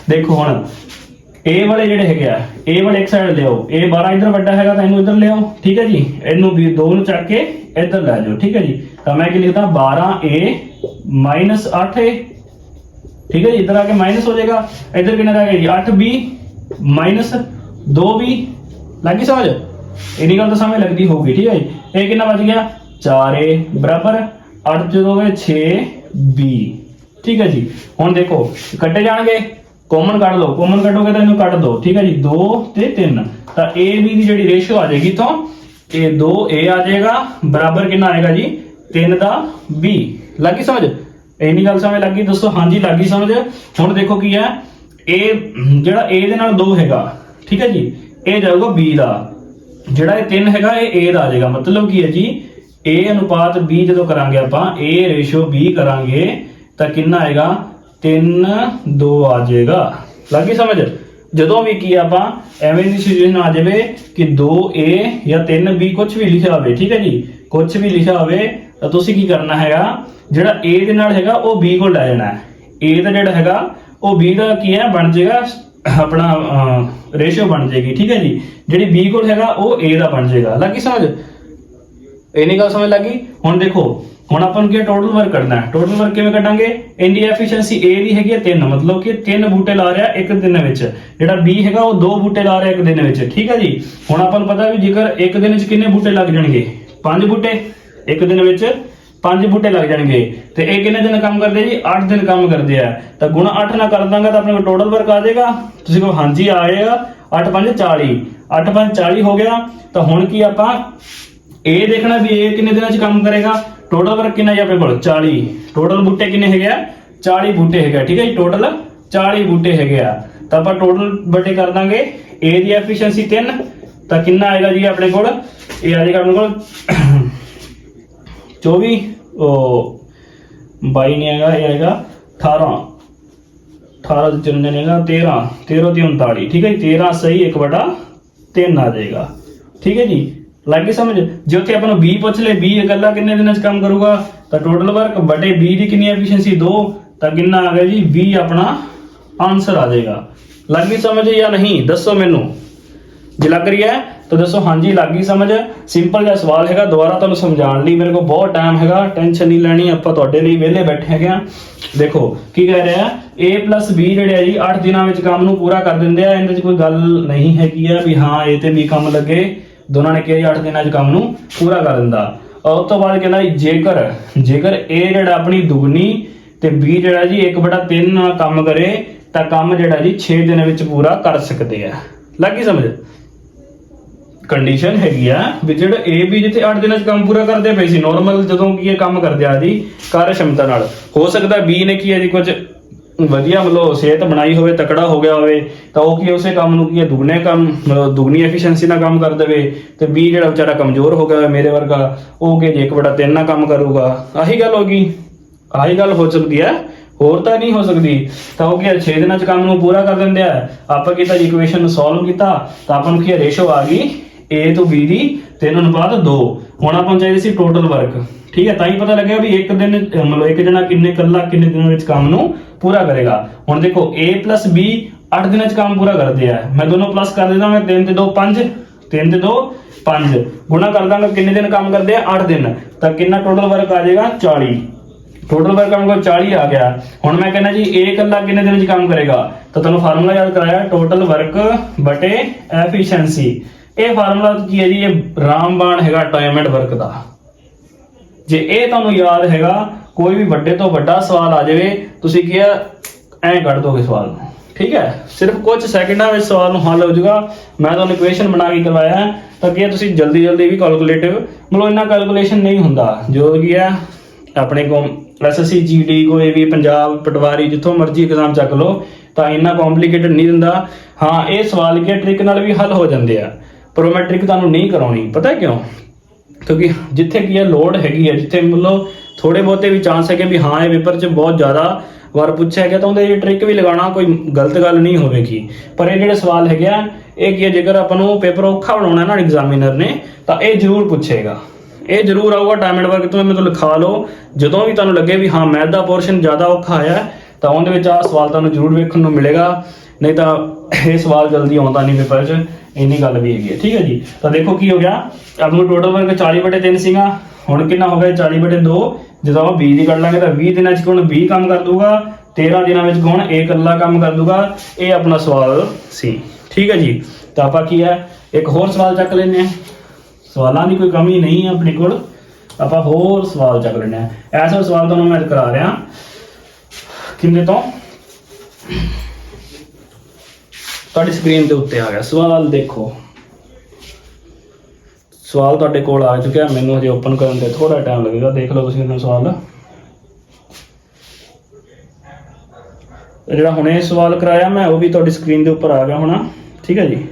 देखो हुण A वाले जेडे हैगे आ, A वाले एक साइड ले आओ, A 12 इधर बड़ा हैगा तो इनू इधर ले आओ, ठीक है जी। इनू भी 2 नू चक के इधर ले जाओ, ठीक है जी। तो मैं क्या लिखता 12A माइनस 8A, ठीक है जी। इधर आके माइनस हो जाएगा, इधर कितना रहेगा जी 8B माइनस 2B। लगी समझ? इन्हीं गल तो समझ लगती होगी, ठीक है जी। ये कितना बच गया 4A बराबर 8 जो हो गए 6B, ठीक है जी। हुण देखो कटे जाएंगे, कॉमन कट लो, कॉमन कटोगे तो इन्हें कट दो, ठीक है जी। 2 ते 3 तो A B की जी रेशियो आ जाएगी, तो ये 2A आ जाएगा बराबर कितना आएगा जी 3 का B। लगी समझ? इन्नी गल समझ लगी दोस्तों? हाँ जी लगी समझ। हुण देखो की है, A जिहड़ा A दे नाल 2 हैगा, ठीक है जी, ये जाऊगा B का, जिहड़ा 3 हैगा ये A दा आ जाएगा। मतलब की है जी A अनुपात B जो करांगे आपां, A रेशियो B करांगे तो कितना आएगा 3:2 आ जाएगा। लगी समझ? ਜਦੋਂ ਵੀ ਕੀ ਆਪਾਂ ਐਵੇਂ ਦੀ ਸਿਚੁਏਸ਼ਨ ਆ ਜਾਵੇ ਕਿ 2A ਜਾਂ 3B ਕੁਝ ਵੀ ਲਿਖਿਆ ਹੋਵੇ, ਠੀਕ ਹੈ ਜੀ, ਕੁਝ ਵੀ ਲਿਖਿਆ ਹੋਵੇ ਤਾਂ ਤੁਸੀਂ ਕੀ ਕਰਨਾ ਹੈਗਾ, ਜਿਹੜਾ A ਦੇ ਨਾਲ ਹੈਗਾ ਉਹ B ਕੋਲ ਲੈ ਜਾਣਾ ਹੈ। A ਦਾ ਜਿਹੜਾ ਹੈਗਾ ਉਹ B ਦਾ ਕੀ ਹੈ ਬਣ ਜਾਏਗਾ, ਆਪਣਾ ਰੇਸ਼ੀਓ ਬਣ ਜਾਏਗੀ, ਠੀਕ ਹੈ ਜੀ। ਜਿਹੜੀ B ਕੋਲ ਹੈਗਾ ਉਹ A ਦਾ ਬਣ ਜਾਏਗਾ। ਲੱਗੀ ਸਮਝ? इन्नी गल समझ लगी? हुण देखो हुण अपन क्या टोटल वर्क करना है, टोटल वर्क किवें कटांगे, इनकी एफिशिएंसी A दी हैगी 3, मतलब कि 3 बूटे ला रहा एक दिन विच, जेड़ा B हैगा वो 2 बूटे ला रहा एक दिन विच, ठीक है जी। हुण अपन पता भी जेकर एक दिन विच कितने बूटे लग जाणगे, 5 बूटे, एक दिन विच 5 बूटे लग जाणगे। ते ये कितने दिन काम करदे जी, 8 दिन काम करदे आ। तो गुणा 8 ना कर दांगा तो अपने को टोटल वर्क आ जाएगा। तुसीं कहो हां जी आएगा, 8 5 40, 8 5 40 हो गया। तो हुण की आपां A देखना भी A कितने दिनों काम करेगा, टोटल वर्क कितना है अपने को 40, टोटल बूटे कितने है 40 बूटे है, ठीक है जी। टोटल 40 बूटे है, तो आप टोटल बटे कर देंगे A की एफिशिएंसी 3, तो कितना आएगा जी अपने को, ये आ जाएगा अपने को 24 ਉਹ 22 नहीं आएगा, ये आएगा 18, 18 से 54 आएगा 13, 13 ती 39, ठीक है जी। 13 सही 1/3 आ जाएगा, ठीक है जी। ਲੱਗੀ ਸਮਝ। ਜੇ ਉੱਥੇ ਆਪਾਂ ਨੂੰ B ਪੁੱਛ ਲੈ, B ਇਕੱਲਾ ਕਿੰਨੇ ਦਿਨਾਂ 'ਚ ਕੰਮ ਕਰੂਗਾ, ਤਾਂ ਟੋਟਲ ਵਰਕ ਬਟੇ B ਦੀ ਕਿੰਨੀ ਐਫੀਸ਼ੀਐਂਸੀ 2, ਤਾਂ ਕਿੰਨਾ ਆ ਗਿਆ ਜੀ 20 ਆਪਣਾ ਆਨਸਰ ਆ ਜਾਏਗਾ। ਲੱਗੀ ਸਮਝ ਜਾਂ ਨਹੀਂ ਦੱਸੋ ਮੈਨੂੰ, ਜੇ ਲੱਗ ਰਹੀ ਹੈ ਤਾਂ ਦੱਸੋ ਹਾਂਜੀ ਲੱਗ ਗਈ ਸਮਝ। ਸਿੰਪਲ ਜਿਹਾ ਸਵਾਲ ਹੈਗਾ, ਦੁਬਾਰਾ ਤੁਹਾਨੂੰ ਸਮਝਾਉਣ ਲਈ ਮੇਰੇ ਕੋਲ ਬਹੁਤ ਟਾਈਮ ਹੈਗਾ, ਟੈਨਸ਼ਨ ਨਹੀਂ ਲੈਣੀ, ਆਪਾਂ ਤੁਹਾਡੇ ਲਈ ਵਿਹਲੇ ਬੈਠੇ ਹੈਗੇ ਆ। ਦੇਖੋ ਕੀ ਕਹਿ ਰਿਹਾ, A + B ਜਿਹੜੇ ਆ ਜੀ 8 ਦਿਨਾਂ ਵਿੱਚ ਕੰਮ ਨੂੰ ਪੂਰਾ ਕਰ ਦਿੰਦੇ ਆ। ਇਹਦੇ 'ਚ ਕੋਈ ਗੱਲ ਨਹੀਂ ਹੈਗੀ ਆ ਵੀ ਹਾਂ A ਤੇ B ਕੰਮ ਲੱਗੇ, ਦੋਨਾਂ ਨੇ ਕਿਹਾ ਜੀ 8 ਦਿਨਾਂ 'ਚ ਕੰਮ ਨੂੰ ਪੂਰਾ ਕਰ ਦਿੰਦਾ। ਉਸ ਤੋਂ ਬਾਅਦ ਕਹਿੰਦਾ ਜੇਕਰ A ਜਿਹੜਾ ਆਪਣੀ ਦੁਗਣੀ ਤੇ B ਜਿਹੜਾ ਜੀ 1/3 ਨਾਲ ਕੰਮ ਕਰੇ ਤਾਂ ਕੰਮ ਜਿਹੜਾ ਜੀ 6 ਦਿਨਾਂ ਵਿੱਚ ਪੂਰਾ ਕਰ ਸਕਦੇ ਆ। ਲੱਗੀ ਸਮਝ। ਕੰਡੀਸ਼ਨ ਹੈਗੀ ਆ ਵੀ ਜਿਹੜਾ A B ਜਿੱਥੇ 8 ਦਿਨਾਂ 'ਚ ਕੰਮ ਪੂਰਾ ਕਰਦੇ ਪਏ ਸੀ ਨੋਰਮਲ, ਜਦੋਂ ਕੀ ਇਹ ਕੰਮ ਕਰਦੇ ਆ ਜੀ ਕਾਰਜ ਸ਼ਮਤਾ ਨਾਲ, ਹੋ ਸਕਦਾ B ਨੇ ਕੀ ਹੈ ਜੀ ਕੁਝ ਵਧੀਆ ਮਤਲਬ ਸਿਹਤ ਬਣਾਈ ਹੋਵੇ, ਤਕੜਾ ਹੋ ਗਿਆ ਹੋਵੇ, ਤਾਂ ਉਹ ਕੀ ਉਸੇ ਕੰਮ ਨੂੰ ਕੀ ਹੈ ਦੁਗਣੇ ਕੰਮ ਦੁਗਣੀ ਐਫੀਸ਼ੀਐਂਸੀ ਨਾਲ ਕੰਮ ਕਰ ਦੇਵੇ, ਤੇ B ਜਿਹੜਾ ਵਿਚਾਰਾ ਕਮਜ਼ੋਰ ਹੋ ਗਿਆ ਮੇਰੇ ਵਰਗਾ, ਉਹ ਕਿ 1/3 ਨਾਲ ਕੰਮ ਕਰੂਗਾ। ਆਹੀ ਗੱਲ ਹੋ ਗਈ, ਆਹੀ ਗੱਲ ਹੋ ਸਕਦੀ ਹੈ, ਹੋਰ ਤਾਂ ਨਹੀਂ ਹੋ ਸਕਦੀ। ਤਾਂ ਉਹ ਕੀ 6 ਦਿਨਾਂ 'ਚ ਕੰਮ ਨੂੰ ਪੂਰਾ ਕਰ ਦਿੰਦੇ ਆ। ਆਪਾਂ ਕੀਤਾ ਜੀ ਇਕੁਏਸ਼ਨ ਨੂੰ ਸੋਲਵ ਕੀਤਾ ਤਾਂ ਆਪਾਂ ਨੂੰ ਕੀ ਰੇਸ਼ੋ ਆ ਗਈ A ਤੋਂ B ਦੀ 3:2। ਹੁਣ ਆਪਾਂ ਨੂੰ ਚਾਹੀਦੀ ਸੀ ਟੋਟਲ ਵਰਕ, ਠੀਕ ਹੈ। ਤਾਂ ਹੀ ਪਤਾ ਲੱਗਿਆ ਵੀ ਇੱਕ ਦਿਨ ਮਤਲਬ ਇੱਕ ਜਣਾ ਕਿੰਨੇ ਦਿਨਾਂ ਵਿੱਚ ਕੰਮ ਨੂੰ ਪੂਰਾ ਕਰੇਗਾ। ਹੁਣ ਦੇਖੋ A + B 8 ਦਿਨਾਂ 'ਚ ਕੰਮ ਪੂਰਾ ਕਰਦੇ ਆ। ਮੈਂ ਦੋਨੋਂ ਪਲੱਸ ਕਰ ਦਿੰਦਾ, ਮੈਂ 3 ਤੇ 2 5, 3 ਤੇ 2 5 ਗੁਣਾ ਕਰ ਦਾਂਗਾ, ਕਿੰਨੇ ਦਿਨ ਕੰਮ ਕਰਦੇ ਆ 8 ਦਿਨ, ਤਾਂ ਕਿੰਨਾ ਟੋਟਲ ਵਰਕ ਆ ਜਾਏਗਾ 40। ਟੋਟਲ ਵਰਕ ਕੰਮ ਕੋ 40 ਆ ਗਿਆ। ਹੁਣ ਮੈਂ ਕਹਿੰਦਾ ਜੀ A ਇਕੱਲਾ ਕਿੰਨੇ ਦਿਨ 'ਚ ਕੰਮ ਕਰੇਗਾ, ਤਾਂ ਤੁਹਾਨੂੰ ਫਾਰਮੂਲਾ ਯਾਦ ਕਰਾਇਆ ਟੋਟਲ ਵਰਕ ਬਟੇ ਐਫੀਸ਼ੀਐਂਸੀ। ਇਹ ਫਾਰਮੂਲਾ ਕੀ ਹੈ ਜੀ, ਇਹ ਰਾਮਬਾਣ ਹੈਗਾ ਟਾਈਮ ਐਂਡ ਵਰਕ ਦਾ। ਜੇ ਇਹ ਤੁਹਾਨੂੰ ਯਾਦ ਹੈਗਾ, ਕੋਈ ਵੀ ਵੱਡੇ ਤੋਂ ਵੱਡਾ ਸਵਾਲ ਆ ਜਾਵੇ ਤੁਸੀਂ ਕੀ ਐਂ ਕੱਢ ਦੋਗੇ ਸਵਾਲ ਨੂੰ, ਠੀਕ ਹੈ। ਸਿਰਫ ਕੁਝ ਸੈਕਿੰਡਾਂ ਵਿੱਚ ਸਵਾਲ ਨੂੰ ਹੱਲ ਹੋ ਜਾਊਗਾ। ਮੈਂ ਤੁਹਾਨੂੰ ਇਕੁਏਸ਼ਨ ਬਣਾ ਕੇ ਕਰਵਾਇਆ ਤਾਂ ਕਿ ਤੁਸੀਂ ਜਲਦੀ ਵੀ ਕੈਲਕੂਲੇਟਿਵ ਮਤਲਬ ਇੰਨਾ ਕੈਲਕੂਲੇਸ਼ਨ ਨਹੀਂ ਹੁੰਦਾ। ਜੋ ਕੀ ਹੈ ਆਪਣੇ ਕੋਲ SSC GD ਕੋਈ ਵੀ ਪੰਜਾਬ ਪਟਵਾਰੀ ਜਿੱਥੋਂ ਮਰਜ਼ੀ ਐਗਜ਼ਾਮ ਚੱਕ ਲਓ, ਤਾਂ ਇੰਨਾ ਕੰਪਲਿਕੇਟਡ ਨਹੀਂ ਦਿੰਦਾ। ਹਾਂ ਇਹ ਸਵਾਲ ਕੀ ਟ੍ਰਿਕ ਨਾਲ ਵੀ ਹੱਲ ਹੋ ਜਾਂਦੇ ਆ, ਪਰ ਮੈਂ ਟ੍ਰਿਕ ਤੁਹਾਨੂੰ ਨਹੀਂ ਕਰਾਉਣੀ। ਪਤਾ ਕਿਉਂ? ਕਿਉਂਕਿ ਜਿੱਥੇ ਕੀ ਹੈ ਲੋਡ ਹੈਗੀ ਹੈ, ਜਿੱਥੇ ਮਤਲਬ ਥੋੜੇ ਬਹੁਤੇ ਵੀ ਚਾਂਸ ਹੈ ਕਿ ਵੀ ਹਾਂ ਇਹ ਪੇਪਰ 'ਚ ਬਹੁਤ ਜ਼ਿਆਦਾ ਵਾਰ ਪੁੱਛਿਆ ਗਿਆ ਤਾਂ ਉਹਦੇ ਟ੍ਰਿਕ ਵੀ ਲਗਾਉਣਾ ਕੋਈ ਗਲਤ ਗੱਲ ਨਹੀਂ ਹੋਵੇਗੀ। ਪਰ ਇਹ ਜਿਹੜੇ ਸਵਾਲ ਹੈਗੇ ਆ ਇਹ ਕੀ ਹੈ, ਜੇਕਰ ਆਪਾਂ ਨੂੰ ਪੇਪਰ ਔਖਾ ਬਣਾਉਣਾ ਨਾ ਐਗਜ਼ਾਮੀਨਰ ਨੇ, ਤਾਂ ਇਹ ਜ਼ਰੂਰ ਪੁੱਛੇਗਾ, ਇਹ ਜ਼ਰੂਰ ਆਊਗਾ। ਟਾਈਮ ਐਂਡ ਵਰਕ ਤੋਂ ਮੈਨੂੰ ਲਿਖਾ ਲਓ, ਜਦੋਂ ਵੀ ਤੁਹਾਨੂੰ ਲੱਗੇ ਵੀ ਹਾਂ ਮੈਥ ਦਾ ਪੋਰਸ਼ਨ ਜ਼ਿਆਦਾ ਔਖਾ ਆਇਆ ਤਾਂ ਉਹਦੇ ਵਿੱਚ ਆਹ ਸਵਾਲ ਤੁਹਾਨੂੰ ਜ਼ਰੂਰ ਵੇਖਣ ਨੂੰ ਮਿਲੇਗਾ, ਨਹੀਂ ਤਾਂ ਇਹ ਸਵਾਲ ਜਲਦੀ ਆਉਂਦਾ ਨਹੀਂ ਪੇਪਰ 'ਚ, ਇੰਨੀ ਗੱਲ ਵੀ ਹੈਗੀ ਹੈ, ਠੀਕ ਹੈ ਜੀ। ਤਾਂ ਦੇਖੋ ਕੀ ਹੋ ਗਿਆ, ਆਪ ਨੂੰ ਟੋਟਲ ਵਰਕ 40/3 ਸੀਗਾ, ਹੁਣ ਕਿੰਨਾ ਹੋ ਗਿਆ 40/2। ਜਦੋਂ ਆਪਾਂ B ਦੀ ਕੱਢ ਲਾਂਗੇ ਤਾਂ 20 ਦਿਨਾਂ 'ਚ ਕੌਣ B ਕੰਮ ਕਰ ਦੂਗਾ, 13 ਦਿਨਾਂ ਵਿੱਚ ਕੌਣ A ਇਕੱਲਾ ਕੰਮ ਕਰ ਦੂਗਾ। ਇਹ ਆਪਣਾ ਸਵਾਲ ਸੀ, ਠੀਕ ਹੈ ਜੀ। ਤਾਂ ਆਪਾਂ ਕੀ ਹੈ ਇੱਕ ਹੋਰ ਸਵਾਲ ਚੱਕ ਲੈਂਦੇ ਹਾਂ, ਸਵਾਲਾਂ ਦੀ ਕੋਈ ਕਮੀ ਨਹੀਂ ਹੈ ਆਪਣੇ ਕੋਲ, ਆਪਾਂ ਹੋਰ ਸਵਾਲ ਚੱਕ ਲੈਂਦੇ ਹਾਂ। ਐਸਾ ਸਵਾਲ ਤੁਹਾਨੂੰ ਮੈਂ ਕਰਾ ਰਿਹਾ ਕਿੰਨੇ ਤੋਂ, ਤੁਹਾਡੀ ਸਕਰੀਨ ਦੇ ਉੱਤੇ ਆ ਗਿਆ ਸਵਾਲ। ਦੇਖੋ ਸਵਾਲ ਤੁਹਾਡੇ ਕੋਲ ਆ ਚੁੱਕਿਆ, ਮੈਨੂੰ ਹਜੇ ਓਪਨ ਕਰਨ ਤੇ ਥੋੜਾ ਟਾਈਮ ਲੱਗੇਗਾ। ਦੇਖ ਲਓ ਤੁਸੀਂ ਇਹਨਾਂ ਸਵਾਲ, ਜਿਹੜਾ ਹੁਣੇ ਸਵਾਲ ਕਰਾਇਆ ਮੈਂ ਉਹ ਵੀ ਤੁਹਾਡੀ ਸਕਰੀਨ ਦੇ ਉੱਪਰ ਆ ਗਿਆ ਹੋਣਾ, ਠੀਕ ਹੈ ਜੀ।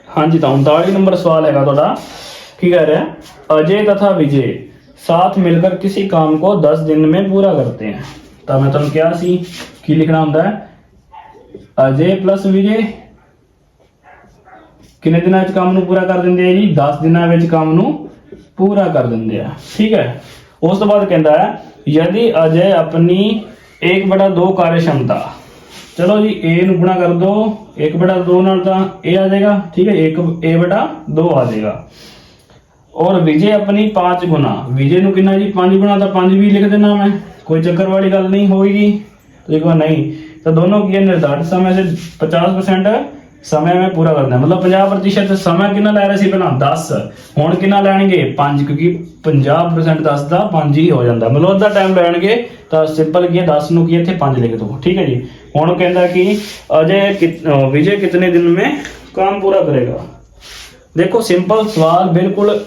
ਹਾਂਜੀ ਤਾਂ 39 नंबर सवाल है ਤੁਹਾਡਾ। ਕੀ कह रहा है, अजय तथा विजय साथ मिलकर किसी काम को 10 दिन में पूरा करते हैं। ਤਾਂ ਮੈਂ ਤੁਹਾਨੂੰ ਕਿਹਾ ਸੀ ਕੀ ਲਿਖਣਾ ਹੁੰਦਾ ਹੈ, ਅਜੇ ਪਲੱਸ ਵਿਜੇ ਕਿੰਨੇ ਦਿਨਾਂ ਵਿੱਚ ਕੰਮ ਨੂੰ ਪੂਰਾ ਕਰ ਦਿੰਦੇ ਆ ਜੀ, 10 ਦਿਨਾਂ ਵਿੱਚ ਕੰਮ ਨੂੰ ਪੂਰਾ ਕਰ ਦਿੰਦੇ ਆ, ਠੀਕ ਹੈ। ਉਸ ਤੋਂ ਬਾਅਦ ਕਹਿੰਦਾ ਹੈ यदि अजय अपनी 1/2 कार्य क्षमता, चलो जी A ਨੂੰ ਗੁਣਾ ਕਰ ਦੋ 1/2 ਨਾਲ ਤਾਂ A ਆ ਜਾਏਗਾ, ठीक है, 1/2 आ जाएगा। और विजय अपनी 5 गुना, विजय ਨੂੰ ਕਿੰਨਾ ਜੀ 5 गुना, ਤਾਂ 5 ਵੀ ਲਿਖ ਦੇਣਾ मैं, कोई चक्कर वाली गल नहीं होगी। तो देखो नहीं, तो दोनों की निर्धारित समय से 50% समय में पूरा करना, मतलब 50% समय कितना लै रहे सी पहला 10, हुण कितना लैणगे 5, क्योंकि 50% 10 दा 5 ही हो जाता, मतलब अद्धा टाइम लैणगे। तो सिंपल की 10 नूं की इत्थे 5 लिख दो, ठीक है जी। हुण कहंदा कि अजय विजय कितने दिन में काम पूरा करेगा। देखो सिंपल सवाल बिल्कुल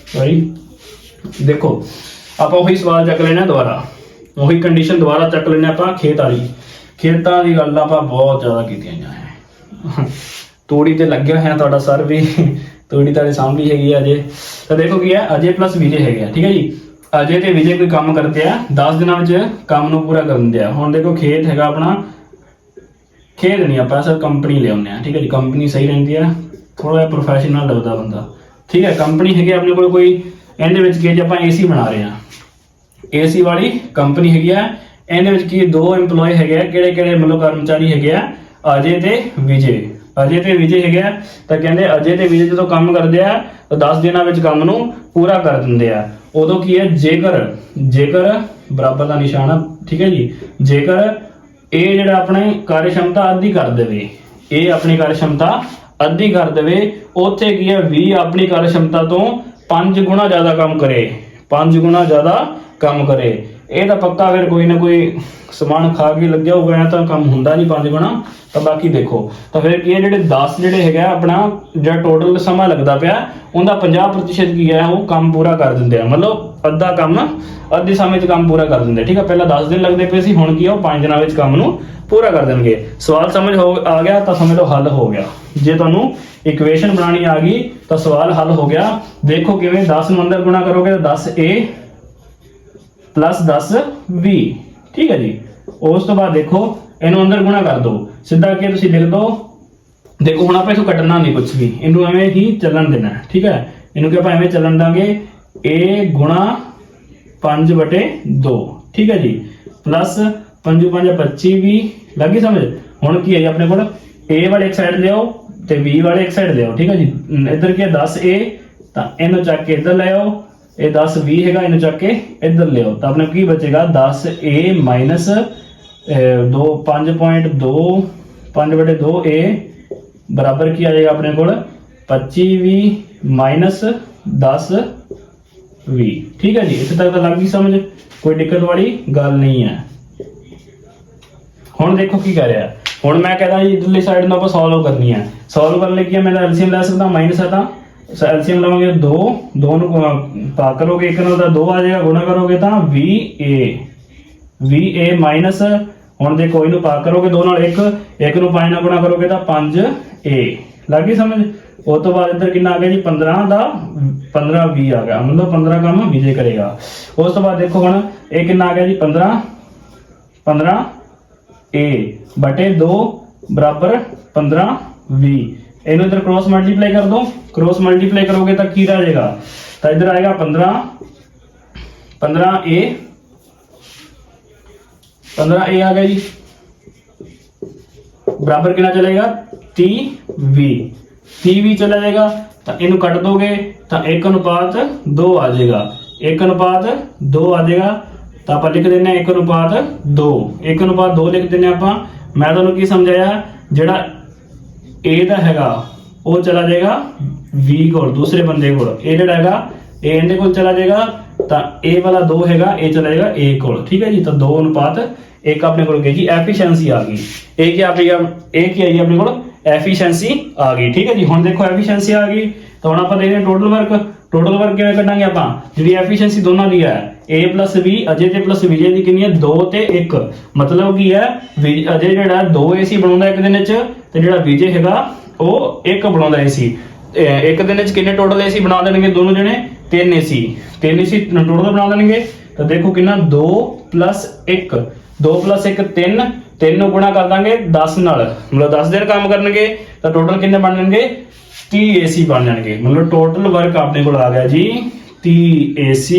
सॉरी, देखो आप वही सवाल चक लेना दोबारा, वही कंडीशन दोबारा चक लेना आप खेत वाली। ਖੇਤਾਂ ਦੀ ਗੱਲ ਆਪਾਂ ਬਹੁਤ ਜ਼ਿਆਦਾ ਕੀਤੀਆਂ ਹੈ। ਤੂੜੀ ਤੇ ਲੱਗਿਆ ਹੋਇਆ ਤੁਹਾਡਾ ਸਰ ਵੀ, ਤੂੜੀ ਤੁਹਾਡੇ ਸਾਹਮਣੇ ਹੈਗੀ ਆ ਅਜੇ। ਤਾਂ ਦੇਖੋ ਕੀ ਹੈ, ਅਜੇ ਪਲੱਸ ਵਿਜੇ ਹੈਗੇ ਆ, ਠੀਕ ਹੈ ਜੀ। ਅਜੇ ਤੇ ਵਿਜੇ ਕੋਈ ਕੰਮ ਕਰਦੇ ਆ, 10 ਦਿਨਾਂ ਵਿੱਚ ਕੰਮ ਨੂੰ ਪੂਰਾ ਕਰ ਦਿੰਦੇ ਆ। ਹੁਣ ਦੇਖੋ ਖੇਤ ਹੈਗਾ ਆਪਣਾ, ਖੇਤ ਨਹੀਂ ਆਪਾਂ ਸਰ ਕੰਪਨੀ ਲਿਆਉਂਦੇ ਆ, ਠੀਕ ਹੈ ਜੀ। ਕੰਪਨੀ ਸਹੀ ਰਹਿੰਦੀ ਆ, ਥੋੜਾ ਜਿਹਾ ਪ੍ਰੋਫੈਸ਼ਨਲ ਲੱਗਦਾ ਬੰਦਾ, ਠੀਕ ਹੈ। ਕੰਪਨੀ ਹੈਗੀ ਆਪਣੇ ਕੋਲ ਕੋਈ, ਇਹਦੇ ਵਿੱਚ ਕੀ ਆਪਾਂ ਏਸੀ ਬਣਾ ਰਹੇ ਆ, ਏਸੀ ਵਾਲੀ ਕੰਪਨੀ ਹੈਗੀ ਆ। ਇਹਦੇ ਵਿੱਚ ਕੀ 2 EMPLOYE ਹੈਗੇ ਆ, ਕਿਹੜੇ ਕਿਹੜੇ ਮਤਲਬ ਕਰਮਚਾਰੀ ਹੈਗੇ ਆ, ਅਜੇ ਤੇ ਵਿਜੇ। ਅਜੇ ਤੇ ਵਿਜੇ ਹੈਗੇ ਆ। ਤਾਂ ਕਹਿੰਦੇ ਅਜੇ ਤੇ ਵਿਜੇ ਜਦੋਂ ਕੰਮ ਕਰਦੇ ਆ ਤਾਂ 10 ਦਿਨਾਂ ਵਿੱਚ ਕੰਮ ਨੂੰ ਪੂਰਾ ਕਰ ਦਿੰਦੇ ਆ। ਉਦੋਂ ਕੀ ਹੈ, ਜੇਕਰ ਬਰਾਬਰ ਦਾ ਨਿਸ਼ਾਨ ਆ, ਠੀਕ ਹੈ ਜੀ। ਜੇਕਰ ਇਹ ਜਿਹੜਾ ਆਪਣੀ ਕਾਰਜਸ਼ਮਤਾ ਅੱਧੀ ਕਰ ਦੇਵੇ, ਇਹ ਆਪਣੀ ਕਾਰਜਸ਼ਮਤਾ ਅੱਧੀ ਕਰ ਦੇਵੇ, ਉੱਥੇ ਕੀ ਹੈ 20 ਆਪਣੀ ਕਾਰਜਸ਼ਮਤਾ ਤੋਂ 5 ਗੁਣਾ ਜ਼ਿਆਦਾ ਕੰਮ ਕਰੇ, 5 ਗੁਣਾ ਜ਼ਿਆਦਾ ਕੰਮ ਕਰੇ। ਇਹ ਤਾਂ ਪੱਕਾ ਫਿਰ ਕੋਈ ਨਾ ਕੋਈ ਸਮਾਨ ਖਾ ਕੇ ਲੱਗਿਆ ਹੋਊਗਾ, ਤਾਂ ਕੰਮ ਹੁੰਦਾ ਨਹੀਂ 5 ਗੁਣਾ। ਤਾਂ ਬਾਕੀ ਦੇਖੋ, ਤਾਂ ਫਿਰ ਕੀ ਹੈ ਜਿਹੜੇ 10 ਜਿਹੜੇ ਹੈਗਾ ਆਪਣਾ ਜਿਹੜਾ ਟੋਟਲ ਸਮਾਂ ਲੱਗਦਾ ਪਿਆ, ਉਹਦਾ 50% ਕੀ ਹੈ ਉਹ ਕੰਮ ਪੂਰਾ ਕਰ ਦਿੰਦੇ ਆ। ਮਤਲਬ ਅੱਧਾ ਕੰਮ ਅੱਧੇ ਸਮੇਂ 'ਚ ਕੰਮ ਪੂਰਾ ਕਰ ਦਿੰਦੇ, ਠੀਕ ਹੈ। ਪਹਿਲਾਂ 10 ਦਿਨ ਲੱਗਦੇ ਪਏ ਸੀ, ਹੁਣ ਕੀ ਆ ਉਹ 5 ਦਿਨਾਂ ਵਿੱਚ ਕੰਮ ਨੂੰ ਪੂਰਾ ਕਰ ਦੇਣਗੇ। ਸਵਾਲ ਸਮਝ ਆ ਗਿਆ ਤਾਂ ਸਮਝ ਲਓ ਹੱਲ ਹੋ ਗਿਆ। ਜੇ ਤੁਹਾਨੂੰ ਇਕੁਏਸ਼ਨ ਬਣਾਉਣੀ ਆ ਗਈ ਤਾਂ ਸਵਾਲ ਹੱਲ ਹੋ ਗਿਆ। ਦੇਖੋ ਕਿਵੇਂ, 10 ਨੂੰ ਅੰਦਰ ਗੁਣਾ ਕਰੋਗੇ ਤਾਂ 10a ਪਲੱਸ 10b, ਠੀਕ ਹੈ ਜੀ। ਉਸ ਤੋਂ ਬਾਅਦ ਦੇਖੋ ਇਹਨੂੰ ਅੰਦਰ ਗੁਣਾ ਕਰ ਦਿਓ, ਸਿੱਧਾ ਕਿ ਤੁਸੀਂ ਲਿਖ ਦਿਓ। ਦੇਖੋ ਹੁਣ ਆਪਾਂ ਇਹਨੂੰ ਕੱਟਣਾ ਨਹੀਂ ਕੁਝ ਵੀ, ਇਹਨੂੰ ਐਵੇਂ ਹੀ ਚੱਲਣ ਦੇਣਾ, ਠੀਕ ਹੈ। ਇਹਨੂੰ ਕਿ ਆਪਾਂ ਐਵੇਂ ਚੱਲਣ ਦਾਂਗੇ, a ਗੁਣਾ 5/2, ਠੀਕ ਹੈ ਜੀ, ਪਲੱਸ 5 5 25 ਵੀ ਲੱਗੀ ਸਮਝ। ਹੁਣ ਕੀ ਹੈ ਆਪਣੇ ਕੋਲ, a ਵਾਲੇ ਇੱਕ ਸਾਈਡ ਲਿਆਓ ਤੇ b ਵਾਲੇ ਇੱਕ ਸਾਈਡ ਲਿਆਓ, ਠੀਕ ਹੈ ਜੀ। ਇੱਧਰ ਕੀ ਹੈ 10a, ਤਾਂ ਇਹਨੂੰ ਚੱਕ ਕੇ ਇੱਧਰ ਲੈ ਆਓ। ਇਹ 10b ਹੈਗਾ, ਇਹਨੂੰ ਚੱਕ ਕੇ ਇੱਧਰ ਲਿਆਓ। ਤਾਂ ਆਪਣੇ ਕੀ ਬਚੇਗਾ 10a ਮਾਈਨਸ 2 5.2 5/2a ਬਰਾਬਰ ਕੀ ਆ ਜਾਏਗਾ ਆਪਣੇ ਕੋਲ 25v ਮਾਈਨਸ 10v, ਠੀਕ ਹੈ ਜੀ। ਇੱਥੇ ਤੱਕ ਤਾਂ ਲੱਗ ਗਈ ਸਮਝ, ਕੋਈ ਦਿੱਕਤ ਵਾਲੀ ਗੱਲ ਨਹੀਂ ਹੈ। ਹੁਣ ਦੇਖੋ ਕੀ ਕਰ ਰਿਹਾ, ਹੁਣ ਮੈਂ ਕਹਿੰਦਾ ਜੀ ਇਧਰਲੀ ਸਾਈਡ ਨੂੰ ਆਪਾਂ ਸੋਲਵ ਕਰਨੀ ਹੈ। ਸੋਲਵ ਕਰਨ ਲਈ ਕੀ ਮੈਂ ਐਲਸੀਐਮ ਲੈ ਸਕਦਾ, ਮਾਈਨਸ ਹੈ ਤਾਂ ਐਲਸੀਐਮ ਲਵਾਂਗੇ 2 ਨੂੰ ਪਾ ਕਰੋਗੇ, ਇੱਕ ਨਾਲ ਤਾਂ 2 ਆ ਜਾਏਗਾ, ਗੁਣਾ ਕਰੋਗੇ ਤਾਂ va ਮਾਈਨਸ, ਹੁਣ ਦੇਖੋ ਇਹਨੂੰ ਪਾ ਕਰੋਗੇ 2 ਨਾਲ 1 ਨੂੰ 5 ਨਾਲ ਗੁਣਾ ਕਰੋਗੇ ਤਾਂ 5a, ਲੱਗ ਗਈ ਸਮਝ। ਉਸ ਤੋਂ ਬਾਅਦ ਇੱਧਰ ਕਿੰਨਾ ਆ ਗਿਆ ਜੀ 15 ਦਾ 15v ਆ ਗਿਆ, ਮਤਲਬ 15 ਕੰਮ ਵਿਜੇ ਕਰੇਗਾ। ਉਸ ਤੋਂ ਬਾਅਦ ਦੇਖੋ ਹੁਣ ਇਹ ਕਿੰਨਾ ਆ ਗਿਆ ਜੀ 15a ਬਟੇ 2 ਬਰਾਬਰ 15v। ਇਹਨੂੰ ਇੱਧਰ ਕ੍ਰੋਸ ਮਲਟੀਪਲਾਈ ਕਰ ਦੋ, ਕ੍ਰੋਸ ਮਲਟੀਪਲਾਈ ਕਰੋਗੇ ਤਾਂ ਕੀ ਆ ਜਾਏਗਾ, ਤਾਂ ਇੱਧਰ ਆਏਗਾ 15a ਆ ਗਿਆ ਜੀ, ਬਰਾਬਰ ਕਿੰਨਾ ਚਲੇਗਾ 30v ਚਲਾ ਜਾਏਗਾ। ਤਾਂ ਇਹਨੂੰ ਕੱਟ ਦੋਗੇ ਤਾਂ 1:2 ਆ ਜਾਏਗਾ, 1:2 ਆ ਜਾਏਗਾ। ਤਾਂ ਆਪਾਂ ਲਿਖ ਦਿੰਦੇ ਹਾਂ 1:2 ਲਿਖ ਦਿੰਦੇ ਆਪਾਂ। ਮੈਂ ਤੁਹਾਨੂੰ ਕੀ ਸਮਝਾਇਆ, ਜਿਹੜਾ a ਦਾ ਹੈਗਾ ਉਹ ਚਲਾ ਜਾਏਗਾ v ਕੋਲ, ਦੂਸਰੇ ਬੰਦੇ ਕੋਲ। ਇਹ ਜਿਹੜਾ ਹੈਗਾ ਇਹ ਇਹਦੇ ਕੋਲ ਚਲਾ ਜਾਏਗਾ, ਤਾਂ a ਵਾਲਾ 2 ਹੈਗਾ ਇਹ ਚਲਾ ਜਾਏਗਾ a ਕੋਲ, ਠੀਕ ਹੈ ਜੀ। ਤਾਂ 2:1 ਆਪਣੇ ਕੋਲ ਗਈ ਜੀ, ਐਫੀਸ਼ੀਐਂਸੀ ਆ ਗਈ। ਇਹ ਕੀ ਆਈ ਆਪਣੇ ਕੋਲ ਐਫੀਸ਼ੀਐਂਸੀ ਆ ਗਈ, ਠੀਕ ਹੈ ਜੀ। ਹੁਣ ਦੇਖੋ ਐਫੀਸ਼ੀਐਂਸੀ ਆ ਗਈ, ਤਾਂ ਹੁਣ ਆਪਾਂ ਦੇਖਦੇ ਹਾਂ ਟੋਟਲ ਵਰਕ ਕਿਵੇਂ ਕੱਢਾਂਗੇ ਆਪਾਂ। ਜਿਹੜੀ ਐਫੀਸ਼ੀਐਂਸੀ ਦੋਨਾਂ ਦੀ ਹੈ a + b, ਅਜੇ ਤੇ ਪਲੱਸ ਵਿਜੇ ਦੀ ਕਿੰਨੀ ਹੈ 2 ਤੇ 1, ਮਤਲਬ ਕੀ ਹੈ ਅਜੇ ਜਿਹੜਾ 2 AC ਬਣਾਉਂਦਾ ਇੱਕ ਦਿਨ ਵਿੱਚ, ਤੇ ਜਿਹੜਾ ਵਿਜੇ ਹੈਗਾ ਉਹ 1 ਬਣਾਉਂਦਾ AC। ਇੱਕ ਦਿਨ ਵਿੱਚ ਕਿੰਨੇ ਟੋਟਲ AC ਬਣਾ ਦੇਣਗੇ ਦੋਨੋਂ ਜਣੇ, 3 AC ਟੋਟਲ ਬਣਾ ਦੇਣਗੇ। ਤਾਂ ਦੇਖੋ ਕਿੰਨਾ 2 + 1 3 ਨੂੰ ਗੁਣਾ ਕਰ ਦਾਂਗੇ 10 ਨਾਲ, ਮਤਲਬ 10 ਦਿਨ ਕੰਮ ਕਰਨਗੇ ਤਾਂ ਟੋਟਲ ਕਿੰਨੇ ਬਣ ਜਾਣਗੇ 30 AC ਬਣ ਜਾਣਗੇ। ਮਤਲਬ ਟੋਟਲ ਵਰਕ ਆਪਣੇ ਕੋਲ ਆ ਗਿਆ ਜੀ 30 AC,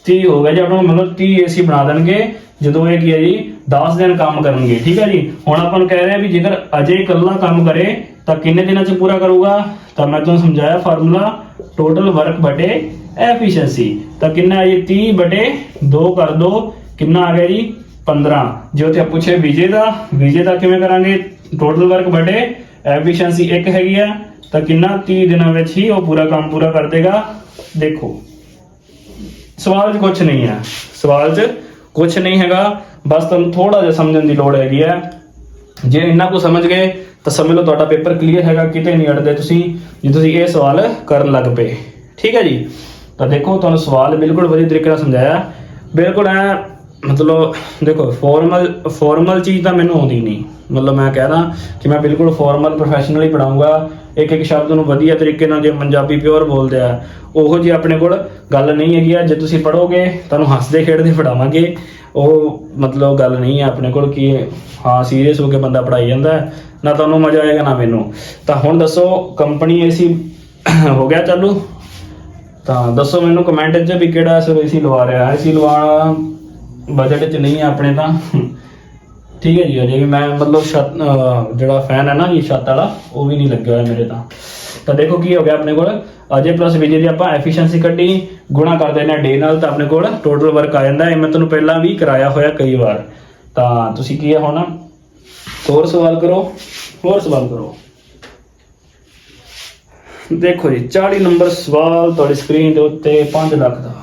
30 ਹੋ ਗਿਆ ਜੀ ਆਪਣਾ, ਮਤਲਬ 30 AC ਬਣਾ ਦੇਣਗੇ ਜਦੋਂ ਇਹ ਕੀ ਹੈ ਜੀ 10 ਦਿਨ ਕੰਮ ਕਰਨਗੇ, ਠੀਕ ਹੈ ਜੀ। ਹੁਣ ਆਪਾਂ ਨੂੰ ਕਹਿ ਰਹੇ ਆ ਵੀ ਜੇਕਰ ਅਜੇ ਇਕੱਲਾ ਕੰਮ ਕਰੇ ਤਾਂ ਕਿੰਨੇ ਦਿਨਾਂ 'ਚ ਪੂਰਾ ਕਰੂਗਾ। ਤਾਂ ਮੈਂ ਤੁਹਾਨੂੰ ਸਮਝਾਇਆ ਫਾਰਮੂਲਾ ਟੋਟਲ ਵਰਕ ਬਟੇ ਐਫੀਸ਼ੀਐਂਸੀ। ਤਾਂ ਕਿੰਨਾ ਹੈ ਜੀ 30/2 ਕਰ ਦੋ, ਕਿੰਨਾ ਆ ਗਿਆ ਜੀ 15। ਜੇ ਉੱਥੇ ਪੁੱਛੇ ਵਿਜੇ ਦਾ ਕਿਵੇਂ ਕਰਾਂਗੇ, ਟੋਟਲ ਵਰਕ ਬਟੇ ਐਫੀਸ਼ੀਐਂਸੀ 1 ਹੈਗੀ ਆ, ਤਾਂ ਕਿੰਨਾ 30 ਦਿਨਾਂ ਵਿੱਚ ਹੀ ਉਹ ਪੂਰਾ ਕੰਮ ਪੂਰਾ ਕਰ ਦੇਗਾ। ਦੇਖੋ ਸਵਾਲ 'ਚ ਕੁਝ ਨਹੀਂ ਹੈ, ਕੁਝ ਨਹੀਂ ਹੈਗਾ, ਬਸ ਤੁਹਾਨੂੰ ਥੋੜਾ ਜਿਹਾ ਸਮਝਣ ਦੀ ਲੋੜ ਹੈਗੀ ਹੈ। ਜੇ ਇੰਨਾ ਕੁ ਸਮਝ ਗਏ ਤਾਂ ਸਮਝ ਲਓ ਤੁਹਾਡਾ ਪੇਪਰ ਕਲੀਅਰ ਹੈਗਾ, ਕਿਤੇ ਨਹੀਂ ਅੜਦੇ ਤੁਸੀਂ ਜੇ ਤੁਸੀਂ ਇਹ ਸਵਾਲ ਕਰਨ ਲੱਗ ਪਏ, ਠੀਕ ਹੈ ਜੀ। ਤਾਂ ਦੇਖੋ ਤੁਹਾਨੂੰ ਸਵਾਲ ਬਿਲਕੁਲ ਵਧੀਆ ਤਰੀਕੇ ਨਾਲ ਸਮਝਾਇਆ, ਬਿਲਕੁਲ ਮਤਲਬ ਦੇਖੋ ਫਾਰਮਲ ਚੀਜ਼ ਤਾਂ ਮੈਨੂੰ ਆਉਂਦੀ ਨਹੀਂ, ਮਤਲਬ ਮੈਂ ਕਹਿਦਾ ਕਿ ਮੈਂ ਬਿਲਕੁਲ ਫਾਰਮਲ ਪ੍ਰੋਫੈਸ਼ਨਲੀ ਪੜਾਉਂਗਾ, ਇੱਕ ਇੱਕ ਸ਼ਬਦ ਨੂੰ ਵਧੀਆ ਤਰੀਕੇ ਨਾਲ, ਜੇ ਪੰਜਾਬੀ ਪਿਓਰ ਬੋਲਦੇ ਆ ਉਹੋ ਜਿਹੀ ਆਪਣੇ ਕੋਲ ਗੱਲ ਨਹੀਂ ਹੈਗੀ ਆ। ਜੇ ਤੁਸੀਂ ਪੜੋਗੇ ਤੁਹਾਨੂੰ ਹੱਸਦੇ ਖੇਡਦੇ ਪੜਾਵਾਂਗੇ, ਉਹ ਮਤਲਬ ਗੱਲ ਨਹੀਂ ਹੈ ਆਪਣੇ ਕੋਲ ਕਿ ਹਾਂ ਸੀਰੀਅਸ ਹੋ ਕੇ ਬੰਦਾ ਪੜਾਈ ਜਾਂਦਾ ਹੈ, ਨਾ ਤੁਹਾਨੂੰ ਮਜ਼ਾ ਆਏਗਾ ਨਾ ਮੈਨੂੰ। ਤਾਂ ਹੁਣ ਦੱਸੋ ਕੰਪਨੀ ਏਸੀ ਹੋ ਗਿਆ ਚਾਲੂ, ਤਾਂ ਦੱਸੋ ਮੈਨੂੰ ਕਮੈਂਟ 'ਚ ਵੀ ਕਿਹੜਾ ਏਸੀ ਲਵਾ ਰਿਹਾ। ਏਸੀ ਲਵਾਉਣਾ ਬਜਟ 'ਚ ਨਹੀਂ ਹੈ ਆਪਣੇ ਤਾਂ, ਠੀਕ ਹੈ ਜੀ। ਅਜੇ ਵੀ ਮੈਂ ਮਤਲਬ ਛੱਤ ਜਿਹੜਾ ਫੈਨ ਹੈ ਨਾ ਜੀ ਛੱਤ ਵਾਲਾ, ਉਹ ਵੀ ਨਹੀਂ ਲੱਗਿਆ ਹੋਇਆ ਮੇਰੇ ਤਾਂ ਦੇਖੋ ਕੀ ਹੋ ਗਿਆ ਆਪਣੇ ਕੋਲ, ਅਜੇ ਪਲੱਸ ਵਿਜੇ ਦੀ ਆਪਾਂ ਐਫੀਸ਼ੀਐਂਸੀ ਕੱਢੀ, ਗੁਣਾ ਕਰ ਦਿੰਦੇ ਹਾਂ ਡੇ ਨਾਲ, ਤਾਂ ਆਪਣੇ ਕੋਲ ਟੋਟਲ ਵਰਕ ਆ ਜਾਂਦਾ। ਇਹ ਮੈਂ ਤੁਹਾਨੂੰ ਪਹਿਲਾਂ ਵੀ ਕਰਾਇਆ ਹੋਇਆ ਕਈ ਵਾਰ। ਤਾਂ ਤੁਸੀਂ ਕੀ ਹੈ ਹੁਣ ਹੋਰ ਸਵਾਲ ਕਰੋ। ਦੇਖੋ ਜੀ 40 ਨੰਬਰ ਸਵਾਲ ਤੁਹਾਡੀ ਸਕਰੀਨ ਦੇ ਉੱਤੇ 5 ਲੱਖ ਦਾ,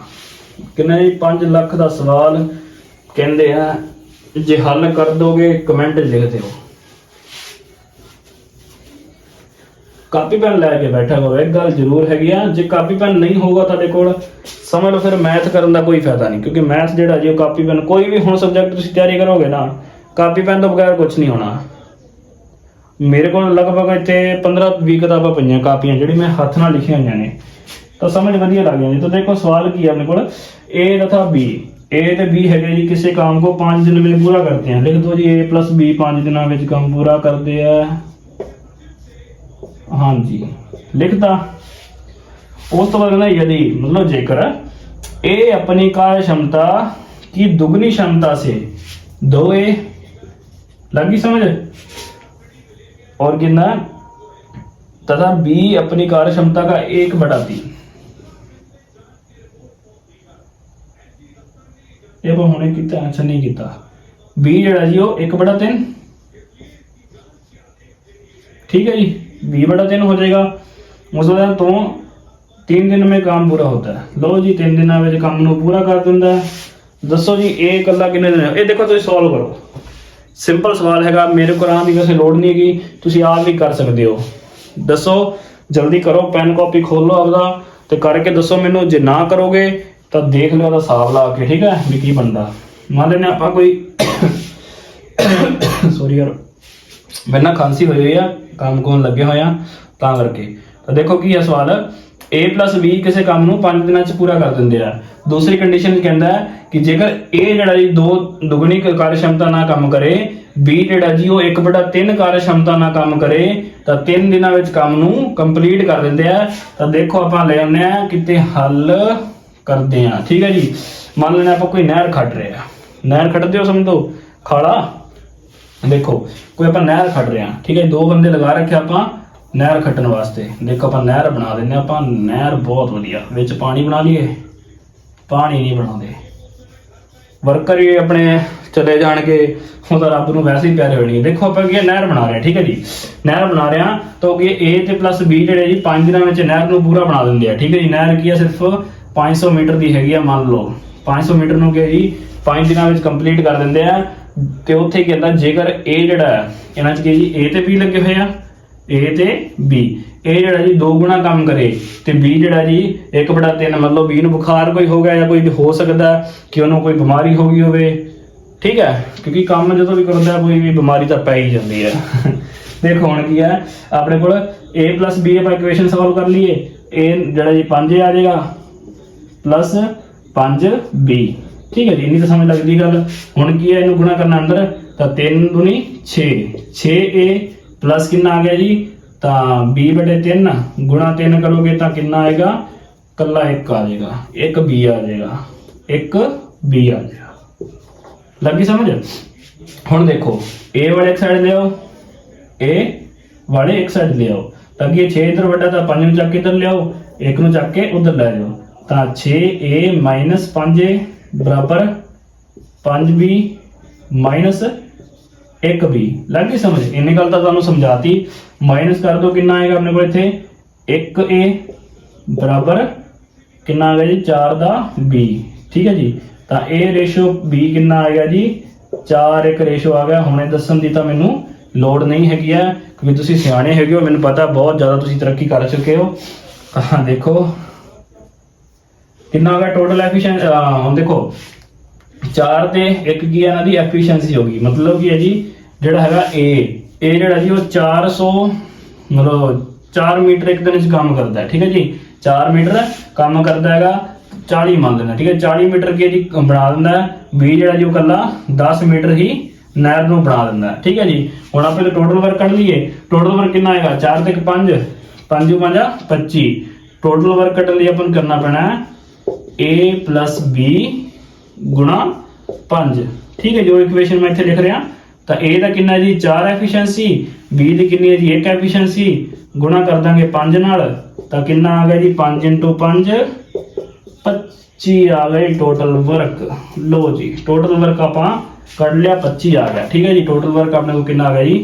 ਕਿੰਨਾ ਜੀ 5 ਲੱਖ ਦਾ ਸਵਾਲ ਕਹਿੰਦੇ ਆ, ਜੇ ਹੱਲ ਕਰ ਦੋਗੇ ਕਮੈਂਟ ਲਿਖ ਦਿਓ। ਕਾਪੀ ਪੈਨ ਲੈ ਕੇ ਬੈਠਾ ਕਰੋ, ਇੱਕ ਗੱਲ ਜ਼ਰੂਰ ਹੈਗੀ ਆ, ਜੇ ਕਾਪੀ ਪੈਨ ਨਹੀਂ ਹੋਊਗਾ ਤੁਹਾਡੇ ਕੋਲ ਸਮਝ ਲਓ ਫਿਰ ਮੈਥ ਕਰਨ ਦਾ ਕੋਈ ਫਾਇਦਾ ਨਹੀਂ, ਕਿਉਂਕਿ ਮੈਥ ਜਿਹੜਾ ਜੀ ਉਹ ਕਾਪੀ ਪੈਨ, ਕੋਈ ਵੀ ਹੁਣ ਸਬਜੈਕਟ ਤੁਸੀਂ ਤਿਆਰੀ ਕਰੋਗੇ ਨਾ ਕਾਪੀ ਪੈਨ ਤੋਂ ਬਗੈਰ ਕੁਝ ਨਹੀਂ ਹੋਣਾ। ਮੇਰੇ ਕੋਲ ਲਗਭਗ ਇੱਥੇ 15-20 ਕਿਤਾਬਾਂ ਪਈਆਂ ਕਾਪੀਆਂ ਜਿਹੜੀ ਮੈਂ ਹੱਥ ਨਾਲ ਲਿਖੀਆਂ ਹੋਈਆਂ ਨੇ, ਤਾਂ ਸਮਝ ਵਧੀਆ ਲੱਗ ਜਾਂਦੀ। ਤਾਂ ਦੇਖੋ ਸਵਾਲ ਕੀ ਹੈ ਆਪਣੇ ਕੋਲ, ए तथा बी, ए ਤੇ B ਹੈਗੇ ਜੀ ਕਿਸੇ काम को 5 दिन में पूरा करते हैं। लिख दो जी A + B 5 ਦਿਨਾਂ ਵਿੱਚ ਕੰਮ ਪੂਰਾ ਕਰਦੇ ਆ। हाँ जी लिखता। उस तो बाद ना यदि मतलब जेकर A अपनी कार्य क्षमता की दुगनी क्षमता से 2A लगी समझ, और कितना तथा B अपनी कार्य क्षमता का 1/3, ये वो होने कितना अच्छा नहीं किया। B जड़ा जी वो 1/3, ठीक है जी, B/3 हो जाएगा। उस वजह तो 3 दिन में काम पूरा होता है। लो जी 3 दिनों में काम नूं पूरा कर दिंदा है। दसो जी ए कल्ला किन्ने दिन, ये देखो तुसीं सॉल्व करो, सिंपल सवाल हैगा, मेरे को आने की वैसे लोड़ नहीं हैगी, तुसीं आप भी कर सकते हो। दसो जल्दी करो, पेन कॉपी खोलो आपदा ते करके दसो मैनू। जे ना करोगे तो देख लो ਉਹਦਾ ਹਿਸਾਬ ਲਾ ਕੇ, ठीक है भी की बनता। मान लेने ਆਪਾਂ कोई सॉरी यार मैं ना खांसी हुई हुई है, काम कौन लगे हुए हैं ਤਾਂ करके। तो देखो की है सवाल, A + B ਕਿਸੇ ਕੰਮ ਨੂੰ 5 ਦਿਨਾਂ ਚ ਪੂਰਾ ਕਰ ਦਿੰਦੇ ਆ। ਦੂਸਰੀ ਕੰਡੀਸ਼ਨ ਕਹਿੰਦਾ ਹੈ ਕਿ ਜੇਕਰ A ਜਿਹੜਾ ਜੀ 2 ਦੁਗਣੀ ਕਾਰਜਸ਼ਮਤਾ ਨਾਲ ਕੰਮ ਕਰੇ, B ਜਿਹੜਾ ਜੀ ਉਹ 1/3 ਕਾਰਜਸ਼ਮਤਾ ਨਾਲ ਕੰਮ ਕਰੇ, ਤਾਂ 3 ਦਿਨਾਂ ਵਿੱਚ ਕੰਮ ਨੂੰ ਕੰਪਲੀਟ ਕਰ ਦਿੰਦੇ ਆ। ਤਾਂ ਦੇਖੋ ਆਪਾਂ ਲੈ ਆਉਂਦੇ ਆ ਕਿਤੇ ਹੱਲ ਕਰਦੇ ਆ, ਠੀਕ है जी। मान लेना आप कोई नहर खट रहे हैं, नहर खटते हो समझो खाड़ा, देखो कोई आप नहर खट रहे हैं, ठीक है, 2 बंदे लगा रखे आप नहर खटन वास्ते। देखो आप नहर बना देने, आप नहर बहुत वधिया, विच पानी बना लिए, पानी नहीं बनाते, वर्कर ही अपने चले जाएंगे, वो तो रब नूं वैसे ही प्यारे होने। देखो आप नहर बना रहे हैं, ठीक है जी, नहर बना रहे हैं, तो A ते + B ਜਿਹੜੇ जी 5 ਦਿਨਾਂ ਵਿੱਚ नहर ਨੂੰ ਪੂਰਾ ਬਣਾ ਦਿੰਦੇ ਆ, ठीक है जी। नहर की है सिर्फ 500 मीटर ਦੀ ਹੈਗੀ ਆ, ਮੰਨ ਲਓ 500 ਮੀਟਰ ਨੂੰ ਕਿ ਜੀ 5 ਦਿਨਾਂ ਵਿੱਚ ਕੰਪਲੀਟ ਕਰ ਦਿੰਦੇ ਆ। ਤੇ ਉੱਥੇ ਕਹਿੰਦਾ ਜੇਕਰ A ਜਿਹੜਾ ਹੈ ਇਹਨਾਂ ਚ ਕੀ ਜੀ A ਤੇ B ਲੱਗੇ ਹੋਏ ਆ, A ਤੇ B, A ਜਿਹੜਾ ਜੀ 2 ਗੁਣਾ ਕੰਮ ਕਰੇ ਤੇ B ਜਿਹੜਾ ਜੀ 1/3, ਮਤਲਬ B ਨੂੰ ਬੁਖਾਰ ਕੋਈ ਹੋ ਗਿਆ ਜਾਂ ਕੋਈ ਹੋ ਸਕਦਾ ਕਿ ਉਹਨੂੰ ਕੋਈ ਬਿਮਾਰੀ ਹੋ ਗਈ ਹੋਵੇ, ਠੀਕ ਹੈ, ਕਿਉਂਕਿ ਕੰਮ ਜਦੋਂ ਵੀ ਕਰਦਾ ਕੋਈ ਵੀ ਬਿਮਾਰੀ ਤਾਂ ਪੈ ਹੀ ਜਾਂਦੀ ਹੈ। ਦੇਖੋ ਹੁਣ ਕੀ ਹੈ ਆਪਣੇ ਕੋਲ A + B ਆਪਾਂ ਇਕੁਏਸ਼ਨ ਸੋਲਵ ਕਰ ਲਈਏ। A ਜਿਹੜਾ ਜੀ 5A ਆ ਜਾਏਗਾ + 5B, ठीक है जी, इन्नी तो समझ लगती गल। हुण की है इनू गुणा करना अंदर, तो 3 दूनी 6, 6A प्लस कितना आ गया जी, तो B/3 गुणा 3 करोगे तो कितना आएगा, कला 1 आ जाएगा, 1B आ जाएगा, 1B आ जाएगा। लगी समझ। हुण देखो A वाले एक साइड ले आओ, A वाले एक साइड ले आओ, ताकि ये 6 इधर बड़ा, तो 5 नूं चक के इधर ले आओ, 1 नूं चक के उधर ले जाओ, तो 6A - 5A बराबर 5B - 1B। लग गई समझ, इन्नी गल तो तुहानूं समझाती। माइनस कर दो, कितना आएगा अपने को इत्थे 1A बराबर कितना आ गया जी 4 दा B, ठीक है जी। तो A रेशो B कितना आ गया जी 4:1 रेशो आ गया। हुणे दस्सण दी तां मैनूं लोड़ नहीं हैगी है, क्योंकि तुसीं सियाणे हैगे हो, मैनूं पता बहुत ज़्यादा तुसीं तरक्की कर चुके हो। हाँ देखो कितना आ गया टोटल एफिशिएंसी, हम देखो 4 ਤੇ 1 ਕੀ ਹੈ ਇਹਨਾਂ ਦੀ ਐਫੀਸ਼ੀਐਂਸੀ ਹੋ ਗਈ। ਮਤਲਬ ਕੀ ਹੈ ਜੀ ਜਿਹੜਾ ਹੈਗਾ ਇਹ ਜਿਹੜਾ ਜੀ ਉਹ 400 ਮਤਲਬ 4 ਮੀਟਰ ਇੱਕ ਦਿਨ 'ਚ ਕੰਮ ਕਰਦਾ ਹੈ। ਠੀਕ ਹੈ ਜੀ 4 ਮੀਟਰ ਕੰਮ ਕਰਦਾ ਹੈਗਾ, 40 ਮੰਨ ਲੈਣਾ। ਠੀਕ ਹੈ 40 ਮੀਟਰ ਕੀ ਜੀ ਬਣਾ ਦਿੰਦਾ ਹੈ। B ਜਿਹੜਾ ਜੀ ਉਹ ਇਕੱਲਾ 10 ਮੀਟਰ ਹੀ ਨਹਿਰ ਨੂੰ ਬਣਾ ਦਿੰਦਾ ਹੈ। ਠੀਕ ਹੈ ਜੀ ਹੁਣ ਆਪਾਂ ਇਹ ਟੋਟਲ ਵਰਕ ਕੱਢ ਲਈਏ। ਟੋਟਲ ਵਰਕ ਕਿੰਨਾ ਆਏਗਾ 4 ਤੇ 5 5 5 25। ਟੋਟਲ ਵਰਕ ਕੱਢਣ ਲਈ ਆਪਾਂ ਨੂੰ ਕਰਨਾ ਪੈਣਾ ਹੈ A + B ਗੁਣਾ 5। ਠੀਕ ਹੈ ਜੋ ਇਕੁਏਸ਼ਨ ਮੈਂ ਇੱਥੇ ਲਿਖ ਰਿਹਾ ਤਾਂ A ਦਾ ਕਿੰਨਾ ਜੀ 4 ਐਫੀਸ਼ੀਐਂਸੀ, B ਦੀ ਕਿੰਨੀ ਹੈ ਜੀ 1 ਐਫੀਸ਼ੀਐਂਸੀ, ਗੁਣਾ ਕਰ ਦਾਂਗੇ 5 ਨਾਲ ਤਾਂ ਕਿੰਨਾ ਆ ਗਿਆ ਜੀ 5 × 5 25 ਆ ਗਈ ਟੋਟਲ ਵਰਕ। ਲੋ ਜੀ ਟੋਟਲ ਵਰਕ ਆਪਾਂ ਕੱਢ ਲਿਆ 25 ਆ ਗਿਆ। ਠੀਕ ਹੈ ਜੀ ਟੋਟਲ ਵਰਕ ਆਪਣੇ ਕੋਲ ਕਿੰਨਾ ਆ ਗਿਆ ਜੀ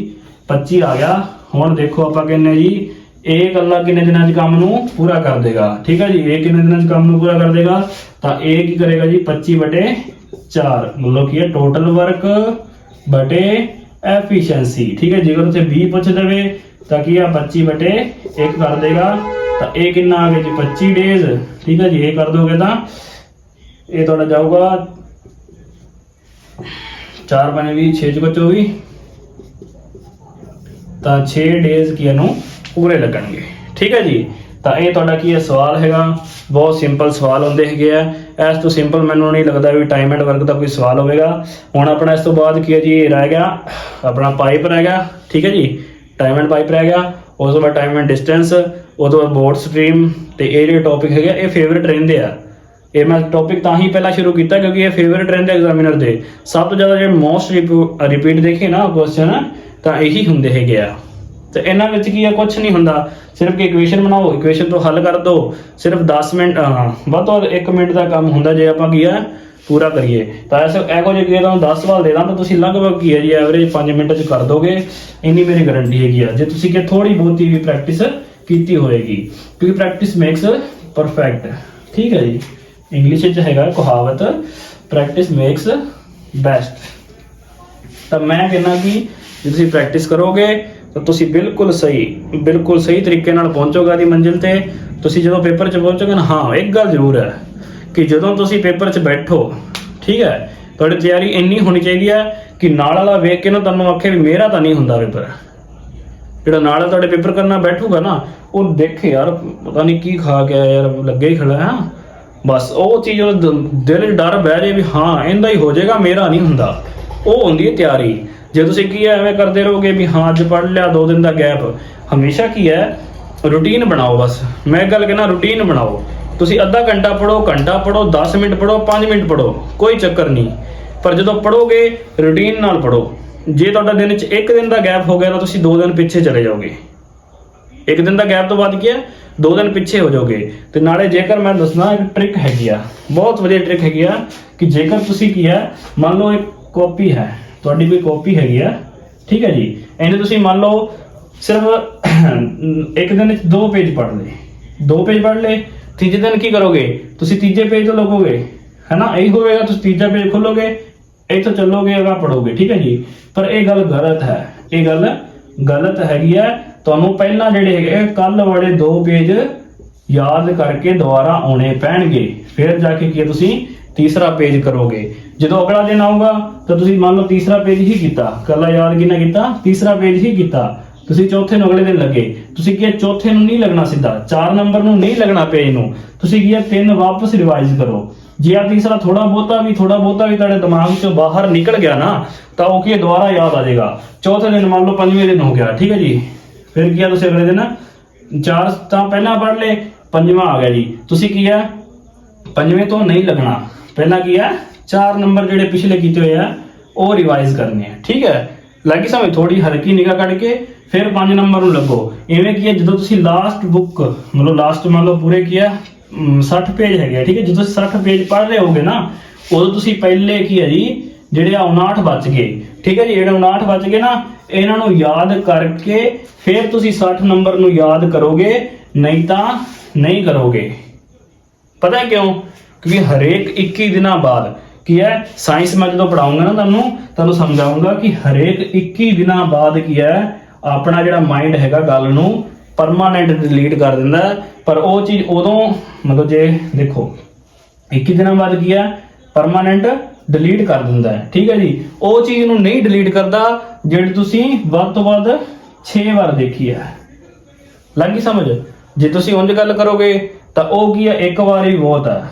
25 ਆ ਗਿਆ। ਹੁਣ ਦੇਖੋ ਆਪਾਂ ਕਹਿੰਦੇ ਜੀ ਇਹ ਇਕੱਲਾ ਕਿੰਨੇ ਦਿਨਾਂ 'ਚ ਕੰਮ ਨੂੰ ਪੂਰਾ ਕਰ ਦੇਗਾ। ਠੀਕ ਹੈ ਜੀ ਇਹ ਕਿੰਨੇ ਦਿਨਾਂ 'ਚ ਕੰਮ ਨੂੰ ਪੂਰਾ ਕਰ ਦੇਗਾ ਤਾਂ ਇਹ ਕੀ ਕਰੇਗਾ ਜੀ 25/4 ਮਤਲਬ ਕੀ ਹੈ ਟੋਟਲ ਵਰਕ ਬਟੇ ਐਫੀਸ਼ੀਐਂਸੀ। ਠੀਕ ਹੈ ਜੇਕਰ ਉੱਥੇ 20 ਪੁੱਛ ਦੇਵੇ ਤਾਂ ਕੀ ਆ 25/1 ਕਰ ਦੇਗਾ ਤਾਂ ਇਹ ਕਿੰਨਾ ਆ ਗਿਆ ਜੀ 25 ਡੇਜ਼। ਠੀਕ ਹੈ ਜੀ ਇਹ ਕਰ ਦੋਗੇ ਤਾਂ ਇਹ ਤੁਹਾਡਾ ਜਾਊਗਾ 4 × 5 = 6 × 24 ਤਾਂ 6 ਡੇਜ਼ ਕੀ ਇਹਨੂੰ ਪੂਰੇ ਲੱਗਣਗੇ। ਠੀਕ ਹੈ ਜੀ ਤਾਂ ਇਹ ਤੁਹਾਡਾ ਕੀ ਹੈ ਸਵਾਲ ਹੈਗਾ, ਬਹੁਤ ਸਿੰਪਲ ਸਵਾਲ ਹੁੰਦੇ ਹੈਗੇ ਆ। ਇਸ ਤੋਂ ਸਿੰਪਲ ਮੈਨੂੰ ਨਹੀਂ ਲੱਗਦਾ ਵੀ ਟਾਈਮ ਐਂਡ ਵਰਕ ਦਾ ਕੋਈ ਸਵਾਲ ਹੋਵੇਗਾ। ਹੁਣ ਆਪਣਾ ਇਸ ਤੋਂ ਬਾਅਦ ਕੀ ਹੈ ਜੀ ਰਹਿ ਗਿਆ ਆਪਣਾ ਪਾਈਪ ਰਹਿ ਗਿਆ। ਠੀਕ ਹੈ ਜੀ ਟਾਈਮ ਐਂਡ ਪਾਈਪ ਰਹਿ ਗਿਆ। ਉਸ ਤੋਂ ਬਾਅਦ ਟਾਈਮ ਐਂਡ ਡਿਸਟੈਂਸ, ਉਸ ਤੋਂ ਬਾਅਦ ਬੋਰਡ ਸਟ੍ਰੀਮ ਤੇ ਇਹ ਜਿਹੜੇ ਟੌਪਿਕ ਹੈਗੇ ਇਹ ਫੇਵਰਿਟ ਰਹਿੰਦੇ ਆ। ਇਹ ਮੈਂ ਟੌਪਿਕ ਤਾਂ ਹੀ ਪਹਿਲਾਂ ਸ਼ੁਰੂ ਕੀਤਾ ਕਿਉਂਕਿ ਇਹ ਫੇਵਰਿਟ ਰਹਿੰਦੇ ਐਗਜ਼ਾਮੀਨਰ ਦੇ। ਸਭ ਤੋਂ ਜ਼ਿਆਦਾ ਜਿਹੜੇ ਮੋਸਟ ਰਿਪੀਟ ਦੇਖੇ ਨਾ ਕੁਐਸਚਨ ਤਾਂ ਇਹੀ ਹੁੰਦੇ ਹੈਗੇ ਆ। ਤੇ ਇਹਨਾਂ ਵਿੱਚ ਕੀ ਹੈ ਕੁਝ ਨਹੀਂ ਹੁੰਦਾ, ਸਿਰਫ ਇਕੁਏਸ਼ਨ ਬਣਾਓ, ਇਕੁਏਸ਼ਨ ਤੋਂ ਹੱਲ ਕਰ ਦਿਓ। ਸਿਰਫ 10 ਮਿੰਟ ਵੱਧ ਤੋਂ ਵੱਧ 1 ਮਿੰਟ ਦਾ ਕੰਮ ਹੁੰਦਾ ਜੇ ਆਪਾਂ ਕੀ ਹੈ ਪੂਰਾ ਕਰੀਏ। ਤਾਂ ਇਹੋ ਜਿਹੇ ਤੁਹਾਨੂੰ 10 ਸਵਾਲ ਦੇ ਦਾਂ ਤਾਂ ਤੁਸੀਂ ਲਗਭਗ ਕੀ ਹੈ ਜੀ ਐਵਰੇਜ 5 ਮਿੰਟ 'ਚ ਕਰ ਦੋਗੇ, ਇੰਨੀ ਮੇਰੀ ਗਾਰੰਟੀ ਹੈਗੀ ਆ ਜੇ ਤੁਸੀਂ ਕਿ ਥੋੜੀ ਬਹੁਤੀ ਵੀ ਪ੍ਰੈਕਟਿਸ ਕੀਤੀ ਹੋਏਗੀ ਕਿਉਂਕਿ ਪ੍ਰੈਕਟਿਸ ਮੇਕਸ ਪਰਫੈਕਟ। ਠੀਕ ਹੈ ਜੀ ਇੰਗਲਿਸ਼ ਵਿੱਚ ਹੈਗਾ ਕਹਾਵਤ ਪ੍ਰੈਕਟਿਸ ਮੇਕਸ ਬੈਸਟ। ਤਾਂ ਮੈਂ ਕਹਿੰਦਾ ਕਿ ਜੇ ਤੁਸੀਂ ਪ੍ਰੈਕਟਿਸ ਕਰੋਗੇ ਤਾਂ ਤੁਸੀਂ ਬਿਲਕੁਲ ਸਹੀ ਤਰੀਕੇ ਨਾਲ ਪਹੁੰਚੋਗੇ ਦੀ ਮੰਜ਼ਿਲ ਤੇ। ਤੁਸੀਂ ਜਦੋਂ ਪੇਪਰ 'ਚ ਪਹੁੰਚੋਗੇ ਨਾ, ਹਾਂ ਇੱਕ ਗੱਲ ਜ਼ਰੂਰ ਹੈ ਕਿ ਜਦੋਂ ਤੁਸੀਂ ਪੇਪਰ 'ਚ ਬੈਠੋ ਠੀਕ ਹੈ ਤੁਹਾਡੀ ਤਿਆਰੀ ਇੰਨੀ ਹੋਣੀ ਚਾਹੀਦੀ ਹੈ ਕਿ ਨਾਲ ਵਾਲਾ ਵੇਖ ਕੇ ਨਾ ਤੁਹਾਨੂੰ ਆਖੇ ਵੀ ਮੇਰਾ ਤਾਂ ਨਹੀਂ ਹੁੰਦਾ ਪੇਪਰ। ਜਿਹੜਾ ਨਾਲ ਤੁਹਾਡੇ ਪੇਪਰ ਕਰਨਾ ਬੈਠੂਗਾ ਨਾ ਉਹ ਦੇਖੇ ਯਾਰ ਪਤਾ ਨਹੀਂ ਕੀ ਖਾ ਕੇ ਆਇਆ ਯਾਰ ਲੱਗੇ ਹੀ ਖੜਾ ਹੈ। ਬਸ ਉਹ ਚੀਜ਼ ਉਹ ਦਿਲ 'ਚ ਡਰ ਬਹਿ ਜੇ ਵੀ ਹਾਂ ਇਹਦਾ ਹੀ ਹੋ ਜਾਏਗਾ ਮੇਰਾ ਨਹੀਂ ਹੁੰਦਾ, ਉਹ ਹੁੰਦੀ ਹੈ ਤਿਆਰੀ। ਜੇ ਤੁਸੀਂ ਕੀ ਹੈ ਐਵੇਂ ਕਰਦੇ ਰਹੋਗੇ ਵੀ ਹਾਂ ਅੱਜ ਪੜ੍ਹ ਲਿਆ 2 ਦਿਨ ਦਾ ਗੈਪ, ਹਮੇਸ਼ਾ ਕੀ ਹੈ ਰੂਟੀਨ ਬਣਾਓ। ਬਸ ਮੈਂ ਇੱਕ ਗੱਲ ਕਹਿੰਦਾ ਰੂਟੀਨ ਬਣਾਓ। ਤੁਸੀਂ ਅੱਧਾ ਘੰਟਾ ਪੜ੍ਹੋ, ਘੰਟਾ ਪੜ੍ਹੋ, 10 ਮਿੰਟ ਪੜ੍ਹੋ, 5 ਮਿੰਟ ਪੜ੍ਹੋ, ਕੋਈ ਚੱਕਰ ਨਹੀਂ, ਪਰ ਜਦੋਂ ਪੜ੍ਹੋਗੇ ਰੂਟੀਨ ਨਾਲ ਪੜ੍ਹੋ। ਜੇ ਤੁਹਾਡਾ ਦਿਨ 'ਚ 1 ਦਿਨ ਦਾ ਗੈਪ ਹੋ ਗਿਆ ਤਾਂ ਤੁਸੀਂ 2 ਦਿਨ ਪਿੱਛੇ ਚਲੇ ਜਾਓਗੇ। 1 ਦਿਨ ਦਾ ਗੈਪ ਤੋਂ ਬਾਅਦ ਕੀ ਹੈ 2 ਦਿਨ ਪਿੱਛੇ ਹੋ ਜਾਓਗੇ। ਤੇ ਨਾਲੇ ਜੇਕਰ ਮੈਂ ਦੱਸਣਾ ਇੱਕ ਟ੍ਰਿਕ ਹੈਗੀ ਆ, ਬਹੁਤ ਵਧੀਆ ਟ੍ਰਿਕ ਹੈਗੀ ਆ ਕਿ ਜੇਕਰ ਤੁਸੀਂ ਕੀ ਹੈ ਮੰਨ ਲਓ ਇੱਕ ਕਾਪੀ ਹੈ ਤੁਹਾਡੀ, ਕੋਈ ਕਾਪੀ ਹੈਗੀ ਆ ਠੀਕ ਹੈ ਜੀ, ਇਹਨੇ ਤੁਸੀਂ ਮੰਨ ਲਓ ਸਿਰਫ 1 ਦਿਨ 'ਚ 2 ਪੇਜ ਪੜ੍ਹ ਲਏ, 2 ਪੇਜ ਪੜ੍ਹ ਲਏ, ਤੀਜੇ ਦਿਨ ਕੀ ਕਰੋਗੇ ਤੁਸੀਂ ਤੀਜੇ ਪੇਜ ਤੋਂ ਲੱਗੋਗੇ ਹੈ ਨਾ, ਇਹੀ ਹੋਵੇਗਾ। ਤੁਸੀਂ ਤੀਜਾ ਪੇਜ ਖੋਲੋਗੇ ਇੱਥੋਂ ਚੱਲੋਗੇ ਅਗਾ ਪੜੋਗੇ। ਠੀਕ ਹੈ ਜੀ ਪਰ ਇਹ ਗੱਲ ਗਲਤ ਹੈ, ਇਹ ਗੱਲ ਗਲਤ ਹੈਗੀ ਹੈ। ਤੁਹਾਨੂੰ ਪਹਿਲਾਂ ਜਿਹੜੇ ਹੈਗੇ ਕੱਲ ਵਾਲੇ 2 ਪੇਜ ਯਾਦ ਕਰਕੇ ਦੁਬਾਰਾ ਆਉਣੇ ਪੈਣਗੇ, ਫਿਰ ਜਾ ਕੇ ਕੀ ਤੁਸੀਂ ਤੀਸਰਾ ਪੇਜ ਕਰੋਗੇ। ਜਦੋਂ ਅਗਲਾ ਦਿਨ ਆਊਗਾ ਤਾਂ ਤੁਸੀਂ ਮੰਨ ਲਓ ਤੀਸਰਾ ਪੇਜ ਹੀ ਕੀਤਾ, ਕੱਲਾ ਯਾਦ ਕਿੰਨਾ ਕੀਤਾ ਤੀਸਰਾ ਪੇਜ ਹੀ ਕੀਤਾ, ਤੁਸੀਂ ਚੌਥੇ ਨੂੰ ਅਗਲੇ ਦਿਨ ਲੱਗੇ, ਤੁਸੀਂ ਕੀ ਚੌਥੇ ਨੂੰ ਨਹੀਂ ਲੱਗਣਾ ਸਿੱਧਾ 4 ਨੰਬਰ ਨੂੰ ਨਹੀਂ ਲੱਗਣਾ ਪੇਜ ਨੂੰ, ਤੁਸੀਂ ਕੀ 3 ਵਾਪਸ ਰਿਵਾਈਜ਼ ਕਰੋ। ਜੇ ਆ ਤੀਸਰਾ ਥੋੜਾ ਬਹੁਤਾ ਵੀ ਤੁਹਾਡੇ ਦਿਮਾਗ ਚੋਂ ਬਾਹਰ ਨਿਕਲ ਗਿਆ ਨਾ ਤਾਂ ਉਹ ਕੀ ਦੁਬਾਰਾ ਯਾਦ ਆ ਜਾਏਗਾ। ਚੌਥੇ ਦਿਨ ਮੰਨ ਲਓ 5ਵੇਂ ਦਿਨ ਹੋ ਗਿਆ ਠੀਕ ਹੈ ਜੀ, ਫਿਰ ਕੀ ਤੁਸੀਂ ਅਗਲੇ ਦਿਨ 4 ਤਾਂ ਪਹਿਲਾਂ ਪੜ੍ਹ ਲਏ, 5ਵਾਂ ਆ ਗਿਆ ਜੀ, ਤੁਸੀਂ ਕੀ ਹੈ 5ਵੇਂ ਤੋਂ ਨਹੀਂ ਲੱਗਣਾ, ਪਹਿਲਾਂ ਕੀ ਹੈ 4 ਨੰਬਰ ਜਿਹੜੇ ਪਿਛਲੇ ਕੀਤੇ ਹੋਏ ਆ ਉਹ ਰਿਵਾਈਜ਼ ਕਰਨੇ ਆ। ਠੀਕ ਹੈ ਲੱਗੀ ਸਮਝ, ਥੋੜੀ ਹਲਕੀ ਨਿਗਾਹ ਕੱਢ ਕੇ ਫਿਰ 5 ਨੰਬਰ ਨੂੰ ਲੱਗੋ। ਇਵੇਂ ਕੀ ਹੈ ਜਦੋਂ ਤੁਸੀਂ ਲਾਸਟ ਬੁੱਕ ਮਤਲਬ ਲਾਸਟ ਮੰਨ ਲਓ ਪੂਰੇ ਕੀ ਹੈ 60 ਪੇਜ ਹੈਗੇ ਆ ਠੀਕ ਹੈ, ਜਦੋਂ 60 ਪੇਜ ਪੜ੍ਹ ਰਹੇ ਹੋਗੇ ਨਾ ਉਦੋਂ ਤੁਸੀਂ ਪਹਿਲੇ ਕੀ ਹੈ ਜੀ ਜਿਹੜੇ 59 ਬਚ ਗਏ ਠੀਕ ਹੈ ਜੀ, ਜਿਹੜੇ 59 ਬਚ ਗਏ ਨਾ ਇਹਨਾਂ ਨੂੰ ਯਾਦ ਕਰਕੇ ਫਿਰ ਤੁਸੀਂ 60 ਨੰਬਰ ਨੂੰ ਯਾਦ ਕਰੋਗੇ, ਨਹੀਂ ਤਾਂ ਨਹੀਂ ਕਰੋਗੇ। ਪਤਾ ਕਿਉਂ? ਕਿਉਂਕਿ ਹਰੇਕ 21 ਦਿਨਾਂ ਬਾਅਦ ਕੀ ਹੈ ਸਾਇੰਸ ਮੈਂ ਜਦੋਂ ਪੜਾਉਂਗਾ ਨਾ ਤੁਹਾਨੂੰ ਸਮਝਾਉਂਗਾ ਕਿ ਹਰੇਕ 21 ਦਿਨਾਂ ਬਾਅਦ ਕੀ ਹੈ ਆਪਣਾ ਜਿਹੜਾ ਮਾਈਂਡ ਹੈਗਾ ਗੱਲ ਨੂੰ ਪਰਮਾਨੈਂਟ ਡਿਲੀਟ ਕਰ ਦਿੰਦਾ। ਪਰ ਉਹ ਚੀਜ਼ ਉਦੋਂ ਮਤਲਬ ਜੇ ਦੇਖੋ 21 ਦਿਨਾਂ ਬਾਅਦ ਕੀ ਹੈ ਪਰਮਾਨੈਂਟ ਡਿਲੀਟ ਕਰ ਦਿੰਦਾ ਹੈ। ਠੀਕ ਹੈ ਜੀ, ਉਹ ਚੀਜ਼ ਨੂੰ ਨਹੀਂ ਡਿਲੀਟ ਕਰਦਾ ਜਿਹੜੀ ਤੁਸੀਂ ਵੱਧ ਤੋਂ ਵੱਧ 6 ਵਾਰ ਦੇਖੀ ਹੈ। ਲੱਗੀ ਸਮਝ? ਜੇ ਤੁਸੀਂ ਉਂਝ ਗੱਲ ਕਰੋਗੇ ਤਾਂ ਉਹ ਕੀ ਹੈ, ਇੱਕ ਵਾਰ ਹੀ ਬਹੁਤ ਹੈ।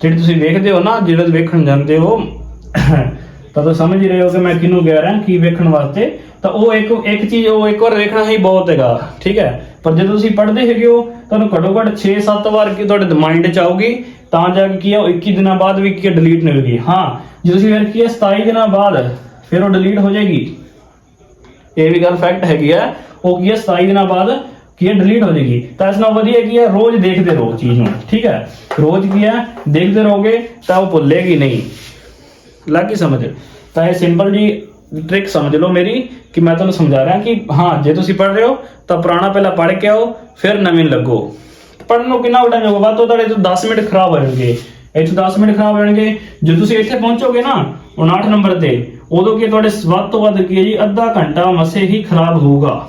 ਜਿਹੜੀ ਤੁਸੀਂ ਵੇਖਦੇ ਹੋ ਨਾ, ਜਿਹੜੇ ਵੇਖਣ ਜਾਂਦੇ ਹੋ ਤਾਂ ਤੁਸੀਂ ਸਮਝ ਹੀ ਰਹੇ ਹੋ ਕਿ ਮੈਂ ਕਿਹਨੂੰ ਕਹਿ ਰਿਹਾ, ਕੀ ਵੇਖਣ ਵਾਸਤੇ। ਤਾਂ ਉਹ ਇੱਕ ਚੀਜ਼ ਉਹ ਇੱਕ ਵਾਰ ਵੇਖਣਾ ਹੀ ਬਹੁਤ ਹੈਗਾ। ਠੀਕ ਹੈ, ਪਰ ਜਦੋਂ ਤੁਸੀਂ ਪੜ੍ਹਦੇ ਹੈਗੇ ਹੋ ਤੁਹਾਨੂੰ ਘੱਟੋ ਘੱਟ 6-7 ਵਾਰ ਕੀ ਤੁਹਾਡੇ ਮਾਈਂਡ 'ਚ ਆਊਗੀ, ਤਾਂ ਜਾ ਕੇ ਕੀ ਹੈ ਉਹ 21 ਦਿਨਾਂ ਬਾਅਦ ਵੀ ਕੀ ਡਿਲੀਟ ਨਹੀਂ ਹੋਏਗੀ। ਹਾਂ, ਜੇ ਤੁਸੀਂ ਫਿਰ ਕੀ ਹੈ 27 ਦਿਨਾਂ ਬਾਅਦ ਫਿਰ ਉਹ ਡਿਲੀਟ ਹੋ ਜਾਏਗੀ। ਇਹ ਵੀ ਗੱਲ ਫੈਕਟ ਹੈਗੀ ਆ, ਉਹ ਕੀ ਹੈ 27 ਦਿਨਾਂ ਬਾਅਦ ਕੀ ਹੈ ਡਿਲੀਟ ਹੋ ਜਾਏਗੀ। ਤਾਂ ਇਸ ਨਾਲ ਵਧੀਆ ਕੀ ਹੈ ਰੋਜ਼ ਦੇਖਦੇ ਰਹੋ ਚੀਜ਼ ਨੂੰ। ਠੀਕ ਹੈ, ਰੋਜ਼ ਕੀ ਹੈ ਦੇਖਦੇ ਰਹੋਗੇ ਤਾਂ ਉਹ ਭੁੱਲੇਗੀ ਨਹੀਂ। ਲੱਗੀ ਸਮਝ? ਤਾਂ ਇਹ ਸਿੰਪਲ ਜੀ ਟ੍ਰਿਕ ਸਮਝ ਲਓ ਮੇਰੀ, ਕਿ ਮੈਂ ਤੁਹਾਨੂੰ ਸਮਝਾ ਰਿਹਾ ਕਿ ਹਾਂ ਜੇ ਤੁਸੀਂ ਪੜ੍ਹ ਰਹੇ ਹੋ ਤਾਂ ਪੁਰਾਣਾ ਪਹਿਲਾਂ ਪੜ੍ਹ ਕੇ ਆਓ, ਫਿਰ ਨਵੀਂ ਲੱਗੋ। ਪੜ੍ਹਨ ਨੂੰ ਕਿੰਨਾ ਟਾਈਮ ਹੋਊਗਾ? ਵੱਧ ਤੋਂ ਤੁਹਾਡੇ ਤੋਂ 10 ਮਿੰਟ ਖਰਾਬ ਹੋ ਜਾਣਗੇ, ਇੱਥੇ 10 ਮਿੰਟ ਖਰਾਬ ਹੋ ਜਾਣਗੇ। ਜੇ ਤੁਸੀਂ ਇੱਥੇ ਪਹੁੰਚੋਗੇ ਨਾ 59 ਨੰਬਰ ਤੇ, ਉਦੋਂ ਕੀ ਤੁਹਾਡੇ ਵੱਧ ਤੋਂ ਵੱਧ ਕੀ ਹੈ ਜੀ ਅੱਧਾ ਘੰਟਾ ਮਸੇ ਹੀ ਖਰਾਬ ਹੋਊਗਾ।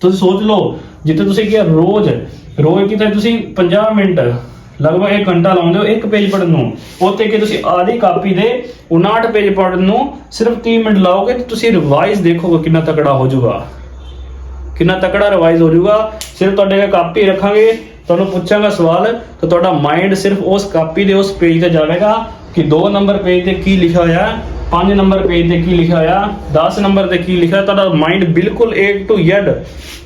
ਤੁਸੀਂ ਸੋਚ ਲਓ, ਜਿੱਥੇ ਤੁਸੀਂ ਕੀ ਰੋਜ਼ ਕਿਤੇ ਤੁਸੀਂ 50 ਮਿੰਟ ਲਗਭਗ 1 ਘੰਟਾ ਲਾਉਂਦੇ ਹੋ ਇੱਕ ਪੇਜ ਪੜ੍ਹਨ ਨੂੰ, ਉੱਥੇ ਕਿ ਤੁਸੀਂ ਆधी ਕਾਪੀ ਦੇ 59 ਪੇਜ ਪੜ੍ਹਨ ਨੂੰ ਸਿਰਫ 30 ਮਿੰਟ ਲਾਓਗੇ ਤੇ ਤੁਸੀਂ ਰਿਵਾਈਜ਼ ਦੇਖੋਗੇ ਕਿੰਨਾ ਤਕੜਾ ਹੋ ਜਾਊਗਾ, ਕਿੰਨਾ ਤਕੜਾ ਰਿਵਾਈਜ਼ ਹੋ ਜਾਊਗਾ। ਸਿਰਫ ਤੁਹਾਡੇ ਕਾਪੀ ਰੱਖਾਂਗੇ, ਤੁਹਾਨੂੰ ਪੁੱਛਾਂਗਾ ਸਵਾਲ ਤਾਂ ਤੁਹਾਡਾ ਮਾਈਂਡ ਸਿਰਫ ਉਸ ਕਾਪੀ ਦੇ ਉਸ ਪੇਜ ਤੇ ਜਾਵੇਗਾ ਕਿ 2 ਨੰਬਰ ਪੇਜ ਤੇ ਕੀ ਲਿਖਿਆ ਹੋਇਆ, 5 ਨੰਬਰ ਪੇਜ ਤੇ ਕੀ ਲਿਖਿਆ ਹੋਇਆ, 10 ਨੰਬਰ ਤੇ ਕੀ ਲਿਖਿਆ। ਤੁਹਾਡਾ ਮਾਈਂਡ ਬਿਲਕੁਲ A to Z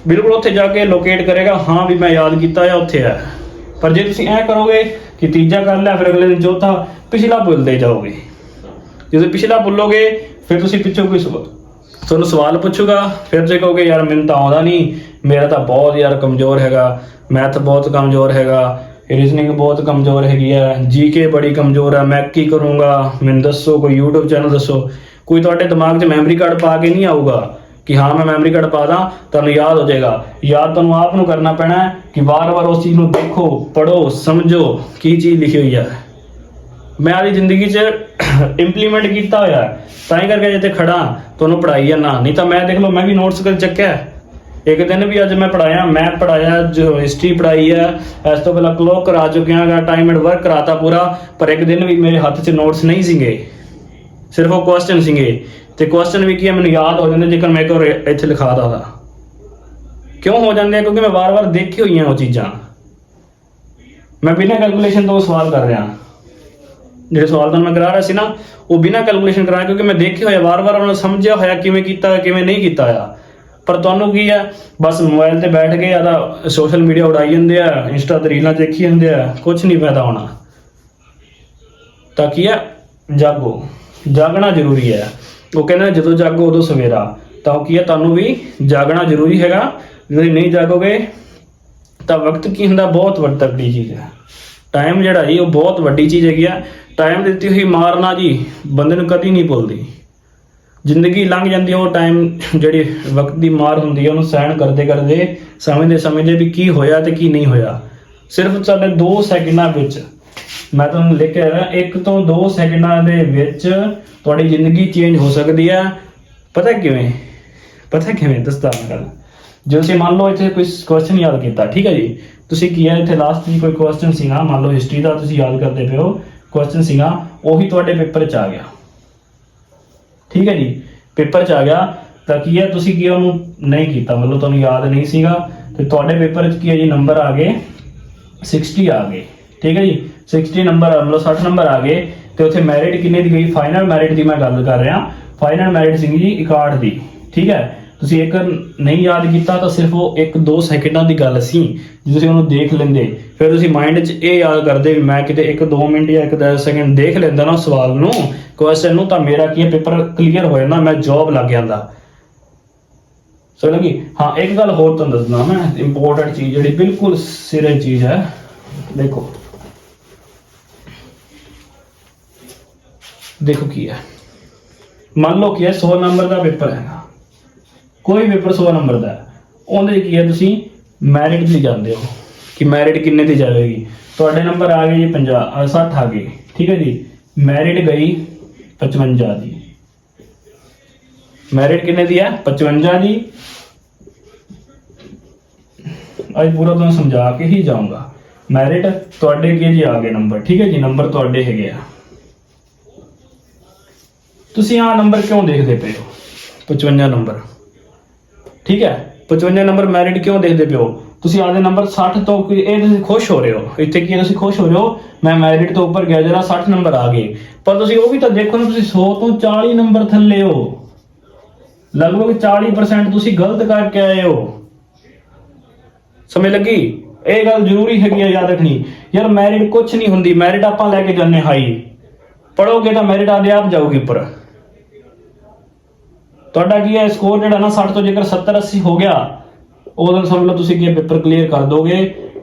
ਬਿਲਕੁਲ ਉੱਥੇ ਜਾ ਕੇ ਲੋਕੇਟ ਕਰੇਗਾ, ਹਾਂ ਵੀ ਮੈਂ ਯਾਦ ਕੀਤਾ ਹੈ ਉੱਥੇ ਹੈ। ਪਰ ਜੇ ਤੁਸੀਂ ਐ ਕਰੋਗੇ ਕਿ ਤੀਜਾ ਕਰ ਲਿਆ ਫਿਰ ਅਗਲੇ ਦਿਨ ਚੌਥਾ, ਪਿਛਲਾ ਭੁੱਲਦੇ ਜਾਓਗੇ। ਜਦੋਂ ਪਿਛਲਾ ਭੁੱਲੋਗੇ ਫਿਰ ਤੁਸੀਂ ਪਿੱਛੋਂ ਕੋਈ ਤੁਹਾਨੂੰ ਸਵਾਲ ਪੁੱਛੂਗਾ, ਫਿਰ ਤੁਸੀਂ ਕਹੋਗੇ ਯਾਰ ਮੈਨੂੰ ਤਾਂ ਆਉਂਦਾ ਨਹੀਂ, ਮੇਰਾ ਤਾਂ ਬਹੁਤ ਯਾਰ ਕਮਜ਼ੋਰ ਹੈਗਾ, ਮੈਥ ਬਹੁਤ ਕਮਜ਼ੋਰ ਹੈਗਾ, ਰੀਜ਼ਨਿੰਗ ਬਹੁਤ ਕਮਜ਼ੋਰ ਹੈਗੀ ਹੈ, ਜੀਕੇ ਬੜੀ ਕਮਜ਼ੋਰ ਹੈ, ਮੈਂ ਕੀ ਕਰੂੰਗਾ, ਮੈਨੂੰ ਦੱਸੋ, ਕੋਈ YouTube ਚੈਨਲ ਦੱਸੋ। ਕੋਈ ਤੁਹਾਡੇ ਦਿਮਾਗ 'ਚ ਮੈਮਰੀ ਕਾਰਡ ਪਾ ਕੇ ਨਹੀਂ ਆਊਗਾ ਕਿ ਹਾਂ ਮੈਂ ਮੈਮਰੀ ਕਾਰਡ ਪਾ ਦਾਂ ਤੁਹਾਨੂੰ ਯਾਦ ਹੋ ਜਾਏਗਾ। ਯਾਦ ਤੁਹਾਨੂੰ ਆਪ ਨੂੰ ਕਰਨਾ ਪੈਣਾ ਹੈ ਕਿ ਵਾਰ-ਵਾਰ ਉਸ ਚੀਜ਼ ਨੂੰ ਦੇਖੋ, ਪੜ੍ਹੋ, ਸਮਝੋ ਕੀ ਚੀਜ਼ ਲਿਖੀ ਹੋਈ ਹੈ। ਮੈਂ ਆਪਣੀ ਜ਼ਿੰਦਗੀ 'ਚ ਇੰਪਲੀਮੈਂਟ ਕੀਤਾ ਹੋਇਆ, ਤਾਂ ਹੀ ਕਰਕੇ ਜਿੱਥੇ ਖੜਾ ਤੁਹਾਨੂੰ ਪੜ੍ਹਾਈ ਹੈ ਨਾ। ਨਹੀਂ ਤਾਂ ਮੈਂ ਦੇਖ ਲਓ, ਮੈਂ ਵੀ ਨੋਟਸ ਕਰ ਚੱਕਿਆ, ਇੱਕ ਦਿਨ ਵੀ ਅੱਜ ਮੈਂ ਪੜ੍ਹਾਇਆ, ਮੈਥ ਪੜ੍ਹਾਇਆ, ਜੋ ਹਿਸਟਰੀ ਪੜ੍ਹਾਈ ਹੈ, ਇਸ ਤੋਂ ਪਹਿਲਾਂ ਕਲੋਕ ਕਰਾ ਚੁੱਕਿਆ ਗਾ, ਟਾਈਮ ਐਂਡ ਵਰਕ ਕਰਾਤਾ ਪੂਰਾ। ਪਰ ਇੱਕ ਦਿਨ ਵੀ ਮੇਰੇ ਹੱਥ 'ਚ ਨੋਟਸ ਨਹੀਂ ਸੀਗੇ, ਸਿਰਫ ਉਹ ਕੁਐਸਚਨ ਸੀਗੇ। ਤੇ ਕੁਐਸਚਨ ਵੀ ਕੀ ਹੈ ਮੈਨੂੰ ਯਾਦ ਹੋ ਜਾਂਦੇ ਜੇਕਰ ਮੈਂ ਇੱਥੇ ਲਿਖਾ ਦਾਂ। ਕਿਉਂ ਹੋ ਜਾਂਦੇ ਆ? ਕਿਉਂਕਿ ਮੈਂ ਵਾਰ-ਵਾਰ ਦੇਖੀ ਹੋਈਆਂ ਉਹ ਚੀਜ਼ਾਂ। ਮੈਂ ਬਿਨਾਂ ਕੈਲਕੂਲੇਸ਼ਨ ਤੋਂ ਸਵਾਲ ਕਰ ਰਿਹਾ, ਜਿਹੜੇ ਸਵਾਲ ਤੁਹਾਨੂੰ ਮੈਂ ਕਰਾ ਰਿਹਾ ਸੀ ਨਾ ਉਹ ਬਿਨਾਂ ਕੈਲਕੂਲੇਸ਼ਨ ਕਰਾਇਆ, ਕਿਉਂਕਿ ਮੈਂ ਦੇਖਿਆ ਹੋਇਆ ਵਾਰ-ਵਾਰ, ਉਹਨਾਂ ਨੂੰ ਸਮਝਿਆ ਹੋਇਆ ਕਿਵੇਂ ਕੀਤਾ ਹੋਇਆ ਕਿਵੇਂ ਨਹੀਂ ਕੀਤਾ ਹੋਇਆ। ਪਰ ਤੁਹਾਨੂੰ ਕੀ ਹੈ ਬਸ ਮੋਬਾਈਲ ਤੇ ਬੈਠ ਕੇ ਜਾਂ ਸੋਸ਼ਲ ਮੀਡੀਆ ਉਡਾਈ ਜਾਂਦੇ ਆ, ਇੰਸਟਾ ਤੇ ਰੀਲਾਂ ਦੇਖੀ ਜਾਂਦੇ ਆ, ਕੁਝ ਨਹੀਂ ਫਾਇਦਾ ਹੋਣਾ। ਤਾਂ ਕੀ ਹੈ ਜਾਗੋ, ਜਾਗਣਾ ਜ਼ਰੂਰੀ ਹੈ। ਉਹ ਕਹਿੰਦੇ ਜਦੋਂ ਜਾਗੋ ਉਦੋਂ ਸਵੇਰਾ, ਤਾਂ ਉਹ ਕੀ ਹੈ ਤੁਹਾਨੂੰ ਵੀ ਜਾਗਣਾ ਜ਼ਰੂਰੀ ਹੈਗਾ। ਜੇ ਨਹੀਂ ਜਾਗੋਗੇ ਤਾਂ ਵਕਤ ਕੀ ਹੁੰਦਾ ਬਹੁਤ ਵੱਡੀ ਚੀਜ਼ ਹੈ। ਟਾਈਮ ਜਿਹੜਾ ਜੀ ਉਹ ਬਹੁਤ ਵੱਡੀ ਚੀਜ਼ ਹੈਗੀ ਆ। ਟਾਈਮ ਦਿੱਤੀ ਹੋਈ ਮਾਰਨਾ ਜੀ ਬੰਦੇ ਨੂੰ ਕਦੀ ਨਹੀਂ ਭੁੱਲਦੀ। ਜ਼ਿੰਦਗੀ ਲੰਘ ਜਾਂਦੀ, ਉਹ ਟਾਈਮ ਜਿਹੜੀ ਵਕਤ ਦੀ ਮਾਰ ਹੁੰਦੀ ਹੈ ਉਹਨੂੰ ਸਹਿਣ ਕਰਦੇ ਕਰਦੇ ਸਮਝਦੇ ਵੀ ਕੀ ਹੋਇਆ ਤੇ ਕੀ ਨਹੀਂ ਹੋਇਆ। ਸਿਰਫ ਸਾਡੇ 2 ਸੈਕਿੰਡਾਂ ਵਿੱਚ, ਮੈਂ ਤੁਹਾਨੂੰ ਲਿਖ ਕੇ ਆ ਰਿਹਾ, 1 ਤੋਂ 2 ਸੈਕਿੰਡਾਂ ਦੇ ਵਿੱਚ ਤੁਹਾਡੀ ਜ਼ਿੰਦਗੀ ਚੇਂਜ ਹੋ ਸਕਦੀ ਹੈ। ਪਤਾ ਕਿਵੇਂ ਦੱਸਦਾ ਮੈਂ ਗੱਲ। ਜੇ ਤੁਸੀਂ ਮੰਨ ਲਓ ਇੱਥੇ ਕੋਈ ਕੁਐਸਚਨ ਯਾਦ ਕੀਤਾ, ਠੀਕ ਹੈ ਜੀ, ਤੁਸੀਂ ਕੀ ਹੈ ਇੱਥੇ ਲਾਸਟ ਦੀ ਕੋਈ ਕੁਐਸਚਨ ਸੀਗਾ, ਮੰਨ ਲਓ ਹਿਸਟਰੀ ਦਾ ਤੁਸੀਂ ਯਾਦ ਕਰਦੇ ਪਏ ਹੋ, ਕੁਐਸਚਨ ਸੀਗਾ ਉਹੀ ਤੁਹਾਡੇ ਪੇਪਰ 'ਚ ਆ ਗਿਆ, ਠੀਕ ਹੈ ਜੀ, ਪੇਪਰ 'ਚ ਆ ਗਿਆ ਤਾਂ ਕੀ ਹੈ ਤੁਸੀਂ ਕੀ ਉਹਨੂੰ ਨਹੀਂ ਕੀਤਾ, ਮਤਲਬ ਤੁਹਾਨੂੰ ਯਾਦ ਨਹੀਂ ਸੀਗਾ ਤੇ ਤੁਹਾਡੇ ਪੇਪਰ 'ਚ ਕੀ ਹੈ ਜੀ ਨੰਬਰ ਆ ਗਏ 60 ਆ ਗਏ, ਠੀਕ ਹੈ ਜੀ, 60 ਨੰਬਰ ਮਤਲਬ 60 ਨੰਬਰ ਆ ਗਏ। ਤੇ ਉੱਥੇ ਮੈਰਿਟ ਕਿੰਨੇ ਦੀ ਗਈ, ਫਾਈਨਲ ਮੈਰਿਟ ਦੀ ਮੈਂ ਗੱਲ ਕਰ ਰਿਹਾ, ਫਾਈਨਲ ਮੈਰਿਟ ਸੀ ਜੀ 61 ਦੀ, ਠੀਕ ਹੈ। ਤੁਸੀਂ ਇੱਕ ਨਹੀਂ ਯਾਦ ਕੀਤਾ ਤਾਂ ਸਿਰਫ ਉਹ 1-2 ਸੈਕਿੰਡਾਂ ਦੀ ਗੱਲ ਸੀ, ਜੇ ਤੁਸੀਂ ਉਹਨੂੰ ਦੇਖ ਲੈਂਦੇ ਫਿਰ ਤੁਸੀਂ ਮਾਈਂਡ 'ਚ ਇਹ ਯਾਦ ਕਰਦੇ ਵੀ ਮੈਂ ਕਿਤੇ 1-2 ਮਿੰਟ ਜਾਂ 1-10 ਸੈਕਿੰਡ ਦੇਖ ਲੈਂਦਾ ਨਾ ਸਵਾਲ ਨੂੰ, ਕੁਐਸਚਨ ਨੂੰ, ਤਾਂ ਮੇਰਾ ਕੀ ਹੈ ਪੇਪਰ ਕਲੀਅਰ ਹੋ ਜਾਂਦਾ, ਮੈਂ ਜੌਬ ਲੱਗ ਜਾਂਦਾ। ਸਮਝ ਲੱਗੀ? ਹਾਂ, ਇੱਕ ਗੱਲ ਹੋਰ ਤੁਹਾਨੂੰ ਦੱਸਣਾ ਮੈਂ, ਇੰਪੋਰਟੈਂਟ ਚੀਜ਼ ਜਿਹੜੀ ਬਿਲਕੁਲ ਸਿਰੇ ਚੀਜ਼ ਹੈ। ਦੇਖੋ ਕੀ ਹੈ, ਮੰਨ ਲਓ ਕੀ ਹੈ 100 ਨੰਬਰ ਦਾ ਪੇਪਰ ਹੈਗਾ, ਕੋਈ ਪੇਪਰ 100 ਨੰਬਰ ਦਾ, ਉਹਦੇ ਕੀ ਹੈ ਤੁਸੀਂ ਮੈਰਿਟ ਦੀ ਜਾਂਦੇ ਹੋ ਕਿ ਮੈਰਿਟ ਕਿੰਨੇ ਦੀ ਜਾਵੇਗੀ। ਤੁਹਾਡੇ ਨੰਬਰ ਆ ਗਏ ਜੀ 60 ਆ ਗਏ, ਠੀਕ ਹੈ ਜੀ, ਮੈਰਿਟ ਗਈ 55 ਦੀ। ਮੈਰਿਟ ਕਿੰਨੇ ਦੀ ਹੈ 55 ਦੀ। ਅੱਜ ਪੂਰਾ ਤੁਹਾਨੂੰ ਸਮਝਾ ਕੇ ਹੀ ਜਾਊਂਗਾ। ਮੈਰਿਟ ਤੁਹਾਡੇ ਕੀ ਜੀ ਆ ਗਏ ਨੰਬਰ, ਠੀਕ ਹੈ ਜੀ, ਨੰਬਰ ਤੁਹਾਡੇ ਹੈਗੇ ਆ ਤੁਸੀਂ ਆਹ ਨੰਬਰ ਕਿਉਂ ਦੇਖਦੇ ਪਏ ਹੋ 55 ਨੰਬਰ? ਠੀਕ ਹੈ, 55 ਨੰਬਰ ਮੈਰਿਟ ਕਿਉਂ ਦੇਖਦੇ ਪਏ ਹੋ? ਤੁਸੀਂ ਆਪਦੇ ਨੰਬਰ 60 ਤੋਂ ਇਹ ਤੁਸੀਂ ਖੁਸ਼ ਹੋ ਰਹੇ ਹੋ, ਇੱਥੇ ਕੀ ਤੁਸੀਂ ਖੁਸ਼ ਹੋ ਰਹੇ ਹੋ ਮੈਂ ਮੈਰਿਟ ਤੋਂ ਉੱਪਰ ਗਿਆ, ਜਰਾ 60 ਨੰਬਰ ਆ ਗਏ, ਪਰ ਤੁਸੀਂ ਉਹ ਵੀ ਤਾਂ ਦੇਖੋ ਨਾ, ਤੁਸੀਂ 100 ਤੋਂ 40 ਨੰਬਰ ਥੱਲੇ ਹੋ, ਲਗਭਗ 40% ਤੁਸੀਂ ਗਲਤ ਕਰਕੇ ਆਏ ਹੋ। ਸਮਝ ਲੱਗੀ? ਇਹ ਗੱਲ ਜ਼ਰੂਰੀ ਹੈਗੀ ਆ ਯਾਦ ਰੱਖਣੀ ਯਾਰ, ਮੈਰਿਟ ਕੁਝ ਨਹੀਂ ਹੁੰਦੀ, ਮੈਰਿਟ ਆਪਾਂ ਲੈ ਕੇ ਜਾਂਦੇ ਹਾਈ, ਪੜੋਗੇ ਤਾਂ ਮੈਰਿਟ ਆਦੇ ਆਪ ਜਾਊਗੀ ਉੱਪਰ। ਤੁਹਾਡਾ ਕੀ ਹੈ ਸਕੋਰ ਜਿਹੜਾ ਨਾ 60 ਤੋਂ ਜੇਕਰ 70 80 ਹੋ ਗਿਆ, ਉਦੋਂ ਸਮਝ ਲਓ ਤੁਸੀਂ ਕੀ ਪੇਪਰ ਕਲੀਅਰ ਕਰ ਦੋਗੇ,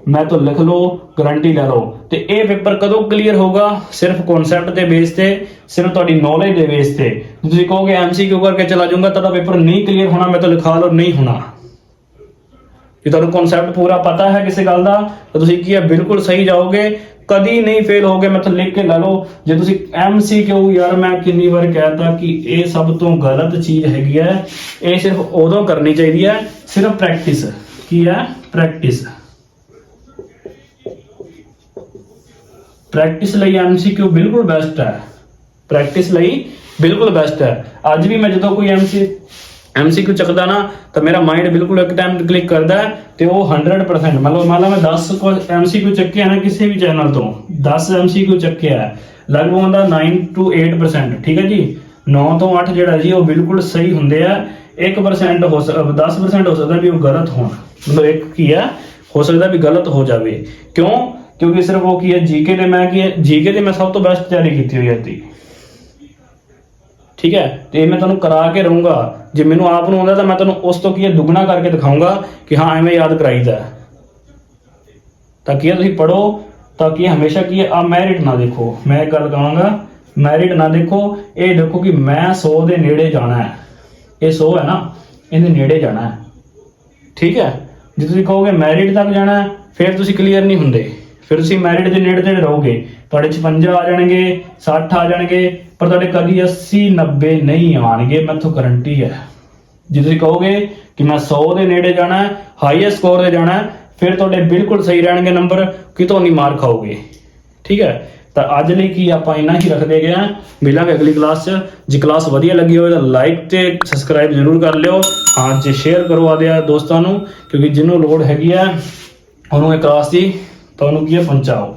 ਮੈਂ ਤਾਂ ਲਿਖ ਲਓ, ਗਾਰੰਟੀ ਲੈ ਲਓ। ਤੇ ਇਹ ਪੇਪਰ ਕਦੋਂ ਕਲੀਅਰ ਹੋਗਾ? ਸਿਰਫ ਕਨਸੈਪਟ ਦੇ ਬੇਸ ਤੇ, ਸਿਰਫ ਤੁਹਾਡੀ ਨੌਲੇਜ ਦੇ ਬੇਸ ਤੇ। ਜੇ ਤੁਸੀਂ ਕਹੋਗੇ MCQ ਕਰਕੇ ਚਲਾ ਜਾਊਂਗਾ ਤਾਂ ਪੇਪਰ ਨਹੀਂ ਕਲੀਅਰ ਹੋਣਾ, ਮੈਂ ਤਾਂ ਲਿਖਾ ਲਓ ਨਹੀਂ ਹੋਣਾ। ਜੇ ਤੁਹਾਨੂੰ ਕਨਸੈਪਟ ਪੂਰਾ ਪਤਾ ਹੈ ਕਿਸੇ ਗੱਲ ਦਾ ਤਾਂ ਤੁਸੀਂ ਕੀ ਹੈ ਬਿਲਕੁਲ ਸਹੀ ਜਾਓਗੇ, ਕਦੀ ਨਹੀਂ ਫੇਲ ਹੋਗੇ। ਮੈਂ ਤਾਂ ਲਿਖ ਕੇ ਲੈ ਲਓ। ਜੇ ਤੁਸੀਂ MCQ, ਯਾਰ ਮੈਂ ਕਿੰਨੀ ਵਾਰ ਕਹਿਤਾ ਕਿ ਇਹ ਸਭ ਤੋਂ ਗਲਤ ਚੀਜ਼ ਹੈਗੀ ਹੈ, ਇਹ ਸਿਰਫ ਉਦੋਂ ਕਰਨੀ ਚਾਹੀਦੀ ਹੈ, ਸਿਰਫ ਪ੍ਰੈਕਟਿਸ। ਕੀ ਹੈ? ਪ੍ਰੈਕਟਿਸ। ਪ੍ਰੈਕਟਿਸ ਲਈ MCQ ਬਿਲਕੁਲ ਬੈਸਟ ਹੈ, ਪ੍ਰੈਕਟਿਸ ਲਈ ਬਿਲਕੁਲ ਬੈਸਟ ਹੈ। ਅੱਜ ਵੀ ਮੈਂ ਜਦੋਂ ਕੋਈ MCQ ਚੱਕਦਾ ਨਾ ਤਾਂ ਮੇਰਾ ਮਾਈਂਡ ਬਿਲਕੁਲ ਇੱਕ ਟਾਈਮ ਕਲਿੱਕ ਕਰਦਾ ਤੇ ਉਹ 100%, ਮਤਲਬ ਮੈਂ 10 MCQ ਚੱਕਿਆ ਨਾ ਕਿਸੇ ਵੀ ਚੈਨਲ ਤੋਂ, 10 MCQ ਚੱਕਿਆ, ਲਗਭਗ ਹੁੰਦਾ 9 to 8%। ਠੀਕ ਹੈ ਜੀ, 9 ਤੋਂ 8 ਜਿਹੜਾ ਜੀ ਉਹ ਬਿਲਕੁਲ ਸਹੀ ਹੁੰਦੇ ਆ। 1% 10% ਹੋ ਸਕਦਾ ਵੀ ਉਹ ਗਲਤ ਹੋਣ, ਮਤਲਬ ਇੱਕ ਕੀ ਹੈ ਹੋ ਸਕਦਾ ਵੀ ਗਲਤ ਹੋ ਜਾਵੇ। ਕਿਉਂ? ਕਿਉਂਕਿ ਸਿਰਫ ਉਹ ਕੀ ਹੈ ਜੀਕੇ ਦੇ, ਮੈਂ ਕੀ ਹੈ ਜੀਕੇ ਦੇ ਮੈਂ ਸਭ ਤੋਂ ਬੈਸਟ ਤਿਆਰੀ ਕੀਤੀ ਹੋਈ ਹੈ। ਠੀਕ ਹੈ, ਤੇ ਮੈਂ ਤੁਹਾਨੂੰ ਕਰਾ ਕੇ ਰਹੂੰਗਾ। ਜੇ ਮੈਨੂੰ ਆਪ ਨੂੰ ਆਉਂਦਾ ਤਾਂ ਮੈਂ ਤੁਹਾਨੂੰ ਉਸ ਤੋਂ ਕੀ ਹੈ ਦੁੱਗਣਾ ਕਰਕੇ ਦਿਖਾਊਂਗਾ ਕਿ ਹਾਂ ਐਵੇਂ ਯਾਦ ਕਰਾਈਦਾ। ਤਾਂ ਕੀ ਹੈ ਤੁਸੀਂ ਪੜੋ, ਤਾਂ ਕਿ ਹਮੇਸ਼ਾ ਕੀ ਹੈ ਆ ਮੈਰਿਟ ਨਾ ਦੇਖੋ। ਮੈਂ ਇੱਕ ਗੱਲ ਕਹਾਂਗਾ, ਮੈਰਿਟ ਨਾ ਦੇਖੋ, ਇਹ ਦੇਖੋ ਕਿ ਮੈਂ 100 ਦੇ ਨੇੜੇ ਜਾਣਾ ਹੈ। ਇਹ 100 ਹੈ ਨਾ, ਇਹਦੇ ਨੇੜੇ ਜਾਣਾ ਹੈ। ਠੀਕ ਹੈ, ਜੇ ਤੁਸੀਂ ਕਹੋਗੇ ਮੈਰਿਟ ਤੱਕ ਜਾਣਾ ਫਿਰ ਤੁਸੀਂ ਕਲੀਅਰ ਨਹੀਂ ਹੁੰਦੇ, ਫਿਰ ਤੁਸੀਂ ਮੈਰਿਟ ਦੇ ਨੇੜੇ ਤੇੜੇ ਰਹੋਗੇ, ਤੁਹਾਡੇ 56 ਆ ਜਾਣਗੇ, 60 ਆ ਜਾਣਗੇ, ਪਰ ਤੁਹਾਡੇ ਕਦੀ 80 90 ਨਹੀਂ ਆਣਗੇ, ਮੈਥੋਂ ਗਾਰੰਟੀ ਹੈ। ਜੇ ਤੁਸੀਂ ਕਹੋਗੇ ਕਿ ਮੈਂ 100 ਦੇ ਨੇੜੇ ਜਾਣਾ, ਹਾਈਐਸਟ ਸਕੋਰ ਤੇ ਜਾਣਾ, ਫਿਰ ਤੁਹਾਡੇ ਬਿਲਕੁਲ ਸਹੀ ਰਹਿਣਗੇ ਨੰਬਰ, ਕਿਤੋਂ ਨਹੀਂ ਮਾਰ ਖਾਓਗੇ। ਠੀਕ ਹੈ, ਤਾਂ ਅੱਜ ਲਈ ਕੀ ਆਪਾਂ ਇੰਨਾ ਹੀ ਰੱਖਦੇ ਗਏ ਹਾਂ। ਮਿਲਾਂਗੇ ਅਗਲੀ ਕਲਾਸ 'ਚ। ਜੇ ਕਲਾਸ ਵਧੀਆ ਲੱਗੀ ਹੋਵੇ ਤਾਂ ਲਾਈਕ ਤੇ ਸਬਸਕ੍ਰਾਈਬ ਜ਼ਰੂਰ ਕਰ ਲਿਓ। ਹਾਂ, ਜੇ ਸ਼ੇਅਰ ਕਰੋ ਆਦੇ ਦੋਸਤਾਂ ਨੂੰ, ਕਿਉਂਕਿ ਜਿਹਨੂੰ ਲੋੜ ਹੈਗੀ ਹੈ ਉਹਨੂੰ ਇਹ ਕਲਾਸ ਦੀ ਤੁਹਾਨੂੰ ਕੀ ਹੈ ਪਹੁੰਚਾਓ।